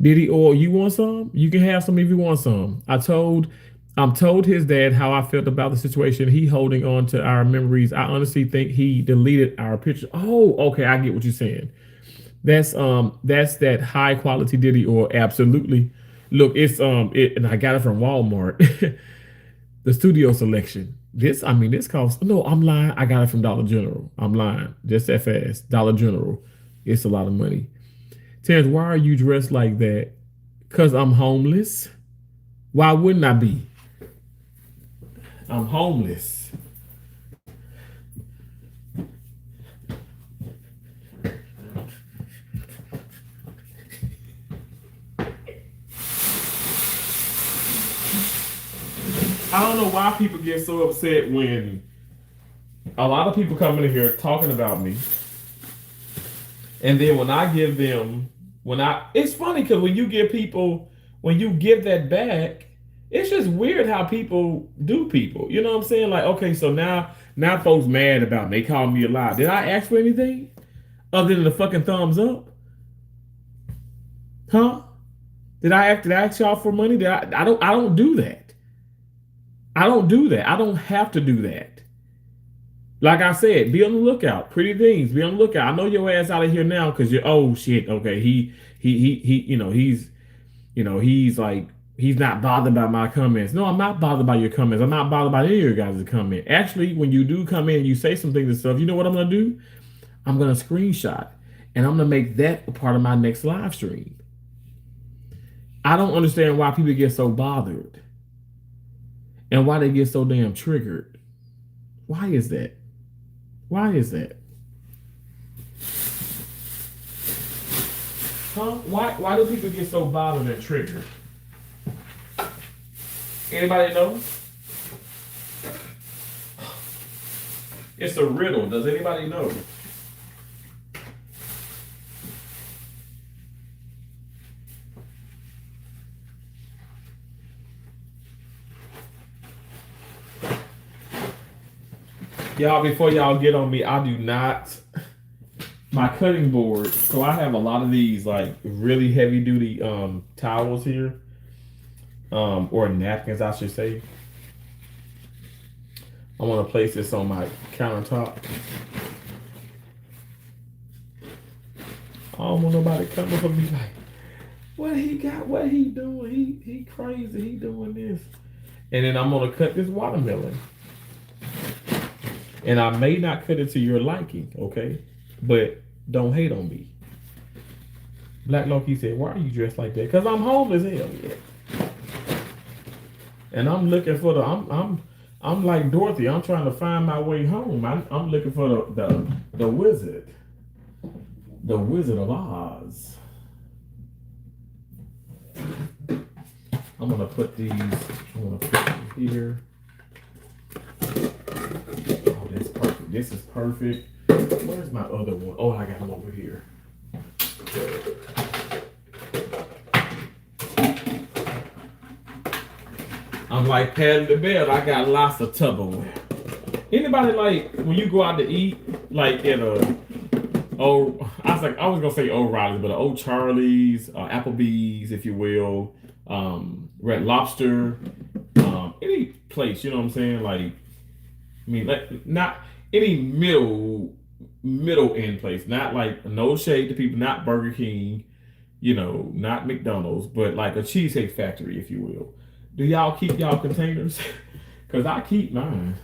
S1: Diddy oil, you want some? You can have some if you want some. I'm told his dad how I felt about the situation. He holding on to our memories. I honestly think he deleted our picture. Oh, okay, I get what you're saying. That's that high quality Diddy oil. Absolutely. Look, it's and I got it from Walmart. The studio selection. This costs, no, I'm lying. I got it from Dollar General. I'm lying. Just that fast. Dollar General. It's a lot of money. Terrence, why are you dressed like that? Because I'm homeless. Why wouldn't I be? I'm homeless. I don't know why people get so upset when a lot of people come in here talking about me. And then when I give them, it's funny because when you give that back, it's just weird how people do people. You know what I'm saying? Like, okay, so now folks mad about me. They call me a lie. Did I ask for anything other than the fucking thumbs up? Huh? Did I ask y'all for money? I don't do that. I don't do that. I don't have to do that. Like I said, be on the lookout. Pretty things, be on the lookout. I know your ass out of here now because you're, oh shit, okay. He's like, he's not bothered by my comments. No, I'm not bothered by your comments. I'm not bothered by any of your guys' comment. Actually, when you do come in, you say some things and stuff, you know what I'm gonna do? I'm gonna screenshot and I'm gonna make that a part of my next live stream. I don't understand why people get so bothered and why they get so damn triggered. Why is that? Why is that? Huh? Why do people get so bothered and triggered? Anybody know? It's a riddle. Does anybody know? Y'all, before y'all get on me, I do not, my cutting board, so I have a lot of these like really heavy duty towels here. or napkins, I should say. I want to place this on my countertop. I don't want nobody coming for me like, what he got? What he doing? He crazy. He doing this. And then I'm gonna cut this watermelon. And I may not cut it to your liking, okay? But don't hate on me. Black Loki said, "Why are you dressed like that?" Because I'm homeless, hell yeah. And I'm looking for the. I'm like Dorothy. I'm trying to find my way home. I'm looking for the wizard, the Wizard of Oz. I'm gonna put these. I'm gonna put them here. Oh, that's perfect. This is perfect. Where's my other one? Oh, I got them over here. I'm like Patty the Bear. I got lots of Tupperware. Anybody like when you go out to eat, like at a I was gonna say O'Reilly's, but old Charlie's, Applebee's, if you will, Red Lobster, any place, you know what I'm saying? Like, I mean, like not any middle end place, not like no shade to people, not Burger King, not McDonald's, but like a cheesecake factory, if you will. Do y'all keep y'all containers? Cause I keep mine.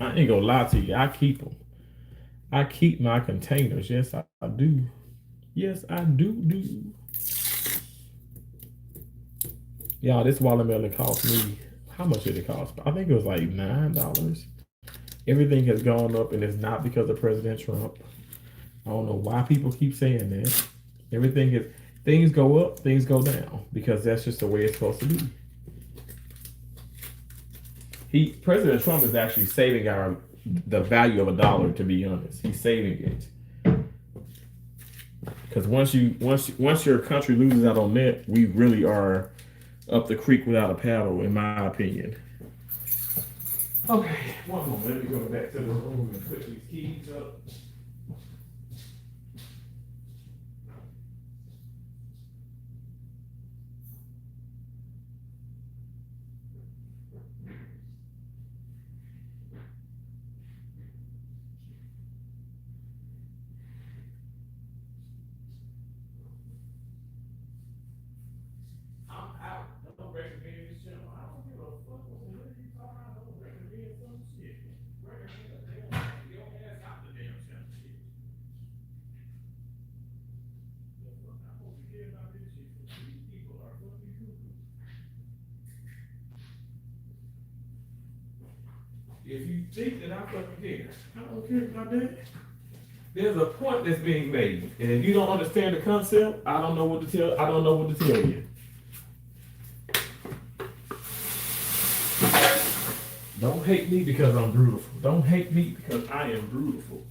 S1: I ain't gonna lie to you. I keep them. I keep my containers. Yes, I do. Yes, I do. Y'all, this watermelon cost me. How much did it cost? I think it was like $9. Everything has gone up, and it's not because of President Trump. I don't know why people keep saying that. Everything is things go up, things go down because that's just the way it's supposed to be. President Trump is actually saving the value of a dollar. To be honest, he's saving it because once your country loses out on that, we really are up the creek without a paddle, in my opinion. Okay, one moment. Let me go back to the room and put these keys up. I'm out. Don't recommend this channel. I don't give a fuck what you talking about. Don't recommend some shit. Recommend a damn your ass out the damn channel shit. The fuck I'm supposed to care about this shit. These people are fucking cuckoo. If you think that I fucking care, I don't care about that. There's a point that's being made, and if you don't understand the concept, I don't know what to tell. I don't know what to tell you. Don't hate me because I'm beautiful. Don't hate me because I am beautiful.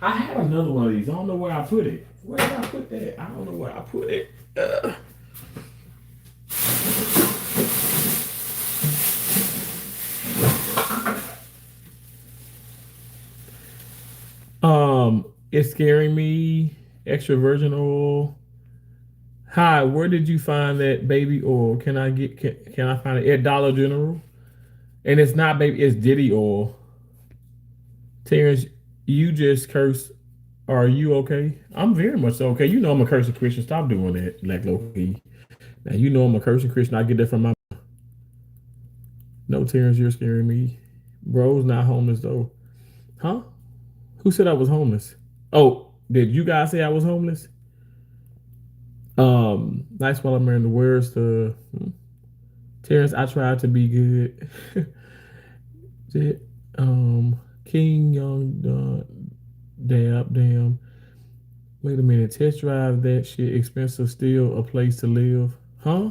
S1: I had another one of these. I don't know where I put it. Where did I put that? I don't know where I put it. It's scaring me. Extra virgin oil. Hi, where did you find that baby oil? Can I find it at Dollar General? And it's not baby, it's Diddy oil. Terrence, you just cursed. Are you okay? I'm very much okay. You know I'm a cursing Christian. Stop doing that, like Loki. Now you know I'm a cursing Christian. I get that from my. No, Terrence, you're scaring me. Bro's not homeless though. Huh? Who said I was homeless? Oh, did you guys say I was homeless? Nice while I'm wearing the words to Terrence. I tried to be good. King Young Dab Damn. Wait a minute. Test drive that shit. Expensive, still a place to live. Huh?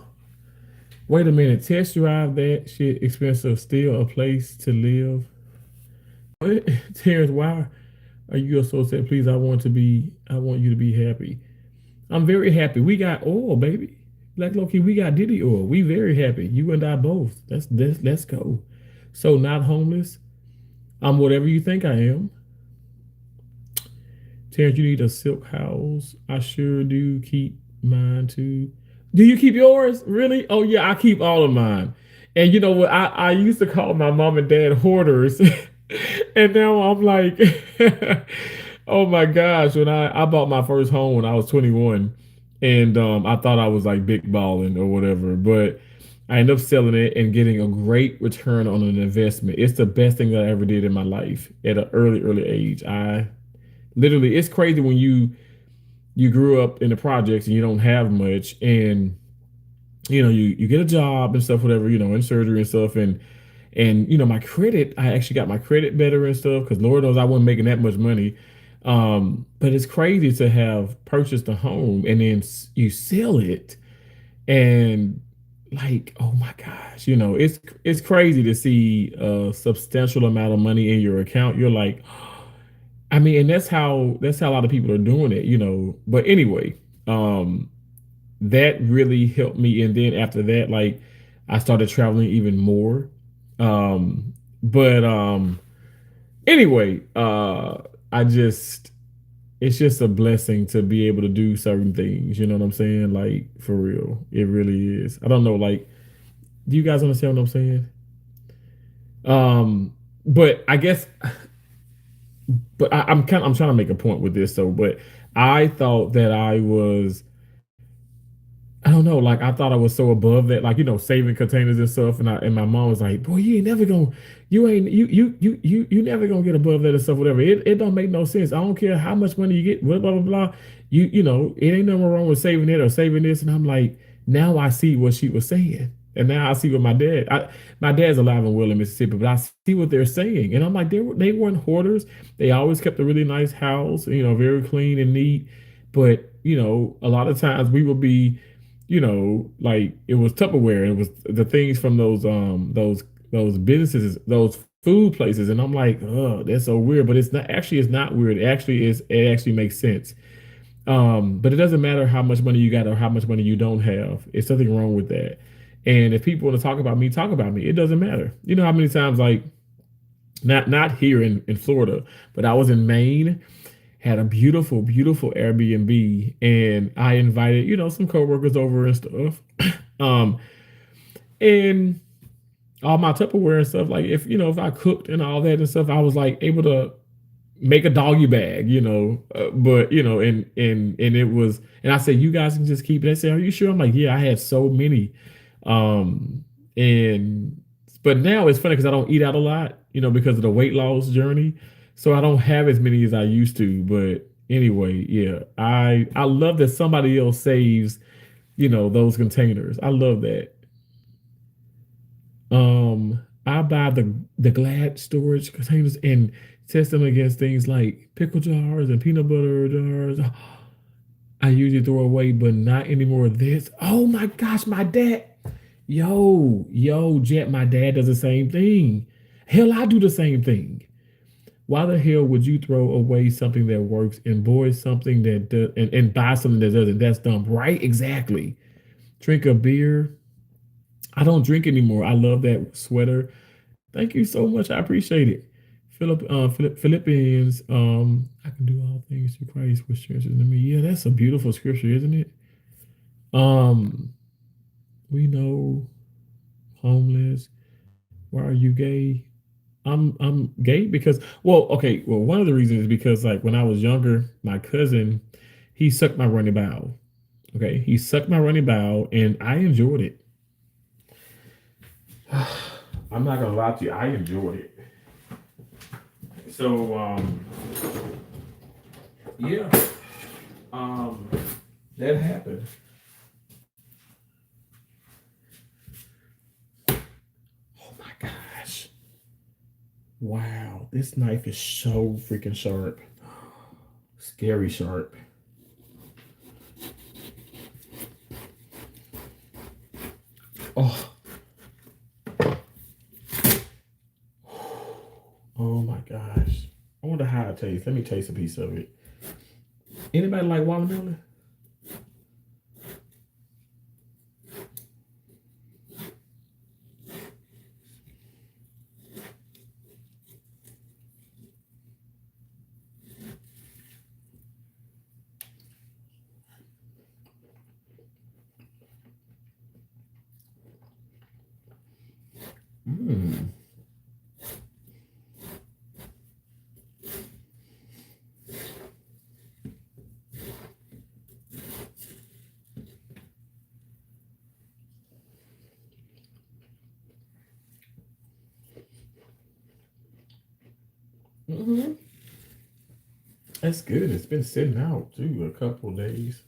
S1: Wait a minute. Test drive that shit. Expensive, still a place to live. What? Terrence, why are you so sad? Please, I want you to be happy. I'm very happy. We got oil, baby. Black Loki, we got Diddy oil. We very happy. You and I both. Let's go. So not homeless. I'm whatever you think I am. Terrence, you need a silk house. I sure do keep mine too. Do you keep yours? Really? Oh yeah, I keep all of mine. And you know what? I used to call my mom and dad hoarders. And now I'm like, oh my gosh, when I bought my first home when I was 21, and I thought I was like big balling or whatever, but I ended up selling it and getting a great return on an investment. It's the best thing that I ever did in my life at an early age. I literally, it's crazy when you grew up in the projects and you don't have much, and you get a job and stuff, whatever, in surgery and stuff, and my credit, I actually got my credit better and stuff because Lord knows I wasn't making that much money. But it's crazy to have purchased a home and then you sell it, and like, oh my gosh, it's crazy to see a substantial amount of money in your account. You're like, I mean, and that's how a lot of people are doing it. But anyway, um, that really helped me. And then after that, like, I started traveling even more. But anyway, I just it's just a blessing to be able to do certain things. You know what I'm saying? Like, for real, it really is. I don't know, like, do you guys understand what I'm saying? But I guess, but I'm trying to make a point with this though. But I thought that I don't know, like I thought I was so above that, like, saving containers and stuff, and my mom was like, "Boy, you ain't never gonna, you ain't you never gonna get above that and stuff, whatever. It don't make no sense. I don't care how much money you get, blah blah blah blah. It ain't nothing wrong with saving it or saving this." And I'm like, now I see what she was saying, and now I see what my dad's alive and well in Mississippi, but I see what they're saying, and I'm like, they weren't hoarders. They always kept a really nice house, very clean and neat, but a lot of times we would be like it was Tupperware. It was the things from those businesses, those food places, and I'm like, oh, that's so weird. But it's not weird. It actually makes sense. But it doesn't matter how much money you got or how much money you don't have. It's something wrong with that. And if people want to talk about me, talk about me. It doesn't matter. You know how many times, like, not here in Florida, but I was in Maine, had a beautiful, beautiful Airbnb, and I invited, some coworkers over and stuff. Um, and all my Tupperware and stuff, like, if I cooked and all that and stuff, I was like able to make a doggy bag, but and it was, and I said, you guys can just keep it. They said, are you sure? I'm like, yeah, I had so many. Um, and but now it's funny because I don't eat out a lot, because of the weight loss journey. So I don't have as many as I used to. But anyway, yeah, I love that somebody else saves, those containers. I love that. I buy the Glad storage containers and test them against things like pickle jars and peanut butter jars. I usually throw away, but not anymore. This, oh my gosh, my dad, Jet, my dad does the same thing. Hell, I do the same thing. Why the hell would you throw away something that works and boy something that does, and buy something that doesn't? That's dumb, right? Exactly. Drink a beer. I don't drink anymore. I love that sweater. Thank you so much. I appreciate it. Philippians, I can do all things through Christ which strengthens me. Yeah, that's a beautiful scripture, isn't it? Um, we know homeless. Why are you gay? I'm gay because, one of the reasons is because, like, when I was younger, my cousin, he sucked my running bowel. Okay, he sucked my running bowel, and I enjoyed it. I'm not gonna lie to you, I enjoyed it. So yeah, um, that happened. Oh my gosh! Wow, this knife is so freaking sharp, scary sharp. taste. Let me taste a piece of it. Anybody like watermelon? Mmm. Mm-hmm. That's good. It's been sitting out too a couple of days.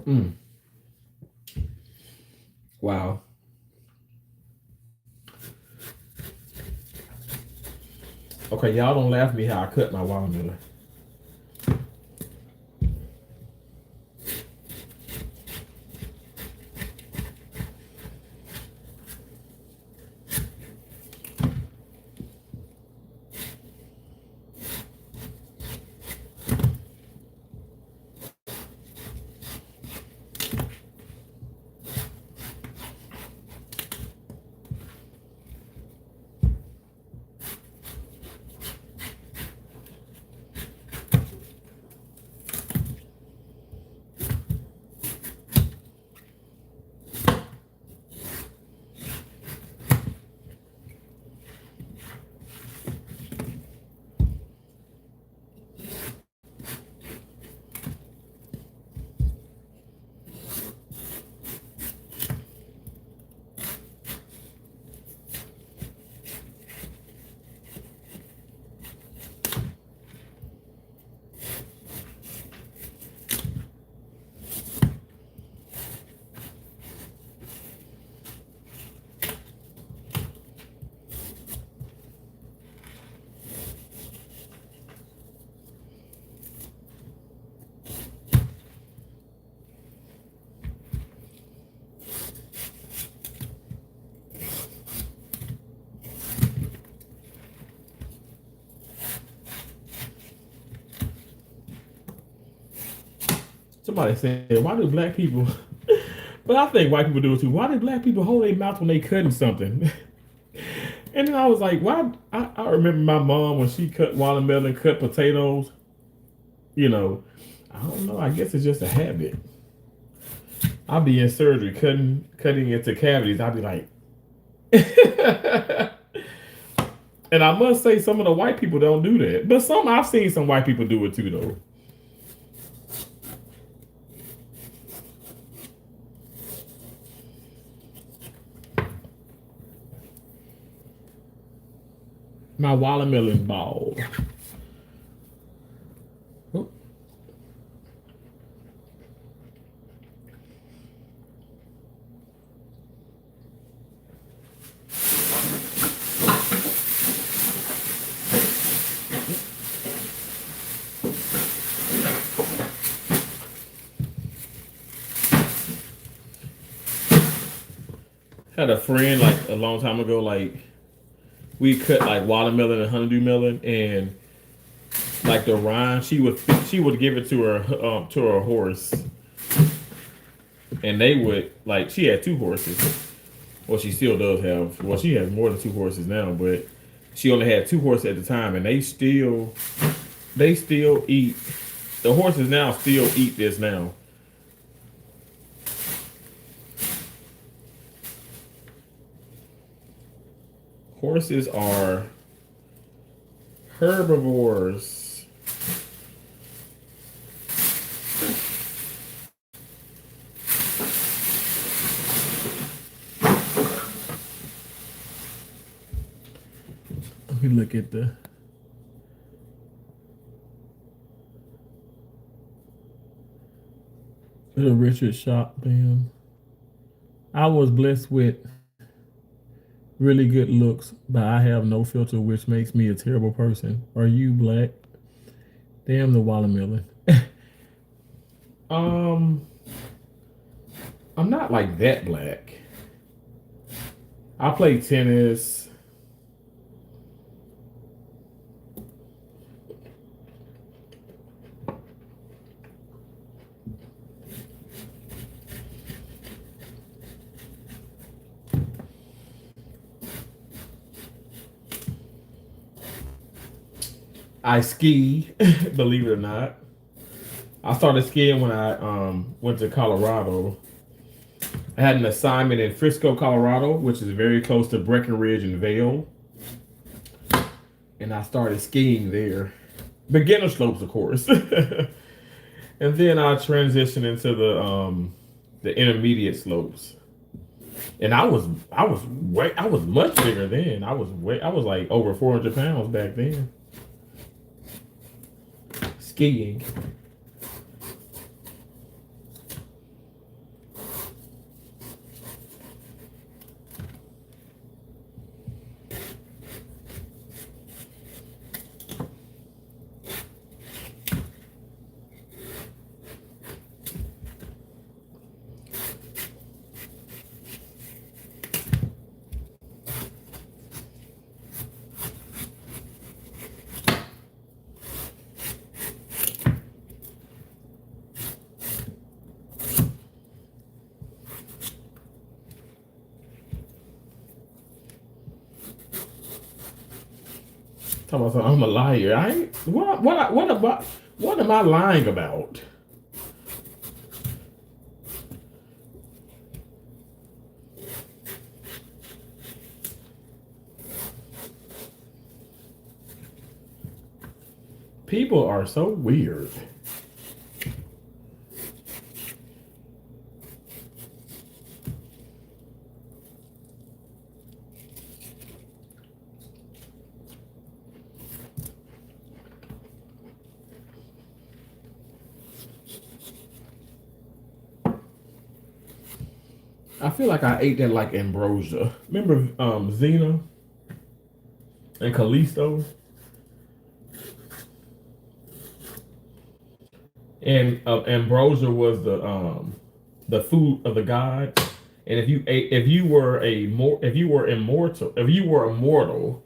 S1: Mm. Wow. Okay, y'all don't laugh at me how I cut my watermelon. Somebody said, "Why do black people?" But I think white people do it too. Why do black people hold their mouth when they cutting something? And then I was like, "Why?" I remember my mom when she cut watermelon, cut potatoes. You know, I don't know. I guess it's just a habit. I'll be in surgery cutting into cavities. I'll be like, and I must say, some of the white people don't do that. But some I've seen some white people do it too, though. My watermelon ball. Oh, had a friend like a long time ago. Like we cut like watermelon and honeydew melon, and like the rind, she would give it to her horse, and they would like she had two horses. Well, she still does have. Well, she has more than two horses now, but she only had two horses at the time, and they still eat. The horses now still eat this now. Horses are herbivores. Let me look at the little Richard Shop band. I was blessed with really good looks, but I have no filter, which makes me a terrible person. Are you black? Damn the watermelon. Um, I'm not like that black. I play tennis. I ski, believe it or not. I started skiing when I went to Colorado. I had an assignment in Frisco, Colorado, which is very close to Breckenridge and Vail, and I started skiing there. Beginner slopes, of course, and then I transitioned into the intermediate slopes. And I was much bigger then. I was like over 400 pounds back then. Skiing. Talking about I'm a liar. I ain't, what am I lying about? People are so weird. I feel like I ate that like ambrosia. Remember Xena and Callisto? And ambrosia was the food of the gods. And if you were immortal, if you were immortal,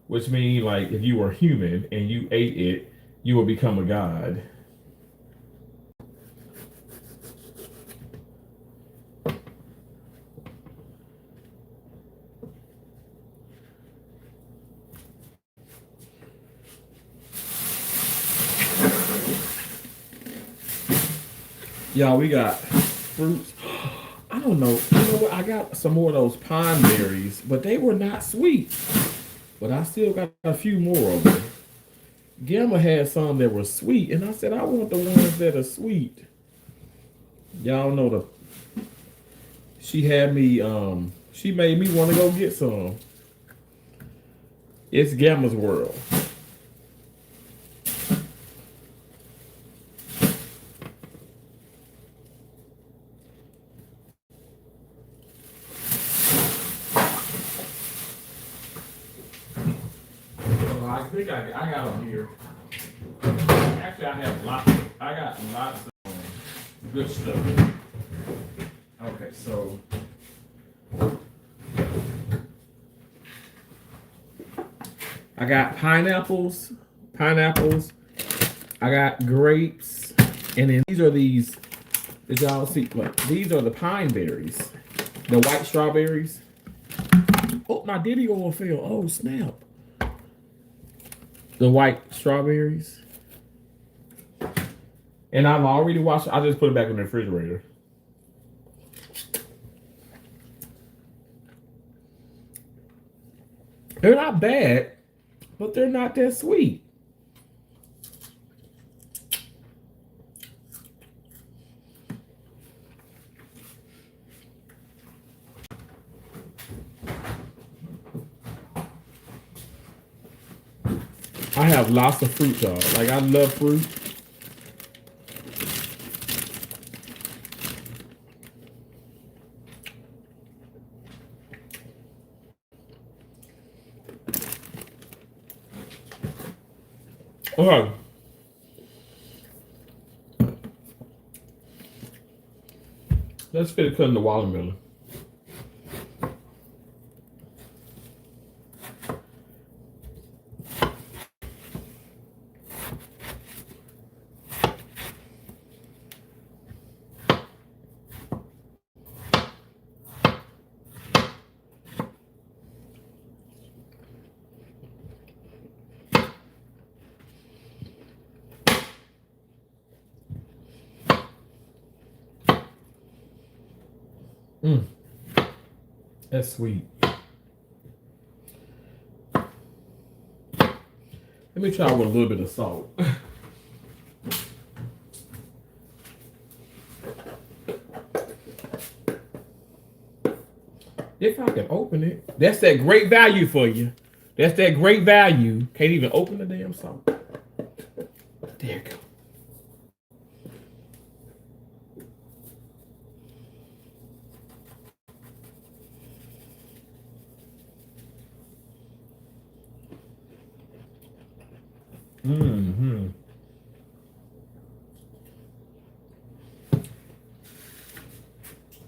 S1: which means like if you were human and you ate it, you would become a god. Y'all, we got fruits. I don't know. You know what? I got some more of those pine berries, but they were not sweet. But I still got a few more of them. Gamma had some that were sweet, and I said I want the ones that are sweet. Y'all know the. She had me. She made me want to go get some. It's Gamma's world. I think I got them here. Actually, I have lots. I got lots of good stuff. Okay, so I got pineapples. I got grapes, and then these. Did y'all see? Look, these are the pine berries, the white strawberries. Oh, my Diddy oil fell. Oh snap! The white strawberries. And I've already washed. I just put it back in the refrigerator. They're not bad, but they're not that sweet. I have lots of fruit, y'all. Like I love fruit. Okay. Let's finish cutting the watermelon. That's sweet. Let me try with a little bit of salt. If I can open it. That's that great value for you. That's that great value. Can't even open the damn salt. There you go. Mm-hmm.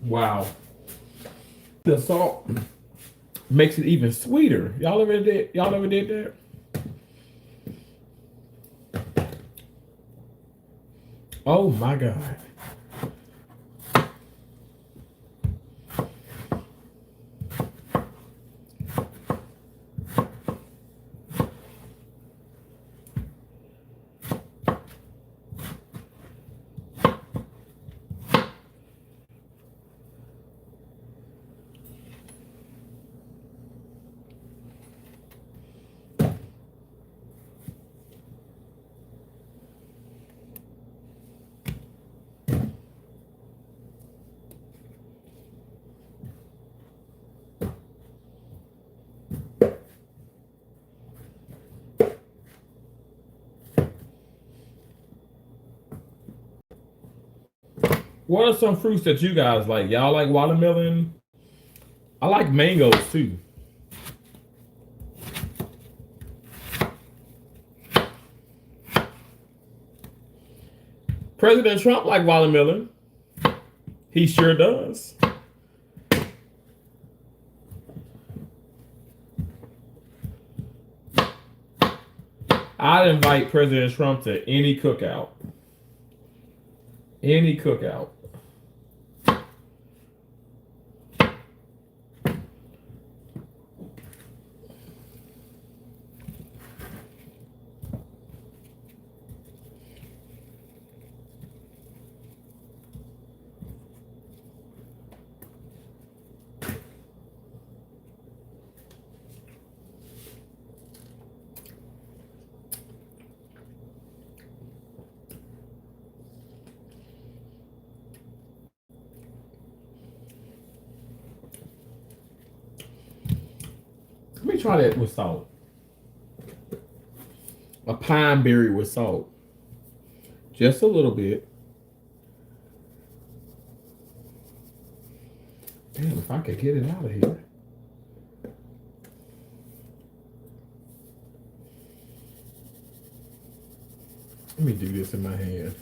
S1: Wow. The salt makes it even sweeter. Y'all ever did that? Oh my God. What are some fruits that you guys like? Y'all like watermelon? I like mangoes too. President Trump like watermelon. He sure does. I'd invite President Trump to any cookout. Any cookout. Let me try that with salt. A pine berry with salt. Just a little bit. Damn, if I could get it out of here. Let me do this in my hand.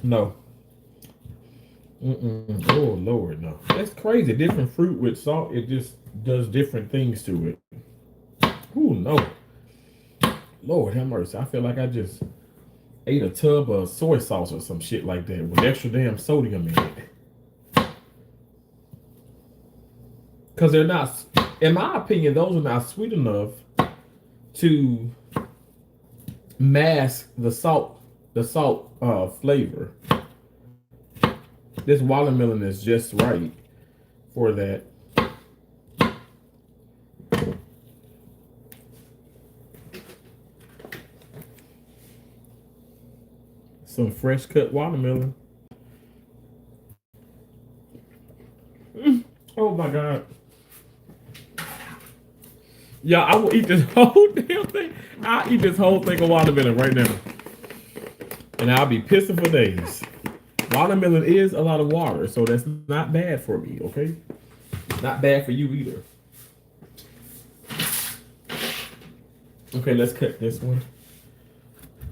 S1: No. Oh Lord, no. That's crazy. Different fruit with salt, it just does different things to it. Oh no. Lord have mercy. I feel like I just ate a tub of soy sauce or some shit like that with extra damn sodium in it. Because they're not, in my opinion, those are not sweet enough to mask the salt flavor. This watermelon is just right for that. Some fresh cut watermelon. Oh my God. Yeah, I will eat this whole damn thing. I'll eat this whole thing of watermelon right now. and I'll be pissing for days. Watermelon is a lot of water, so that's not bad for me, okay? Not bad for you either. Okay, let's cut this one.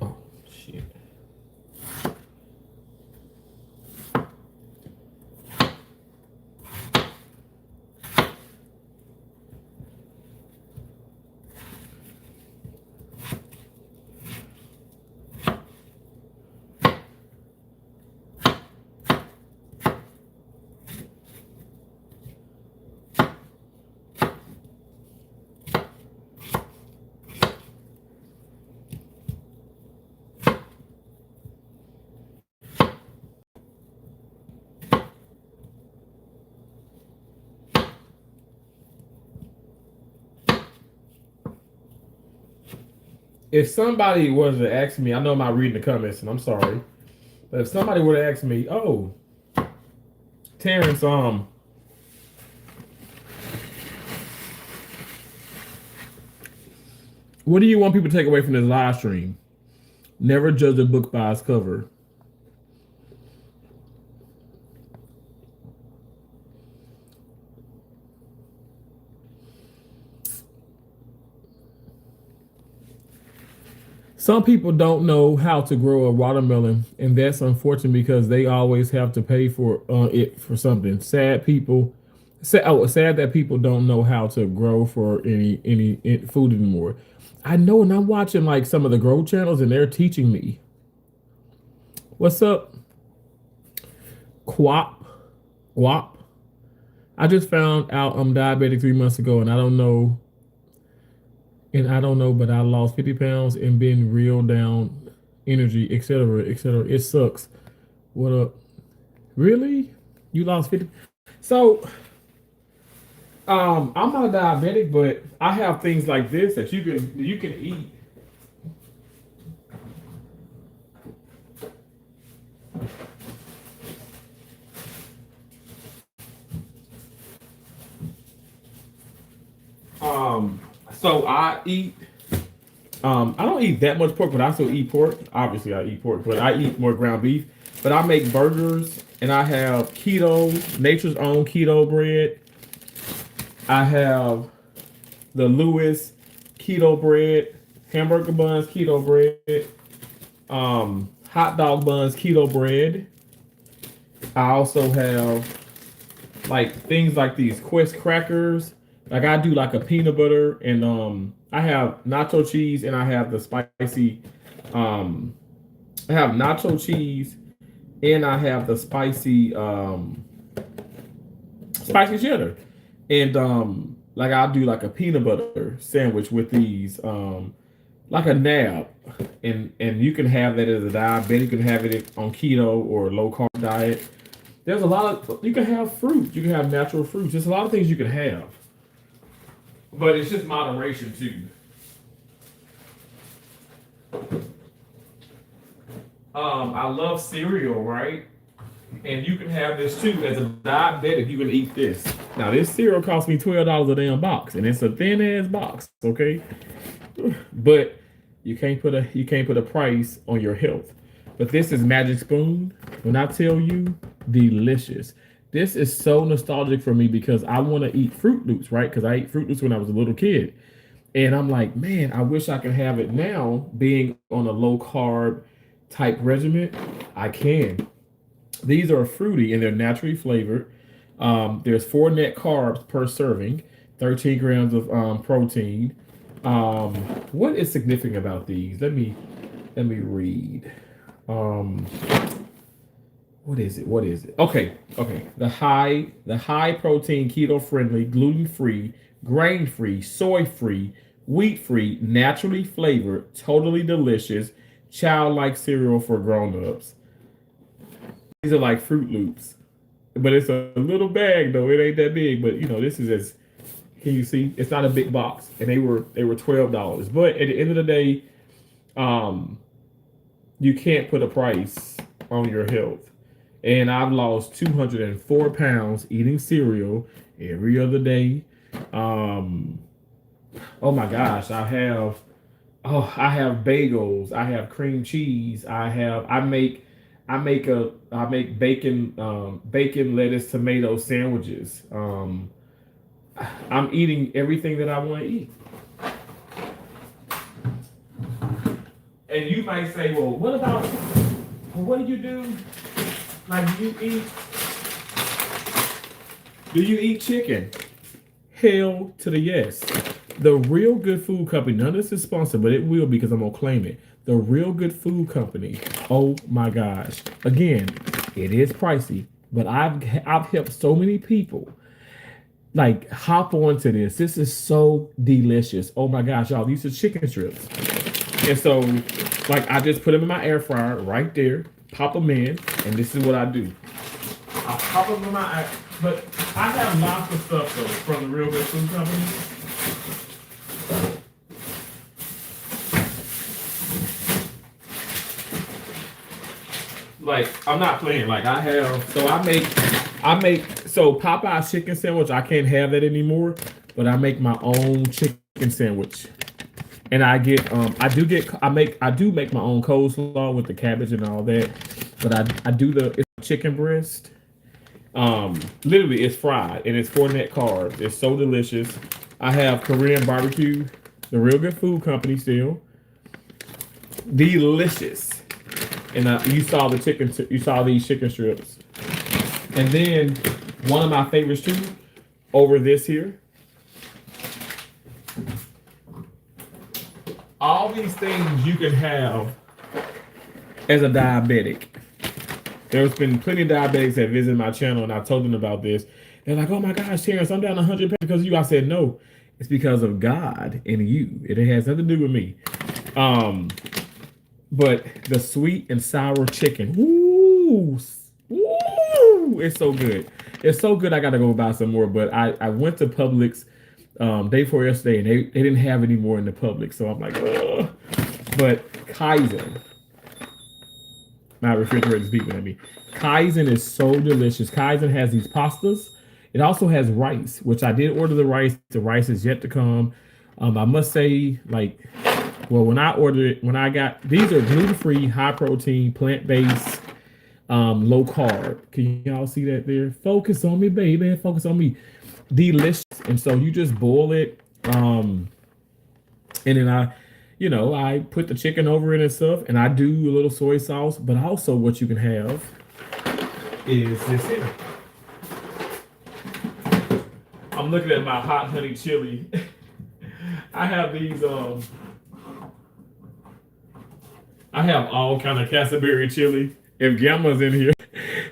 S1: Oh, shit. If somebody was to ask me, I know I'm not reading the comments, and I'm sorry, but if somebody were to ask me, "Oh, Terrence, what do you want people to take away from this live stream? Never judge a book by its cover." Some people don't know how to grow a watermelon, and that's unfortunate because they always have to pay for it for something. Sad people, sad that people don't know how to grow for any food anymore. I know, and I'm watching like some of the grow channels, and they're teaching me. What's up, Quap? Guap? I just found out I'm diabetic 3 months ago, and I don't know. But I lost 50 pounds and been real down, energy, etc., etc. It sucks. What up? Really? You lost 50? So, I'm not a diabetic, but I have things like this that you can eat. So I eat. I don't eat that much pork, but I still eat pork. Obviously, I eat pork, but I eat more ground beef. But I make burgers, and I have keto, nature's own keto bread. I have the Lewis keto bread, hamburger buns keto bread, hot dog buns keto bread. I also have like things like these Quest crackers. Like I do like a peanut butter and I have nacho cheese and I have the spicy I have nacho cheese and I have the spicy cheddar. And like I'll do like a peanut butter sandwich with these like a nab. And you can have that as a diabetic, you can have it on keto or low carb diet. There's a lot of you can have fruit, you can have natural fruits. There's a lot of things you can have. But it's just moderation too. I love cereal, right? And you can have this too. As a diabetic, you can eat this. Now, this cereal costs me $12 a damn box, and it's a thin ass box, okay? But you can't put a price on your health. But this is Magic Spoon. When I tell you, delicious. This is so nostalgic for me because I want to eat Fruit Loops, right? Because I ate Fruit Loops when I was a little kid. And I'm like, man, I wish I could have it now, being on a low carb type regimen. I can. These are fruity and they're naturally flavored. There's 4 net carbs per serving, 13 grams of protein. What is significant about these? Let me read. Um, what is it? What is it? Okay, okay. The high protein, keto friendly, gluten free, grain free, soy free, wheat free, naturally flavored, totally delicious, childlike cereal for grown ups. These are like Fruit Loops, but it's a little bag though. It ain't that big, but this is as can you see? It's not a big box, and they were $12. But at the end of the day, um, you can't put a price on your health. And I've lost 204 pounds eating cereal every other day. Um, oh my gosh, I have. Oh, I have bagels. I have cream cheese. I make bacon bacon lettuce tomato sandwiches. I'm eating everything that I want to eat. And you might say, well, what do you do? Like, do you eat chicken? Hell to the yes. The Real Good Food Company, none of this is sponsored, but it will because I'm gonna claim it. The Real Good Food Company. Oh my gosh. Again, it is pricey, but I've helped so many people like hop onto this. This is so delicious. Oh my gosh, y'all, these are chicken strips. And so, like, I just put them in my air fryer right there, pop them in, and this is what I do. I pop them in my, but I have lots of stuff though from the Real Good Food Company. Like, I'm not playing. Like, so Popeye's chicken sandwich. I can't have that anymore, but I make my own chicken sandwich. And I do make my own coleslaw with the cabbage and all that. But I do it's chicken breast. Literally it's fried and it's 4 net carbs. It's so delicious. I have Korean barbecue, the Real Good Food Company still. Delicious. And you saw these chicken strips. And then one of my favorites too, over this here. All these things you can have as a diabetic. There's been plenty of diabetics that visit my channel, and I told them about this. They're like, "Oh my gosh, Terrence, I'm down 100 pounds because of you." I said, "No, it's because of God and you. It has nothing to do with me." But the sweet and sour chicken, ooh, ooh, it's so good. It's so good. I got to go buy some more. But I went to Publix day before yesterday, and they didn't have any more in the Publix. So I'm like, ugh. But Kaizen, my refrigerator is beeping at me. Kaizen is so delicious. Kaizen has these pastas. It also has rice, which I did order the rice. The rice is yet to come. I must say, like, well, when I ordered it, when I got these are gluten-free, high protein, plant-based, low carb. Can y'all see that there? Focus on me, baby. Focus on me. Delicious. And so you just boil it. And then I put the chicken over it and stuff, and I do a little soy sauce. But also, what you can have is this here. I'm looking at my hot honey chili. I have these. I have all kind of Casaberry chili. If Gamma's in here,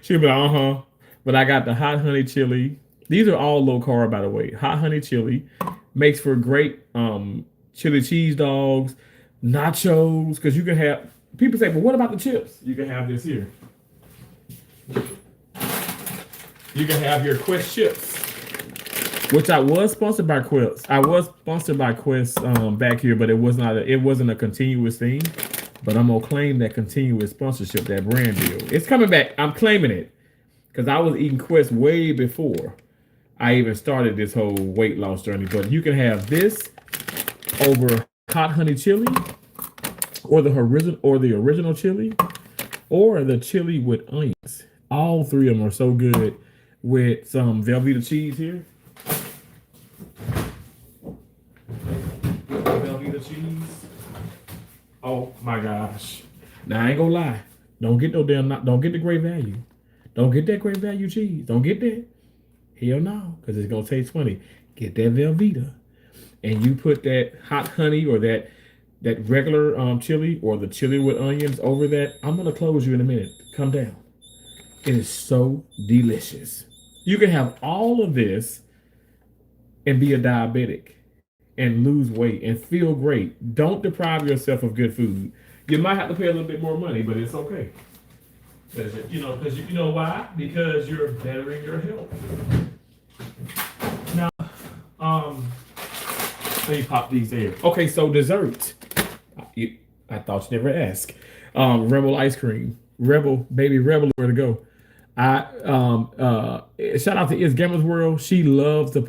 S1: she'll be like, uh-huh. But I got the hot honey chili. These are all low carb, by the way. Hot honey chili makes for great chili cheese dogs, nachos, because you can have, people say, but what about the chips? You can have this here. You can have your Quest chips, which I was sponsored by Quest. I was sponsored by Quest back here, but it wasn't a continuous thing. But I'm gonna claim that continuous sponsorship, that brand deal. It's coming back. I'm claiming it because I was eating Quest way before I even started this whole weight loss journey. But you can have this over hot honey chili, or the original chili, or the chili with onions. All three of them are so good with some Velveeta cheese here. Velveeta cheese. Oh my gosh. Now I ain't gonna lie. Don't get the great value. Don't get that great value cheese. Don't get that. Hell no, because it's gonna taste funny. Get that Velveeta. And you put that hot honey or that regular chili or the chili with onions over that. I'm gonna close you in a minute. Come down. It is so delicious. You can have all of this and be a diabetic and lose weight and feel great. Don't deprive yourself of good food. You might have to pay a little bit more money, but it's okay. Because you know why? Because you're bettering your health. Now, let me pop these there. Okay, so dessert. I thought you never asked. Rebel ice cream. Rebel, baby Rebel, where to go? I shout out to Is Gamers World. She loves the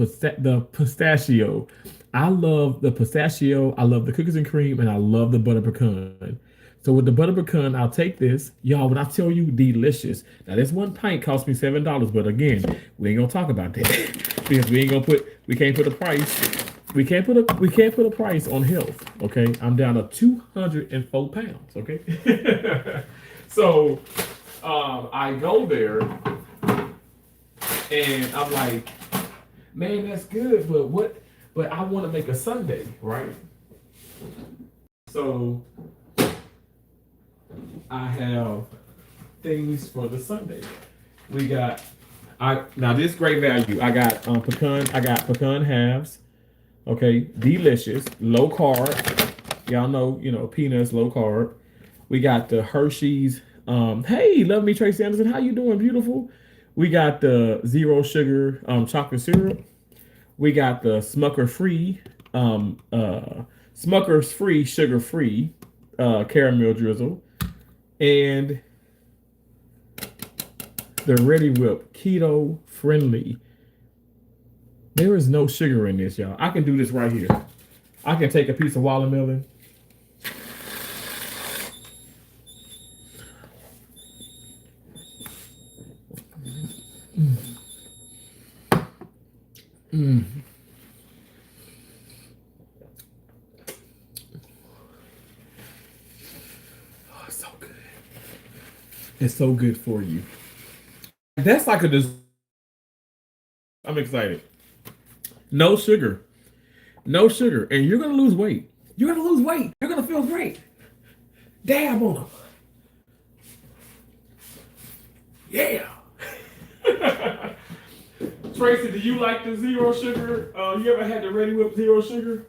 S1: pistachio. I love the pistachio. I love the cookies and cream, and I love the butter pecan. So with the butter pecan, I'll take this, y'all. When I tell you delicious, now this one pint cost me $7, but again, we ain't gonna talk about that because we can't put a price. We can't put a price on health. Okay, I'm down to 204 pounds. Okay, so I go there and I'm like, man, that's good, but what? But I want to make a sundae, right? So I have things for the sundae. We got I now this great value. I got pecan. I got pecan halves. Okay, delicious, low carb. Y'all know, peanuts, low carb. We got the Hershey's. Hey, love me, Tracy Anderson. How you doing, beautiful? We got the zero sugar chocolate syrup. We got the Smucker's free sugar free caramel drizzle, and the Ready Whip keto friendly. There is no sugar in this, y'all. I can do this right here. I can take a piece of watermelon. Mm. Oh, it's so good. It's so good for you. That's like a dessert. I'm excited. No sugar. No sugar. And you're going to lose weight. You're going to lose weight. You're going to feel great. Dab on them. Yeah. Tracy, do you like the zero sugar? You ever had the Ready Whip zero sugar?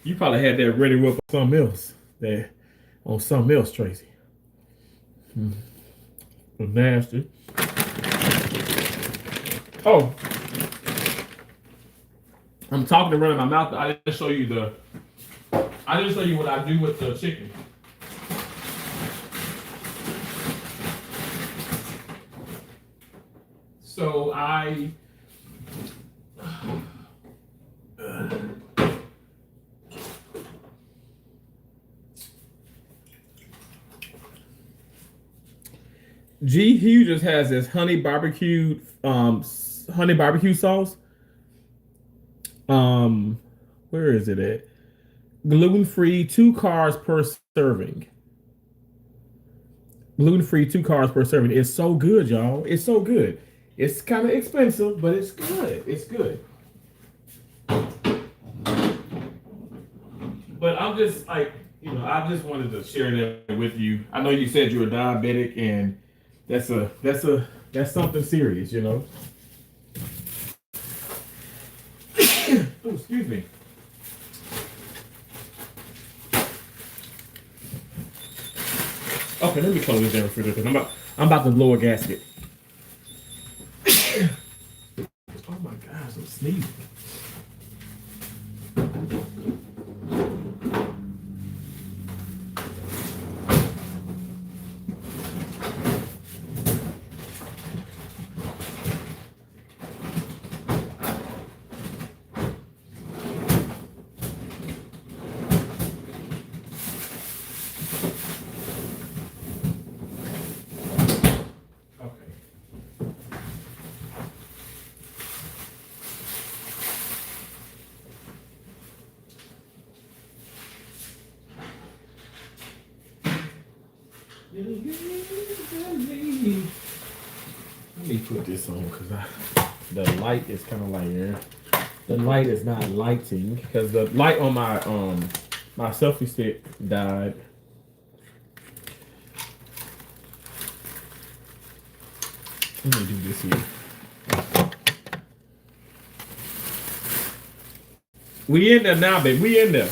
S1: You probably had that Ready Whip on something else. Tracy. Nasty. Oh, I'm talking to running my mouth. I didn't show you what I do with the chicken. So G Hugh just has this honey barbecue sauce. Where is it at? Gluten free, 2 carbs per serving. Gluten free, 2 carbs per serving. It's so good, y'all. It's so good. It's kind of expensive, but it's good. It's good. But I'm just like, I just wanted to share that with you. I know you said you're a diabetic, and that's something serious, Oh, excuse me. Okay, let me close this down for because I'm about to blow a gasket. Oh my gosh, I'm sneezing. Let me put this on because the light is kind of like the light is not lighting because the light on my my selfie stick died. Let me do this here. We in there now, babe. We in there.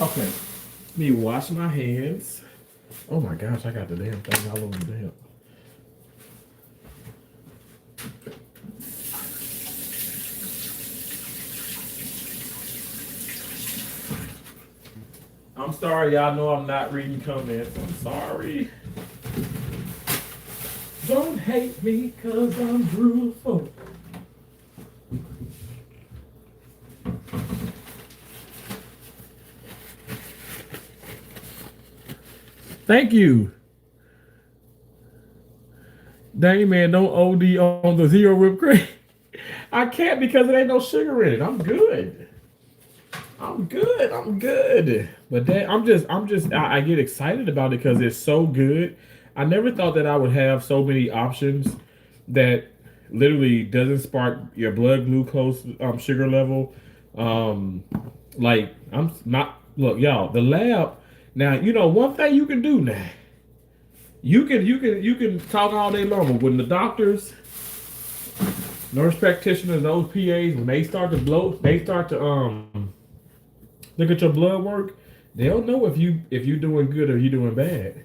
S1: Okay. Me wash my hands. Oh my gosh, I got the damn thing all over the damn. I'm sorry, y'all know I'm not reading comments. I'm sorry. Don't hate me cause I'm beautiful. Thank you. Dang man, don't OD on the zero whipped cream. I can't because it ain't no sugar in it. I'm good. I'm good. I'm good. But that I get excited about it because it's so good. I never thought that I would have so many options that literally doesn't spark your blood glucose sugar level. Um, like I'm not look, y'all, the lab now, you know, one thing you can do now. You can talk all day long, but when the doctors, nurse practitioners, those PAs, when they start to blow, they start to look at your blood work, they'll know if you're doing good or you're doing bad.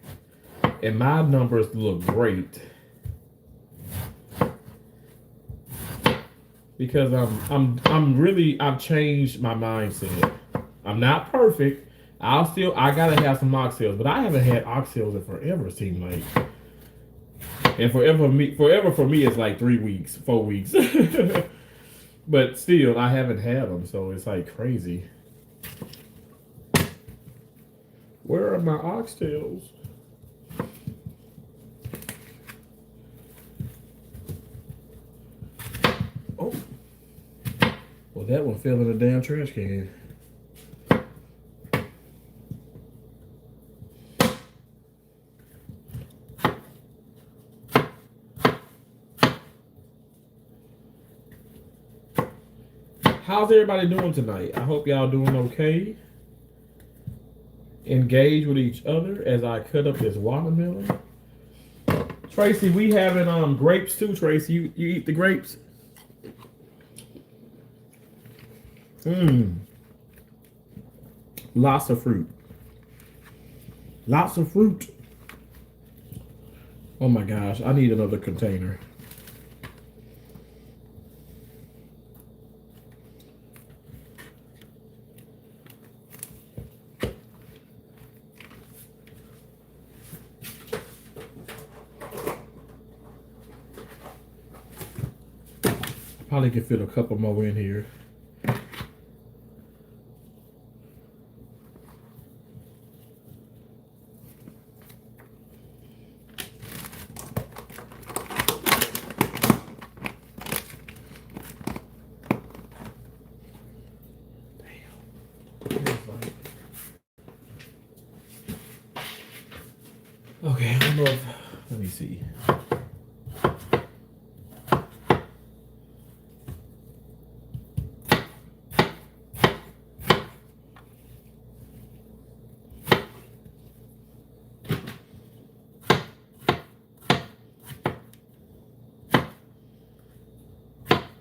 S1: And my numbers look great because I've changed my mindset. I'm not perfect. I gotta have some oxtails, but I haven't had oxtails in forever. It seems like, and forever for me is like 3 weeks, 4 weeks. But still, I haven't had them, so it's like crazy. Where are my oxtails? Oh, well, that one fell in the damn trash can. How's everybody doing tonight? I hope y'all doing okay. Engage with each other as I cut up this watermelon. Tracy, we having grapes too. Tracy, you eat the grapes? Mmm. Lots of fruit. Lots of fruit. Oh my gosh, I need another container. Probably could fit a couple more in here. Okay, I don't know if, let me see.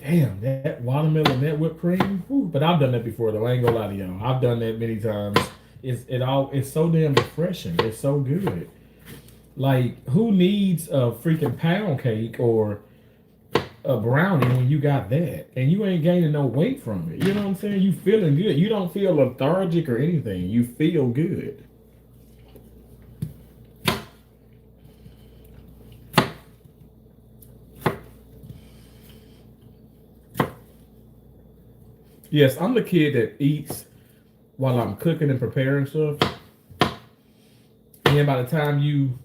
S1: Damn, that watermelon, that whipped cream. Whew, but I've done that before though. I ain't gonna lie to y'all. I've done that many times. It's so damn refreshing. It's so good. Like, who needs a freaking pound cake or a brownie when you got that and you ain't gaining no weight from it? You know what I'm saying? You feeling good. You don't feel lethargic or anything. You feel good. Yes, I'm the kid that eats while I'm cooking and preparing stuff. And by the time you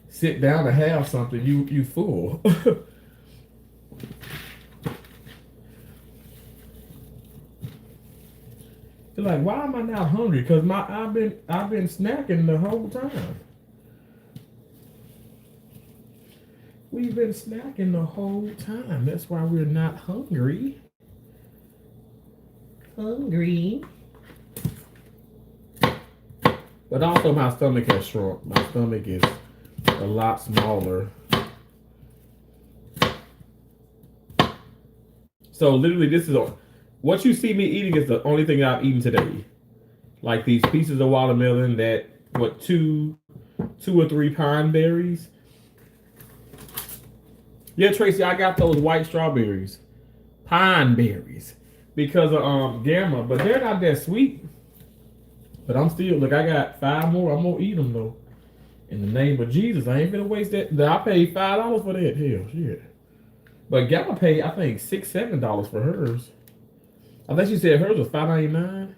S1: sit down to have something, you full. You're like, why am I not hungry? Because I've been snacking the whole time. We've been snacking the whole time. That's why we're not hungry. Hungry. But also my stomach has shrunk. My stomach is a lot smaller. So literally this is what you see me eating is the only thing I've eaten today. like these pieces of watermelon that what two or three pine berries. Yeah, Tracy, I got those white strawberries, pine berries, because of gamma, but they're not that sweet. But I'm still look. I got 5 more. I'm gonna eat them though. In the name of Jesus, I ain't gonna waste that. I paid $5 for that. Hell, shit. But Gamma paid, I think, $6-7 for hers. I think she said hers was $5.99.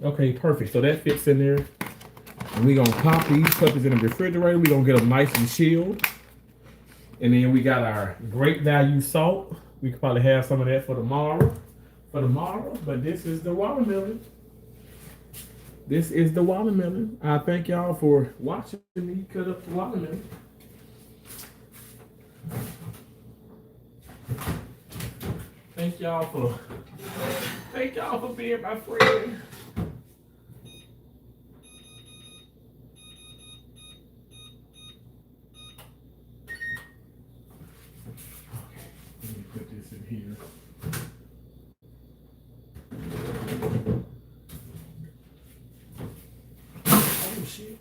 S1: Okay, perfect. So that fits in there. And we gonna pop these puppies in the refrigerator. We gonna get them nice and chilled. And then we got our great value salt. We could probably have some of that for tomorrow. But this is the watermelon. This is the watermelon. I thank y'all for watching me cut up the watermelon. Thank y'all for being my friend. Okay, let me put this in here. Oh shit.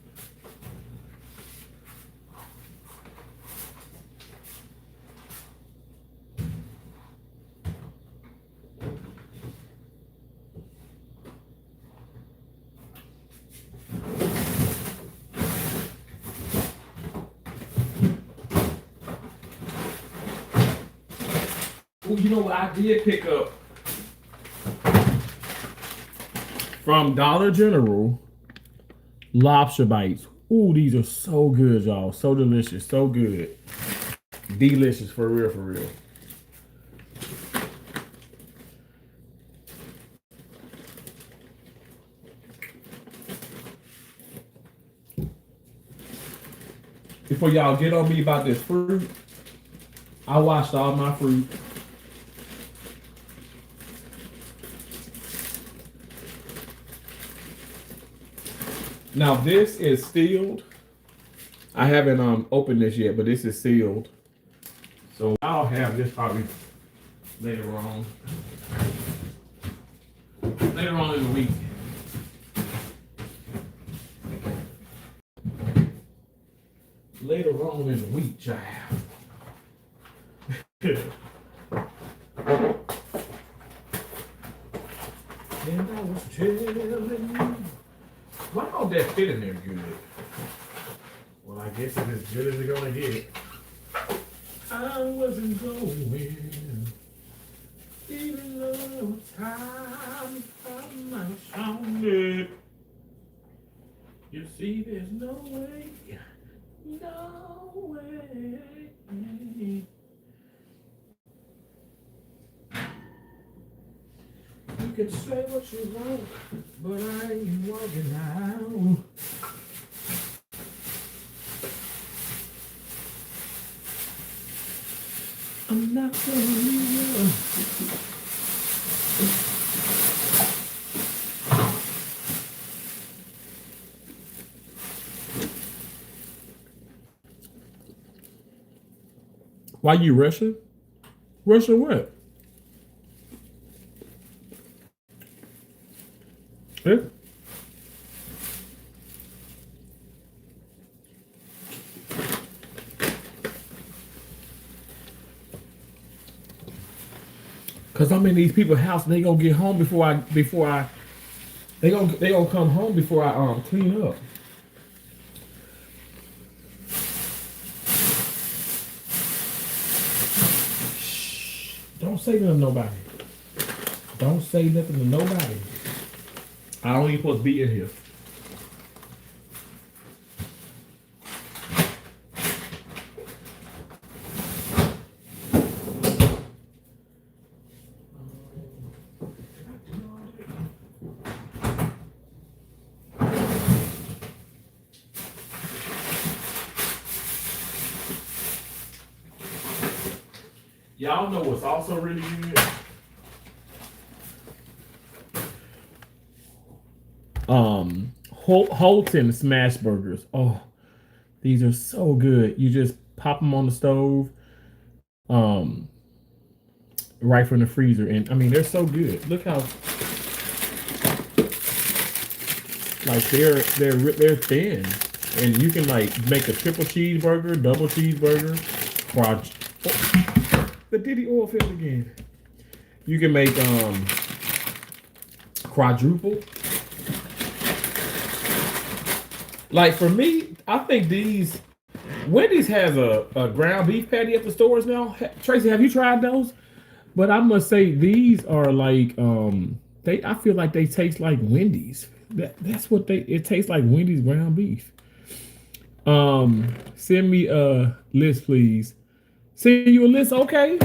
S1: Well, you know what I did pick up from Dollar General? Lobster bites. Ooh, these are so good, y'all. So delicious, so good. Delicious, for real, for real. Before y'all get on me about this fruit, I washed all my fruit. Now this is sealed. I haven't opened this yet, but this is sealed. So I'll have this probably later on. Later on in the week. Later on in the week, child. And I was telling you. Why don't that fit in there good? Well, I guess it's as good as it's gonna get. I wasn't going, even though it was time I found it. You see, there's no way, no way. You can say what you want, but I ain't walking out. I'm not gonna leave you. Why you rushing? Rushing what? Yeah. Cause I'm in these people's house, they gonna get home before I they gonna come home before I clean up. Shh. Don't say nothing to nobody. Don't say nothing to nobody. I don't even supposed to be in here. Y'all know what's also really good? Holton smash burgers. Oh, these are so good. You just pop them on the stove, right from the freezer, and I mean they're so good. Look how Like they're thin, and you can like make a triple cheeseburger, double cheeseburger, quad. The Diddy oil field again. You can make quadruple. Like for me, I think these Wendy's has a ground beef patty at the stores now. Tracy, have you tried those? But I must say these are like they I feel like they taste like Wendy's. That's what they it tastes like Wendy's ground beef. Send me a list, please. Send you a list, okay?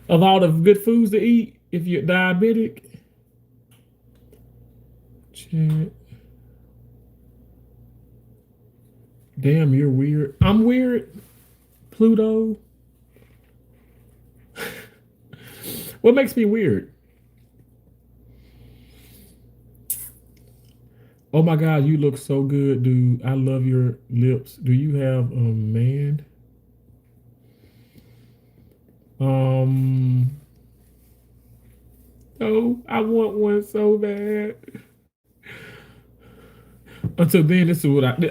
S1: Of all the good foods to eat if you're diabetic. Chat. Damn, you're weird. I'm weird. Pluto. What makes me weird? Oh my God, you look so good, dude. I love your lips. Do you have a man? No, I want one so bad. Until then, this is what I do.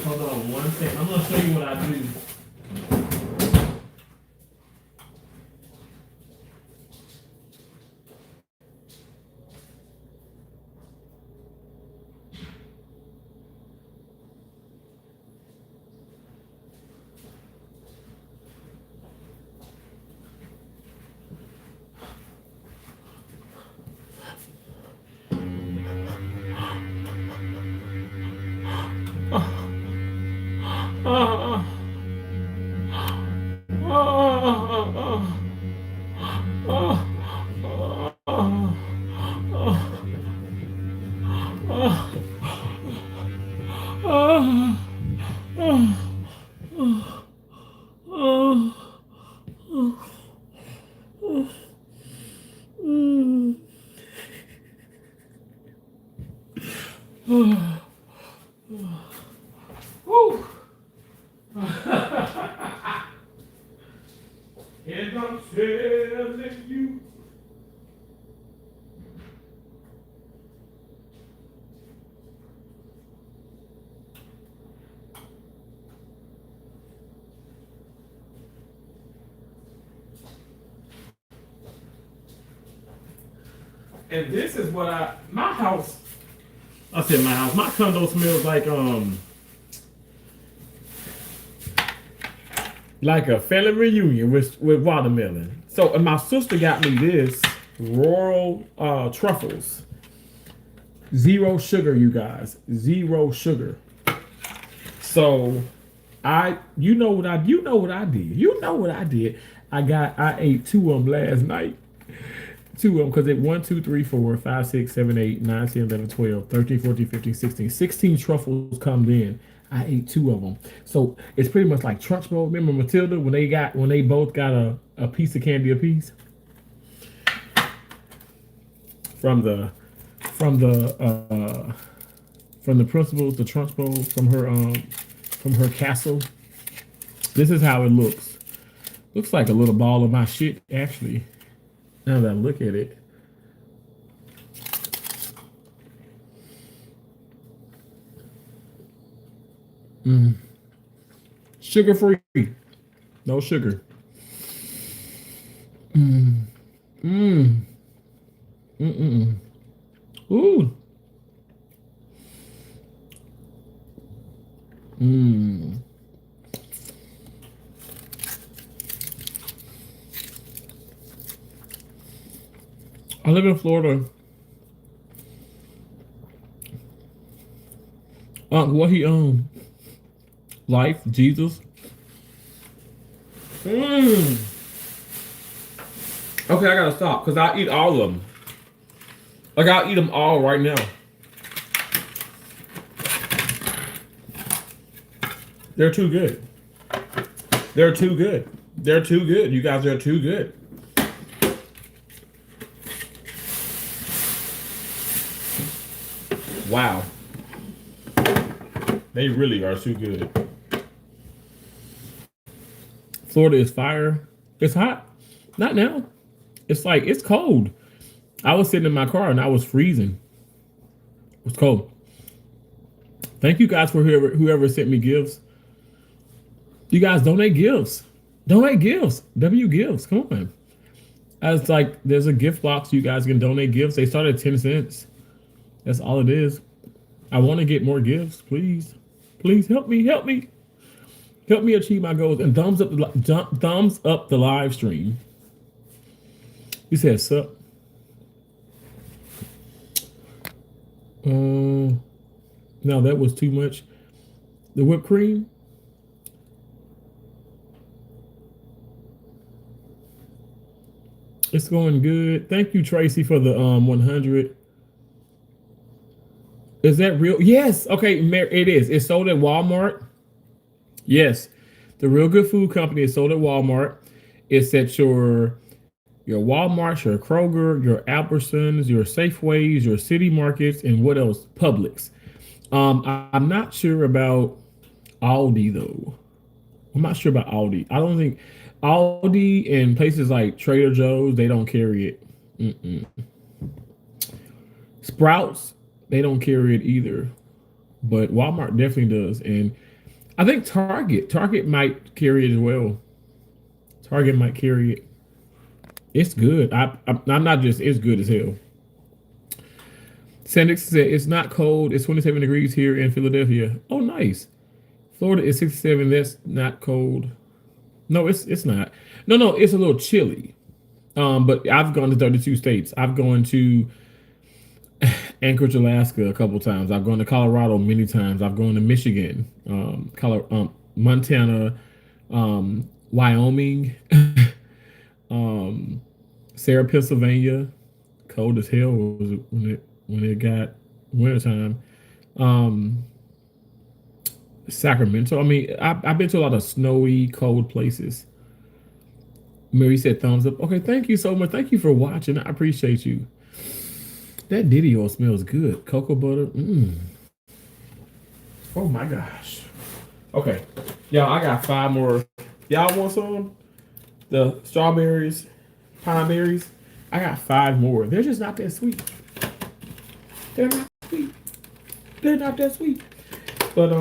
S1: Hold on one second. I'm gonna show you what I do. And I'm telling you. And this is what my house. I said my house. My condo smells like a family reunion with watermelon. So, and my sister got me this Royal Truffles. 0 sugar, you guys. 0 sugar. So, you know what I did. You know what I did. I ate 2 of them last night. 2 of them because it 1, 2, 3, 4, 5, 6, 7, 8, 9, 10, 11, 12, 13, 14, 15, 16. 16 truffles come in. I ate 2 of them. So it's pretty much like Trunchbull. Remember Matilda when they both got a piece of candy apiece? From the principals, the Trunchbull from her castle. This is how it looks. Looks like a little ball of my shit, actually. Now that I look at it. Sugar free. No sugar. Ooh. I live in Florida. What he owned? Life, Jesus. Okay, I gotta stop because I eat all of them. Like I'll eat them all right now. They're too good. They're too good. They're too good. You guys are too good. Wow. They really are too good.
S2: Florida is fire. It's hot. Not now. It's like it's cold. I was sitting in my car and I was freezing. It was cold. Thank you guys for whoever sent me gifts. You guys donate gifts. Donate gifts. W gifts. Come on. As like there's a gift box you guys can donate gifts. They start at 10 cents. That's all it is. I want to get more gifts. Please. Please help me. Help me. Help me achieve my goals. And thumbs up the live stream. You said sup. No, that was too much. The whipped cream. It's going good. Thank you, Tracy, for the 100. Is that real? Yes. Okay, it is. It's sold at Walmart. Yes, the Real Good Food Company is sold at Walmart. It's at your Walmarts, your Kroger, your Albertsons, your Safeways, your City Markets, and what else? Publix. I'm not sure about Aldi though. I'm not sure about Aldi. I don't think Aldi and places like Trader Joe's, they don't carry it. Mm-mm. Sprouts, they don't carry it either. But Walmart definitely does. And I think Target might carry it as well. Target might carry it. It's good. I'm not just, it's good as hell. Sandix said it's not cold. It's 27 degrees here in Philadelphia. Oh, nice. Florida is 67. That's not cold. No, it's not. No, it's a little chilly. But I've gone to 32 states. I've gone to Anchorage, Alaska a couple times. I've gone to Colorado many times. I've gone to Michigan, Montana, Wyoming, Sarah, Pennsylvania. Cold as hell was it when it got wintertime. Sacramento. I mean, I've been to a lot of snowy, cold places. Mary said thumbs up. Okay, thank you so much. Thank you for watching. I appreciate you. That Diddy oil smells good. Cocoa butter. Oh my gosh. Okay. Y'all, I got 5 more. Y'all want some? The strawberries, pine berries. I got 5 more. They're just not that sweet. They're not sweet. They're not that sweet. But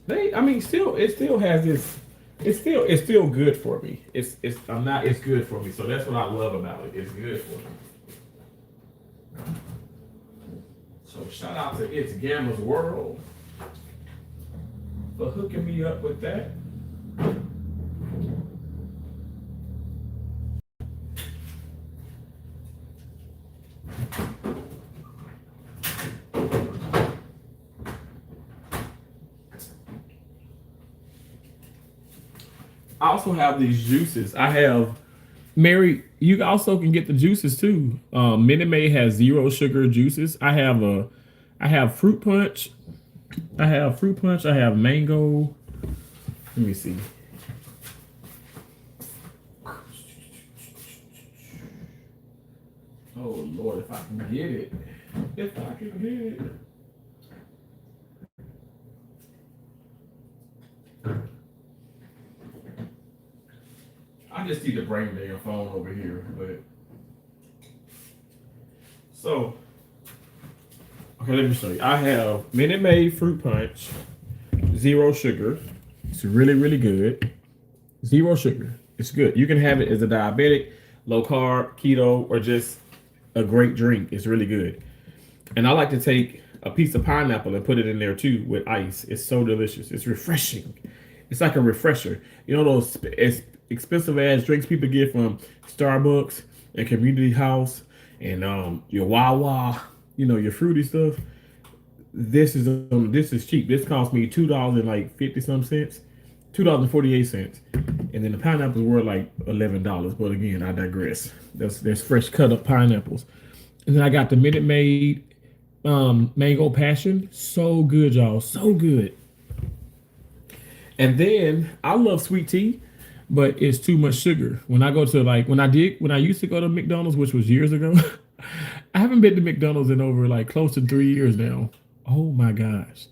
S2: it still has this. It's still good for me. It's good for me. So that's what I love about it. It's good for me. So shout out to It's Gamma's World for hooking me up with that. I also have these juices. I have Mary. You also can get the juices too. Minute Maid has 0 sugar juices. I have fruit punch. I have mango. Let me see. Oh Lord, if I can get it. If I can get it. I just need to bring the phone over here, but so okay, let me show you. I have Minute Maid fruit punch, 0 sugar. It's really, really good. 0 sugar. It's good. You can have it as a diabetic, low carb, keto, or just a great drink. It's really good. And I like to take a piece of pineapple and put it in there too with ice. It's so delicious. It's refreshing. It's like a refresher. You know those expensive ass drinks people get from Starbucks and Community House and your Wawa, your fruity stuff. This is cheap. This cost me $2.50 some cents, $2.48, and then the pineapples were like $11. But again, I digress. There's fresh cut up pineapples, and then I got the Minute Maid mango passion. So good, y'all. So good. And then I love sweet tea, but it's too much sugar. When I go to when I used to go to McDonald's, which was years ago, I haven't been to McDonald's in over like close to 3 years now. Oh my gosh.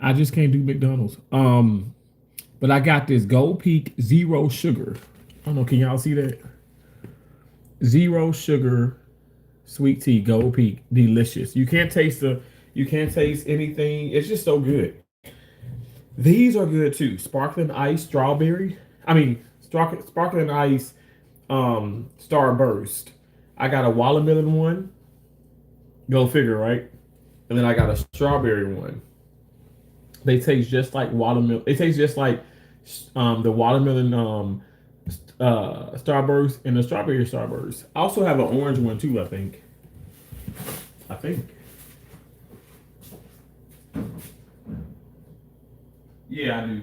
S2: I just can't do McDonald's. But I got this Gold Peak Zero Sugar. I don't know, can y'all see that? Zero sugar sweet tea, Gold Peak, delicious. You can't taste anything. It's just so good. These are good too. Sparkling ice strawberry. I mean, sparkling ice starburst. I got a watermelon one. Go figure, right? And then I got a strawberry one. They taste just like watermelon. They taste just like the watermelon starburst and the strawberry starburst. I also have an orange one too. I think. I think. Yeah, I do.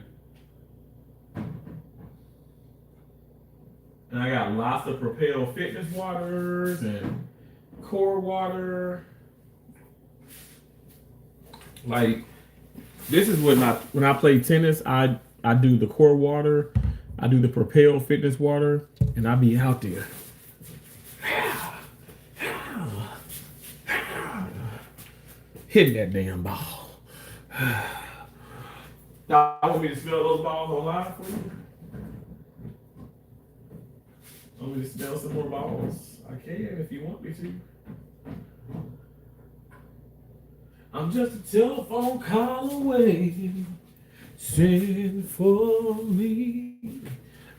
S2: And I got lots of Propel Fitness waters and Core water. Like this is when I play tennis, I do the Core water, I do the Propel Fitness water, and I be out there. Hitting that damn ball. Y'all want me to smell those balls on live for you? Want me to smell some more balls? I can if you want me to. I'm just a telephone call away. Send for me.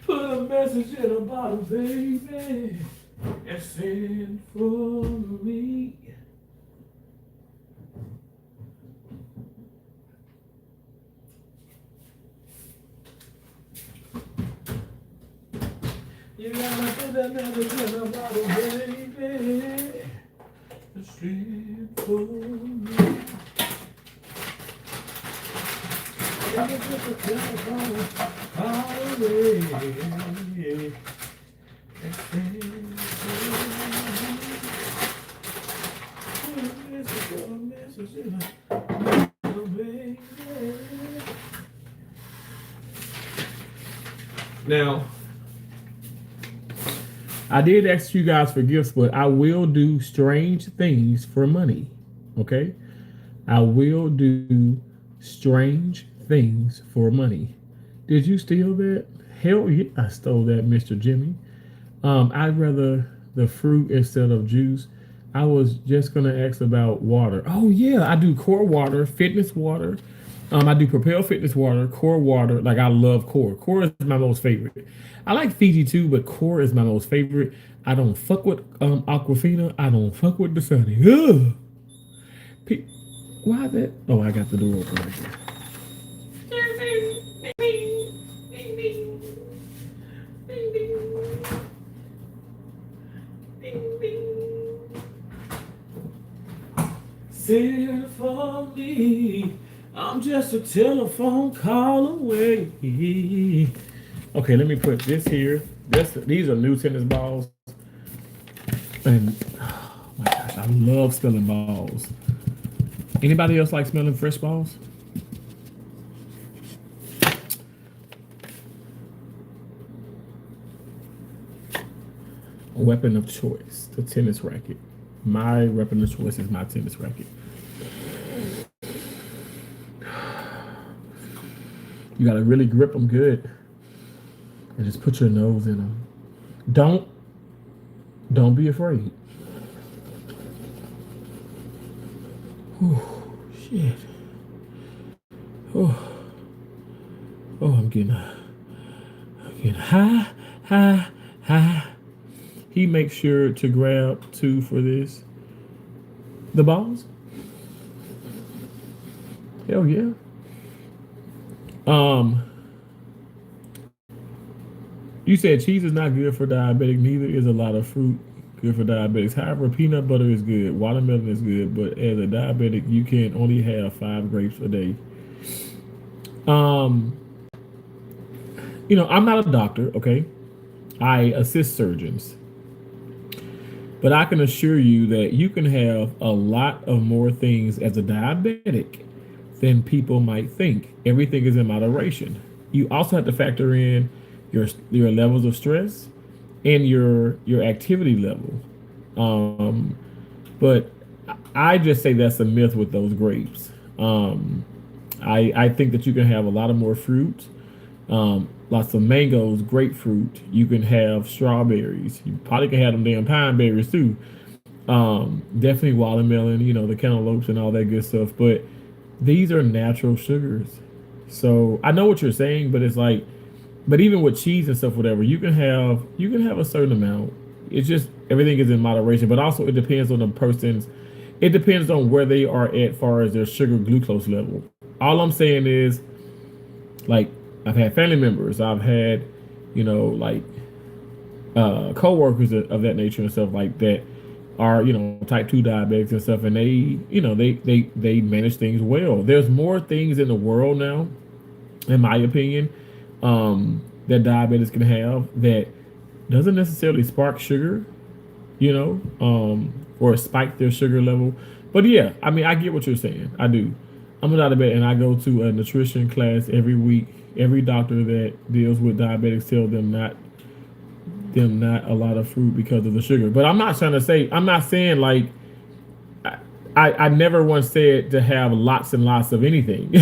S2: Put a message in a bottle, baby. And send for me. You gotta put that message in a bottle, baby. And send for me. I'm just a telephone call away. And send for me. Put a message in a bottle, baby. Now, I did ask you guys for gifts, but I will do strange things for money. Okay? I will do strange things for money. Did you steal that? Hell yeah, I stole that, Mr. Jimmy. I'd rather the fruit instead of juice. I was just gonna ask about water. Oh yeah, I do Core water, fitness water. I do Propel Fitness water, Core water. Like I love Core. Core is my most favorite. I like Fiji too, but Core is my most favorite. I don't fuck with Aquafina. I don't fuck with Dasani. Ugh. Why that? Oh, I got the door open right there. Send for me. I'm just a telephone call away. Okay, let me put this here. These are new tennis balls. And oh my gosh, I love smelling balls. Anybody else like smelling fresh balls? A weapon of choice, the tennis racket. My weapon of choice is my tennis racket. You gotta really grip them good, and just put your nose in them. Don't be afraid. Oh shit. Oh, I'm getting high. He makes sure to grab 2 for this. The balls? Hell yeah. You said cheese is not good for diabetic. Neither is a lot of fruit good for diabetics. However, peanut butter is good. Watermelon is good. But as a diabetic, you can only have 5 grapes a day. I'm not a doctor, okay? I assist surgeons. But I can assure you that you can have a lot of more things as a diabetic than people might think. Everything is in moderation. You also have to factor in your levels of stress and your activity level. But I just say that's a myth with those grapes. I think that you can have a lot of more fruit. Lots of mangoes, grapefruit. You can have strawberries. You probably can have them damn pine berries too. Definitely watermelon, the cantaloupes and all that good stuff. But these are natural sugars. So I know what you're saying, but it's like, but even with cheese and stuff, whatever, you can have a certain amount. It's just everything is in moderation, but also it depends on the person's. It depends on where they are at far as their sugar glucose level. All I'm saying is, like, I've had family members, I've had, like co-workers of that nature and stuff like that are type 2 diabetics and stuff, and they manage things well. There's more things in the world now, in my opinion, that diabetics can have that doesn't necessarily spark sugar, or spike their sugar level. But yeah, I mean, I get what you're saying. I do. I'm a diabetic, and I go to a nutrition class every week. Every doctor that deals with diabetics tell them not a lot of fruit because of the sugar. But I'm not saying like, I never once said to have lots and lots of anything.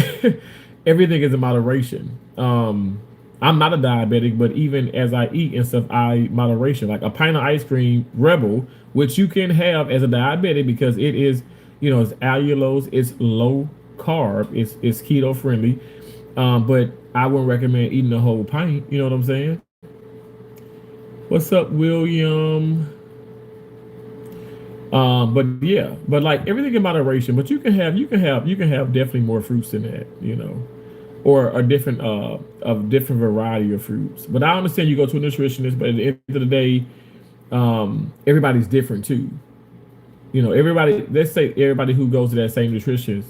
S2: Everything is in moderation. I'm not a diabetic, but even as I eat and stuff, I moderation. Like a pint of ice cream, Rebel, which you can have as a diabetic because it is, it's allulose, it's low carb, it's keto friendly. But I wouldn't recommend eating a whole pint. You know what I'm saying? What's up, William? But yeah, but like everything in moderation. But you can have definitely more fruits than that, or a different variety of fruits. But I understand you go to a nutritionist, but at the end of the day, everybody's different too. Let's say everybody who goes to that same nutritionist,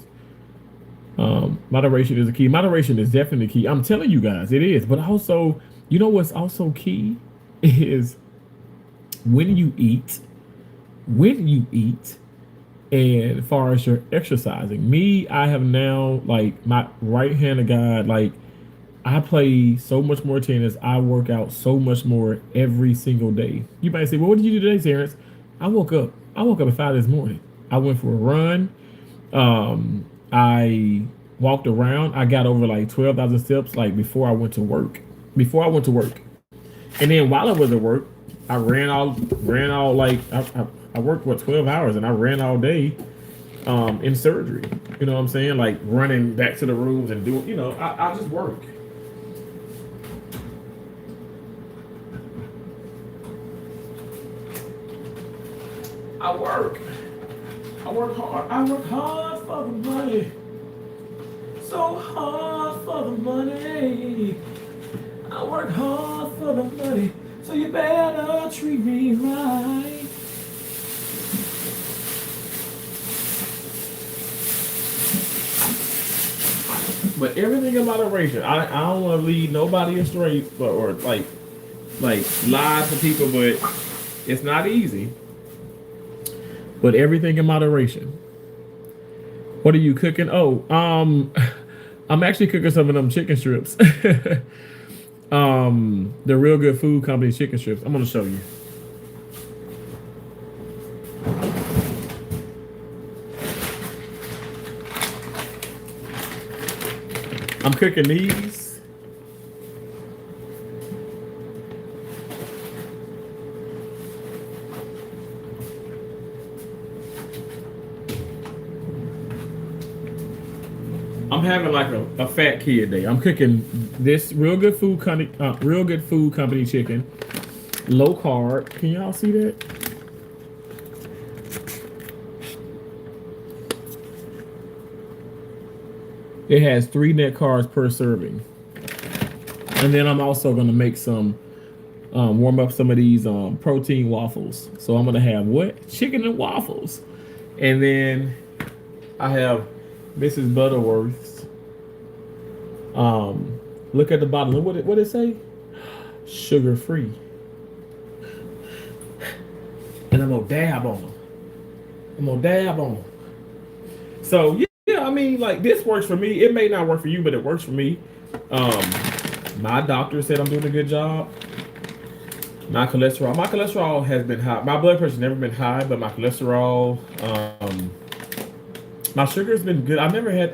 S2: moderation is a key. Moderation is definitely key. I'm telling you guys, it is. But also, what's also key is when you eat, and as far as your exercising. Me, I have now, like, my right hand of God, like, I play so much more tennis. I work out so much more every single day. You might say, well, what did you do today, Terrence? I woke up at 5 this morning. I went for a run. I walked around. I got over like 12,000 steps, like before I went to work. And then while I was at work, I ran all like I worked 12 hours, and I ran all day in surgery. You know what I'm saying? Like running back to the rooms and doing, I just work. I work hard. I work hard for the money. So hard for the money. I work hard for the money. So you better treat me right. But everything in moderation. I don't want to lead nobody astray or like lie to people, but it's not easy. But everything in moderation. What are you cooking? Oh, I'm actually cooking some of them chicken strips. The Real Good Food Company chicken strips. I'm gonna show you. I'm cooking these. I'm having like a fat kid day. I'm cooking this Real Good Food Company chicken, low carb. Can y'all see that? It has 3 net carbs per serving. And then I'm also going to make some, warm up some of these protein waffles. So I'm going to have what? Chicken and waffles. And then I have Mrs. Butterworth's. Look at the bottom. Look what it say? Sugar free. And I'm going to dab on them. So yeah, I mean, like, this works for me. It may not work for you, but it works for me. My doctor said I'm doing a good job. My cholesterol has been high. My blood pressure's never been high, but my cholesterol, my sugar's been good. I've never had,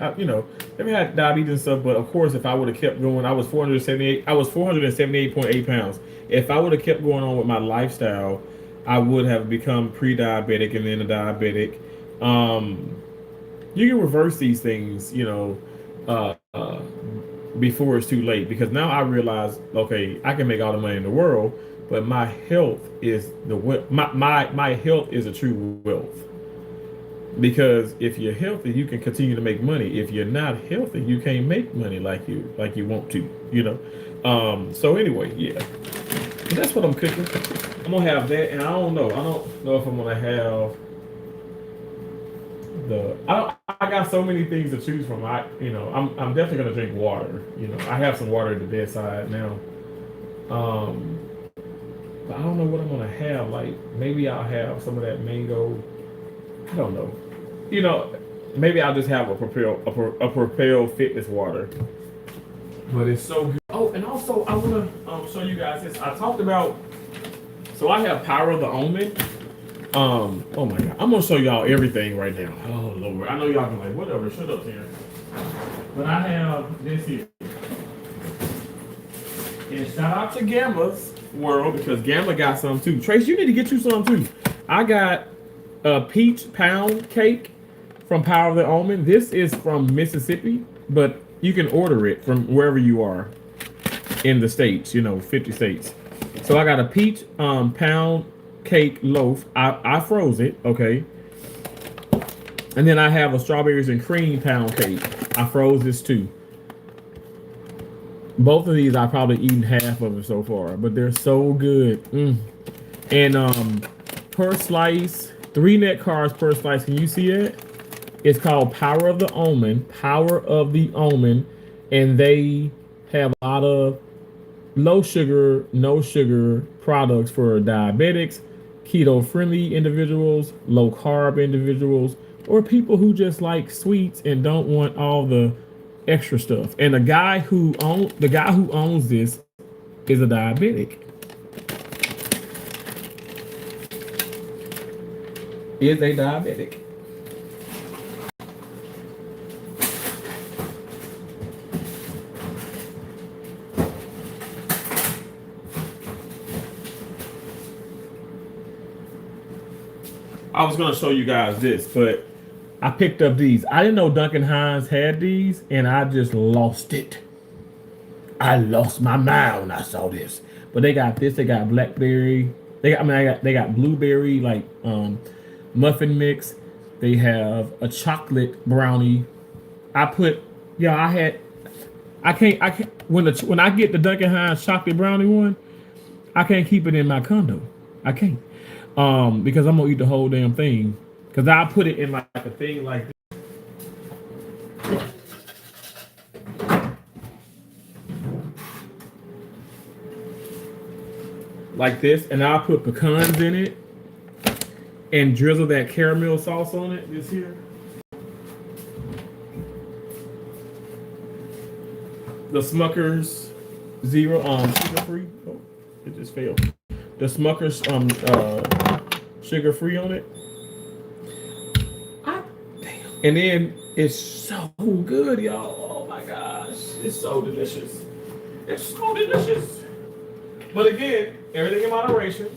S2: Never had diabetes and stuff, but of course, if I would have kept going, I was 478. I was 478.8 pounds. If I would have kept going on with my lifestyle, I would have become pre-diabetic and then a diabetic. Um, you can reverse these things, uh, uh, before it's too late. Because now I realize, okay, I can make all the money in the world, but my health is my health is a true wealth. Because if you're healthy, you can continue to make money. If you're not healthy, you can't make money like you want to. So anyway, yeah. So that's what I'm cooking. I'm gonna have that, and I don't know. I don't know if I'm gonna have the. I got so many things to choose from. I'm definitely gonna drink water. I have some water at the bedside now. Um, but I don't know what I'm gonna have. Like maybe I'll have some of that mango. I don't know. Maybe I'll just have a Propel fitness water. But it's so good. Oh, and also I want to show you guys this. I talked about. So I have Power of the Omen. Oh my God, I'm gonna show y'all everything right now. Oh Lord, I know y'all can like whatever. Shut up, here. But I have this here. And shout out to Gamma's World because Gamma got some too. Trace, you need to get you some too. I got a peach pound cake from Power of the Omen. This is from Mississippi, but you can order it from wherever you are in the states, 50 states. So I got a peach pound cake loaf. I froze it, okay. And then I have a strawberries and cream pound cake. I froze this too. Both of these I've probably eaten half of it so far, but they're so good. And per slice, 3 net carbs per slice. Can you see it? It's called Power of the Omen. Power of the Omen. And they have a lot of low sugar, no sugar products for diabetics, keto friendly individuals, low carb individuals, or people who just like sweets and don't want all the extra stuff. And the guy who owns this is a diabetic. Is a diabetic. I was gonna show you guys this, but I picked up these. I didn't know Duncan Hines had these, and I just lost it. I lost my mind when I saw this. But they got this. They got blackberry. They got blueberry muffin mix. They have a chocolate brownie. I can't when I get the Duncan Hines chocolate brownie one, I can't keep it in my condo. I can't. Because I'm gonna eat the whole damn thing. Because I put it in like a thing like this. Like this, and I'll put pecans in it and drizzle that caramel sauce on it. This here. The Smucker's Zero sugar free. Oh, it just failed. The Smucker's sugar free on it. And then it's so good, y'all. Oh my gosh, it's so delicious. It's so delicious. But again, everything in moderation.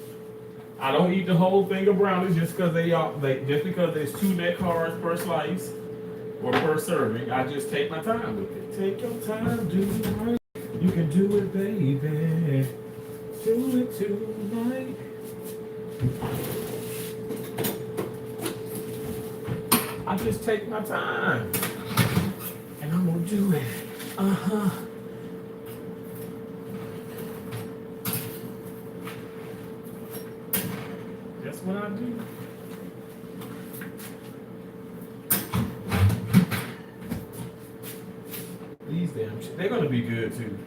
S2: I don't eat the whole thing of brownies just because because there's 2 net carbs per slice or per serving. I just take my time with it. Take your time, do it right. You can do it, baby. Do it tonight. I just take my time. And I'm gonna do it. That's what I do. These damn shit, they're gonna be good too.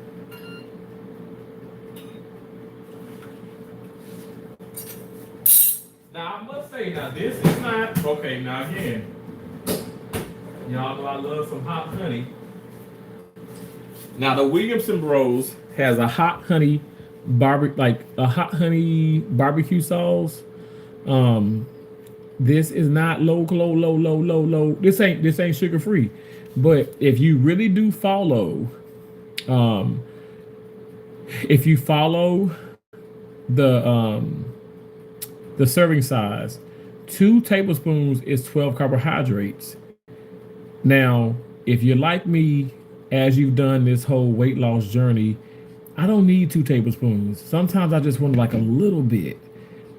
S2: Now I must say, this is not okay. Now again, y'all know I love some hot honey. Now the Williamson Bros has a hot honey barbecue sauce. This is not low. This ain't sugar free. But if you really do follow, um, if you follow the the serving size, 2 tablespoons is 12 carbohydrates. Now, if you're like me, as you've done this whole weight loss journey, I don't need 2 tablespoons. Sometimes I just want like a little bit.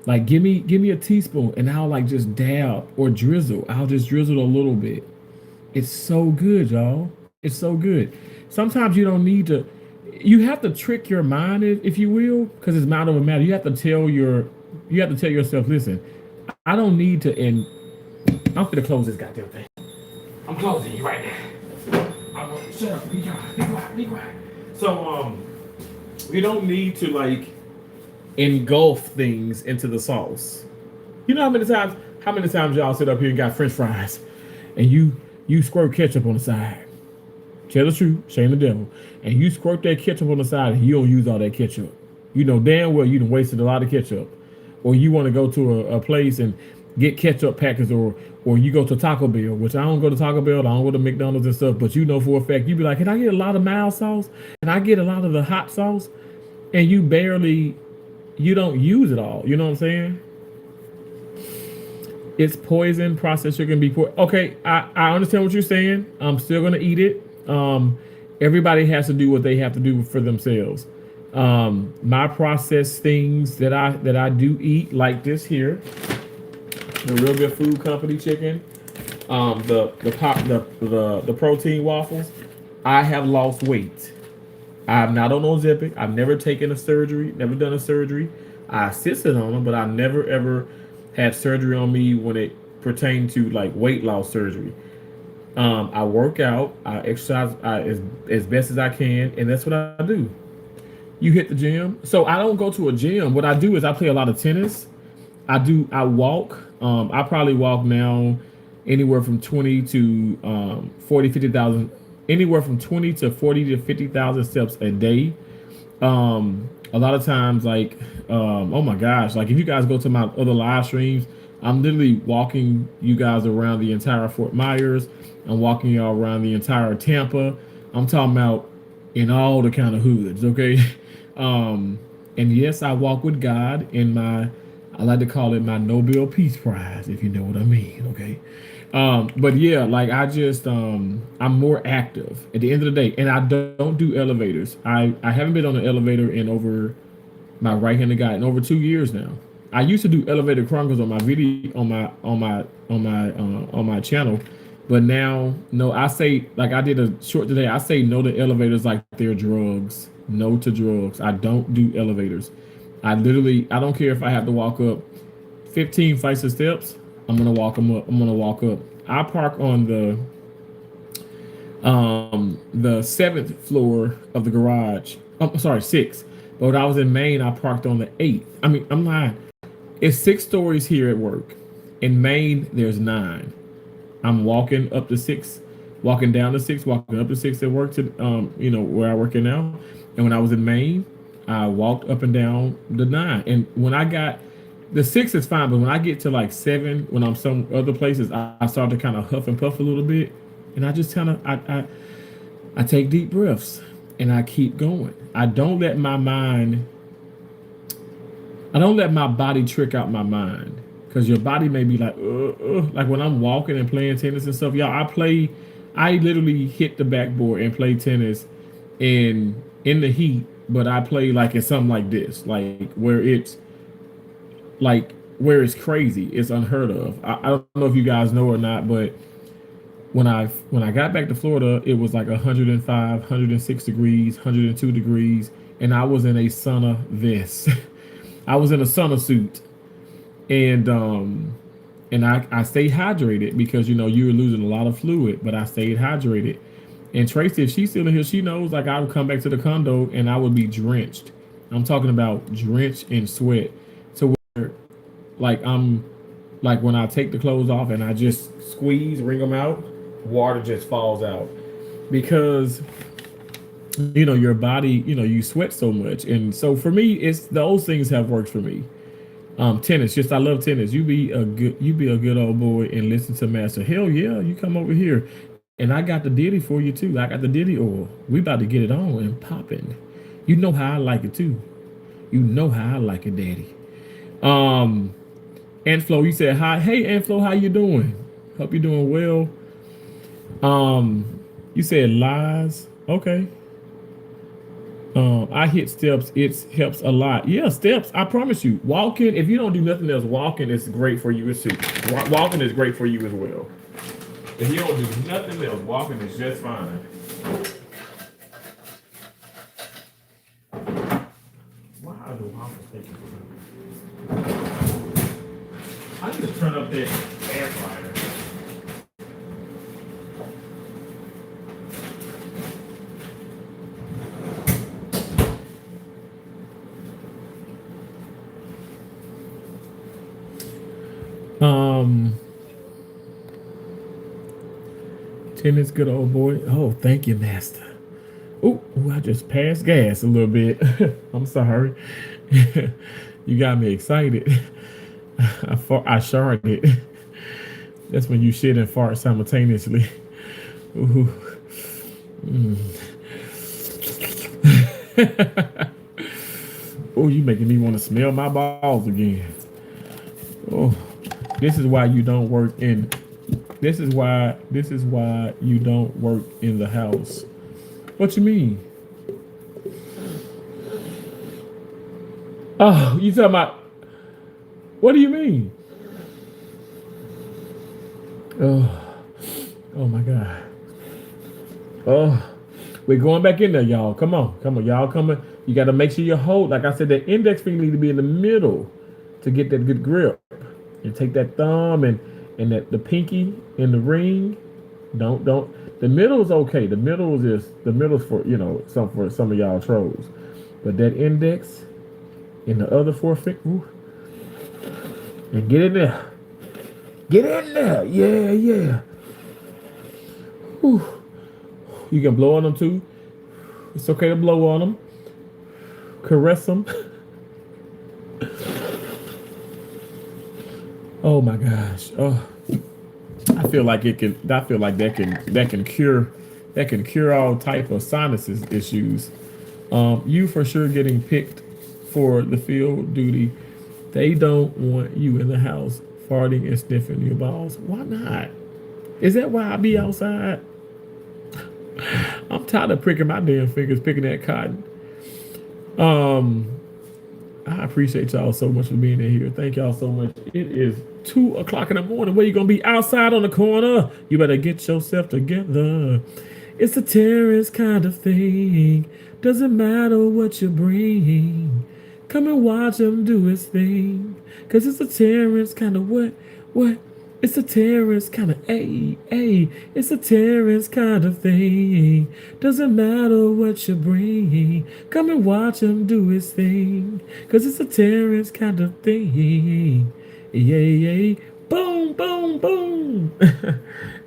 S2: Like give me a teaspoon and I'll like just dab or drizzle. I'll just drizzle a little bit. It's so good, y'all. It's so good. Sometimes you don't need to. You have to trick your mind, if you will, because it's mind over matter. You have to tell yourself, listen, I don't need to. And I'm gonna close this goddamn thing. I'm closing you right now. I'm gonna shut up. Be quiet. Be quiet. Be quiet. So you don't need to like engulf things into the sauce. You know how many times y'all sit up here and got French fries, and you squirt ketchup on the side. Tell the truth, shame the devil. And you squirt that ketchup on the side and you don't use all that ketchup. You know damn well you done wasted a lot of ketchup. Or you want to go to a place and get ketchup packets, or you go to Taco Bell, which I don't go to Taco Bell, I don't go to McDonald's and stuff, but you know for a fact, you be like, can I get a lot of mild sauce? And I get a lot of the hot sauce? And you don't use it all. You know what I'm saying? It's poison, processed sugar can be poison. Okay, I understand what you're saying. I'm still gonna eat it. Everybody has to do what they have to do for themselves. My processed things that I do eat, like this here, the Real Good Food Company chicken, the protein waffles. I have lost weight. I'm not on Ozempic. I've never taken a surgery, never done a surgery. I assisted on them, but I never ever had surgery on me when it pertained to like weight loss surgery. I work out, I exercise as best as I can, and that's what I do. You hit the gym. So I don't go to a gym. What I do is I play a lot of tennis. I walk. I probably walk now anywhere from 20 to 40, 50,000, anywhere from 20 to 40 to 50,000 steps a day. A lot of times, like, oh my gosh, like if you guys go to my other live streams, I'm literally walking you guys around the entire Fort Myers. I'm walking y'all around the entire Tampa. I'm talking about in all the kind of hoods, okay? And yes, I walk with God in I like to call it my Nobel Peace Prize, if you know what I mean, okay? But yeah, like I just, I'm more active at the end of the day, and I don't do elevators. I haven't been on an elevator in over, my right-handed guy, in over 2 years now. I used to do elevator chronicles on my video, on my channel, but now, no, I say, like I did a short today, I say no to elevators like they're drugs. No to drugs. I don't do elevators. I don't care if I have to walk up 15 flights of steps. I'm gonna walk them up. I'm gonna walk up. I park on the 7th floor of the garage. I'm sorry, 6th. But when I was in Maine, I parked on the 8th. I mean, I'm lying. It's 6 stories here at work. In Maine, there's 9. I'm walking up to 6, walking down to 6, walking up to 6 at work to where I work in now. And when I was in Maine, I walked up and down the 9. And when I got the 6 is fine, but when I get to like 7, when I'm some other places, I start to kind of huff and puff a little bit, and I just kind of I take deep breaths and I keep going. I don't let my body trick out my mind, because your body may be like like when I'm walking and playing tennis and stuff, y'all. I literally hit the backboard and play tennis in the heat, but I play like it's something like this, like where it's crazy. It's unheard of. I don't know if you guys know or not, but when I got back to Florida, it was like 105, 106 degrees, 102 degrees, and I was in a sauna vest. I was in a sauna suit, and I stayed hydrated because you're losing a lot of fluid, but I stayed hydrated. And Tracy, if she's still in here, she knows, like, I would come back to the condo and I would be drenched. I'm talking about drenched in sweat. To where, like, when I take the clothes off and I just squeeze, wring them out, water just falls out. Because, your body, you sweat so much. And so for me, it's those things have worked for me. Tennis, I love tennis. You be a good old boy and listen to Master. Hell yeah, you come over here. And I got the Diddy for you too. I got the Diddy oil. We about to get it on and popping. You know how I like it too. You know how I like it, Daddy. Anflo, you said hi. Hey Anflo, how you doing? Hope you're doing well. You said lies. Okay. I hit steps. It helps a lot. Yeah, steps. I promise you. Walking. If you don't do nothing else, walking is great for you too. Walking is great for you as well. If you don't do nothing else, walking is just fine. Why do waffles taking forever? I need to turn up that air fryer. Tennis, good old boy. Oh, thank you, master. Oh, I just passed gas a little bit. I'm sorry. You got me excited. I sharded. That's when you shit and fart simultaneously. Ooh. Oh, you making me want to smell my balls again. Oh, this is why you don't work in. This is why you don't work in the house. What you mean? Oh, you talking about? What do you mean? Oh my God. Oh, we're going back in there, y'all. Come on, y'all coming. You got to make sure you hold. Like I said, the index finger need to be in the middle to get that good grip. And take that thumb and that the pinky in the ring. Don't. The middle is okay. The middle is for some of y'all trolls. But that index and the other forefinger, and get in there. Get in there. Yeah. Ooh. You can blow on them too. It's okay to blow on them. Caress them. Oh my gosh. Oh, I feel like that can cure all type of sinuses issues. You for sure getting picked for the field duty. They don't want you in the house farting and sniffing your balls. Why not? Is that why I be outside? I'm tired of pricking my damn fingers, picking that cotton. I appreciate y'all so much for being in here. Thank y'all so much. It is 2 o'clock in the morning. Where you gonna be? Outside on the corner? You better get yourself together. It's a Terrence kind of thing. Doesn't matter what you bring. Come and watch him do his thing. Cause it's a Terrence kind of what? It's a Terrence kind of it's a Terrence kind of thing. Doesn't matter what you bring. Come and watch him do his thing. Cause it's a Terrence kind of thing. Yeah. Boom, boom, boom.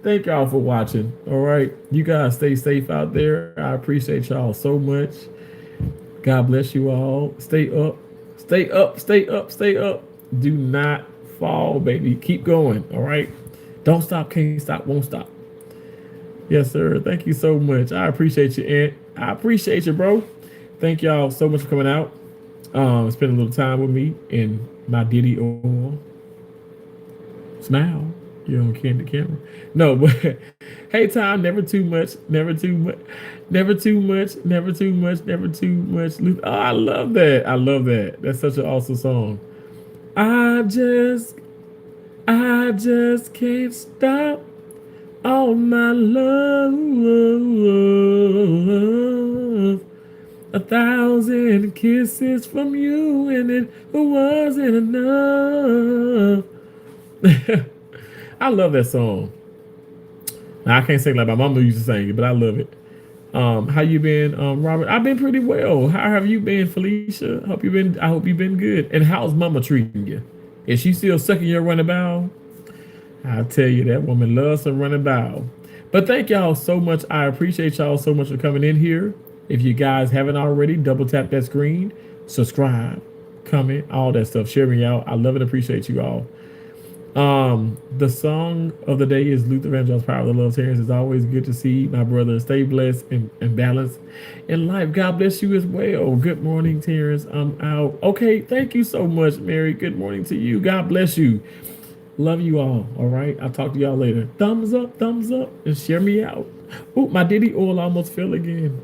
S2: Thank y'all for watching. All right. You guys stay safe out there. I appreciate y'all so much. God bless you all. Stay up. Stay up. Stay up. Stay up. Do not fall, baby. Keep going. All right. Don't stop, can't stop, won't stop. Yes, sir. Thank you so much. I appreciate you, Aunt. I appreciate you, bro. Thank y'all so much for coming out. Spending a little time with me in my Diddy oil. Smile. You don't care the camera. No, but hey, time, never too much, never too much, never too much, never too much, never too much. Oh, I love that. I love that. That's such an awesome song. I just can't stop all my love. 1,000 kisses from you and it wasn't enough. I love that song. Now, I can't sing like my mama used to sing it, but I love it. How you been, Robert? I've been pretty well. How have you been, Felicia? I hope you've been good. And how's mama treating you? Is she still sucking your running bow? I tell you, that woman loves some running bow. But thank y'all so much. I appreciate y'all so much for coming in here. If you guys haven't already, double tap that screen, subscribe, comment, all that stuff. Share me out. I love and appreciate you all. The song of the day is Luther Vandross, Power of the Love. Terrence, it's always good to see my brother. Stay blessed and balanced in life. God bless you as well. Good morning, Terrence. I'm out. Okay, thank you so much, Mary. Good morning to you. God bless you. Love you all. All right. I'll talk to y'all later. Thumbs up, and share me out. Oh, my Diddy oil almost fell again.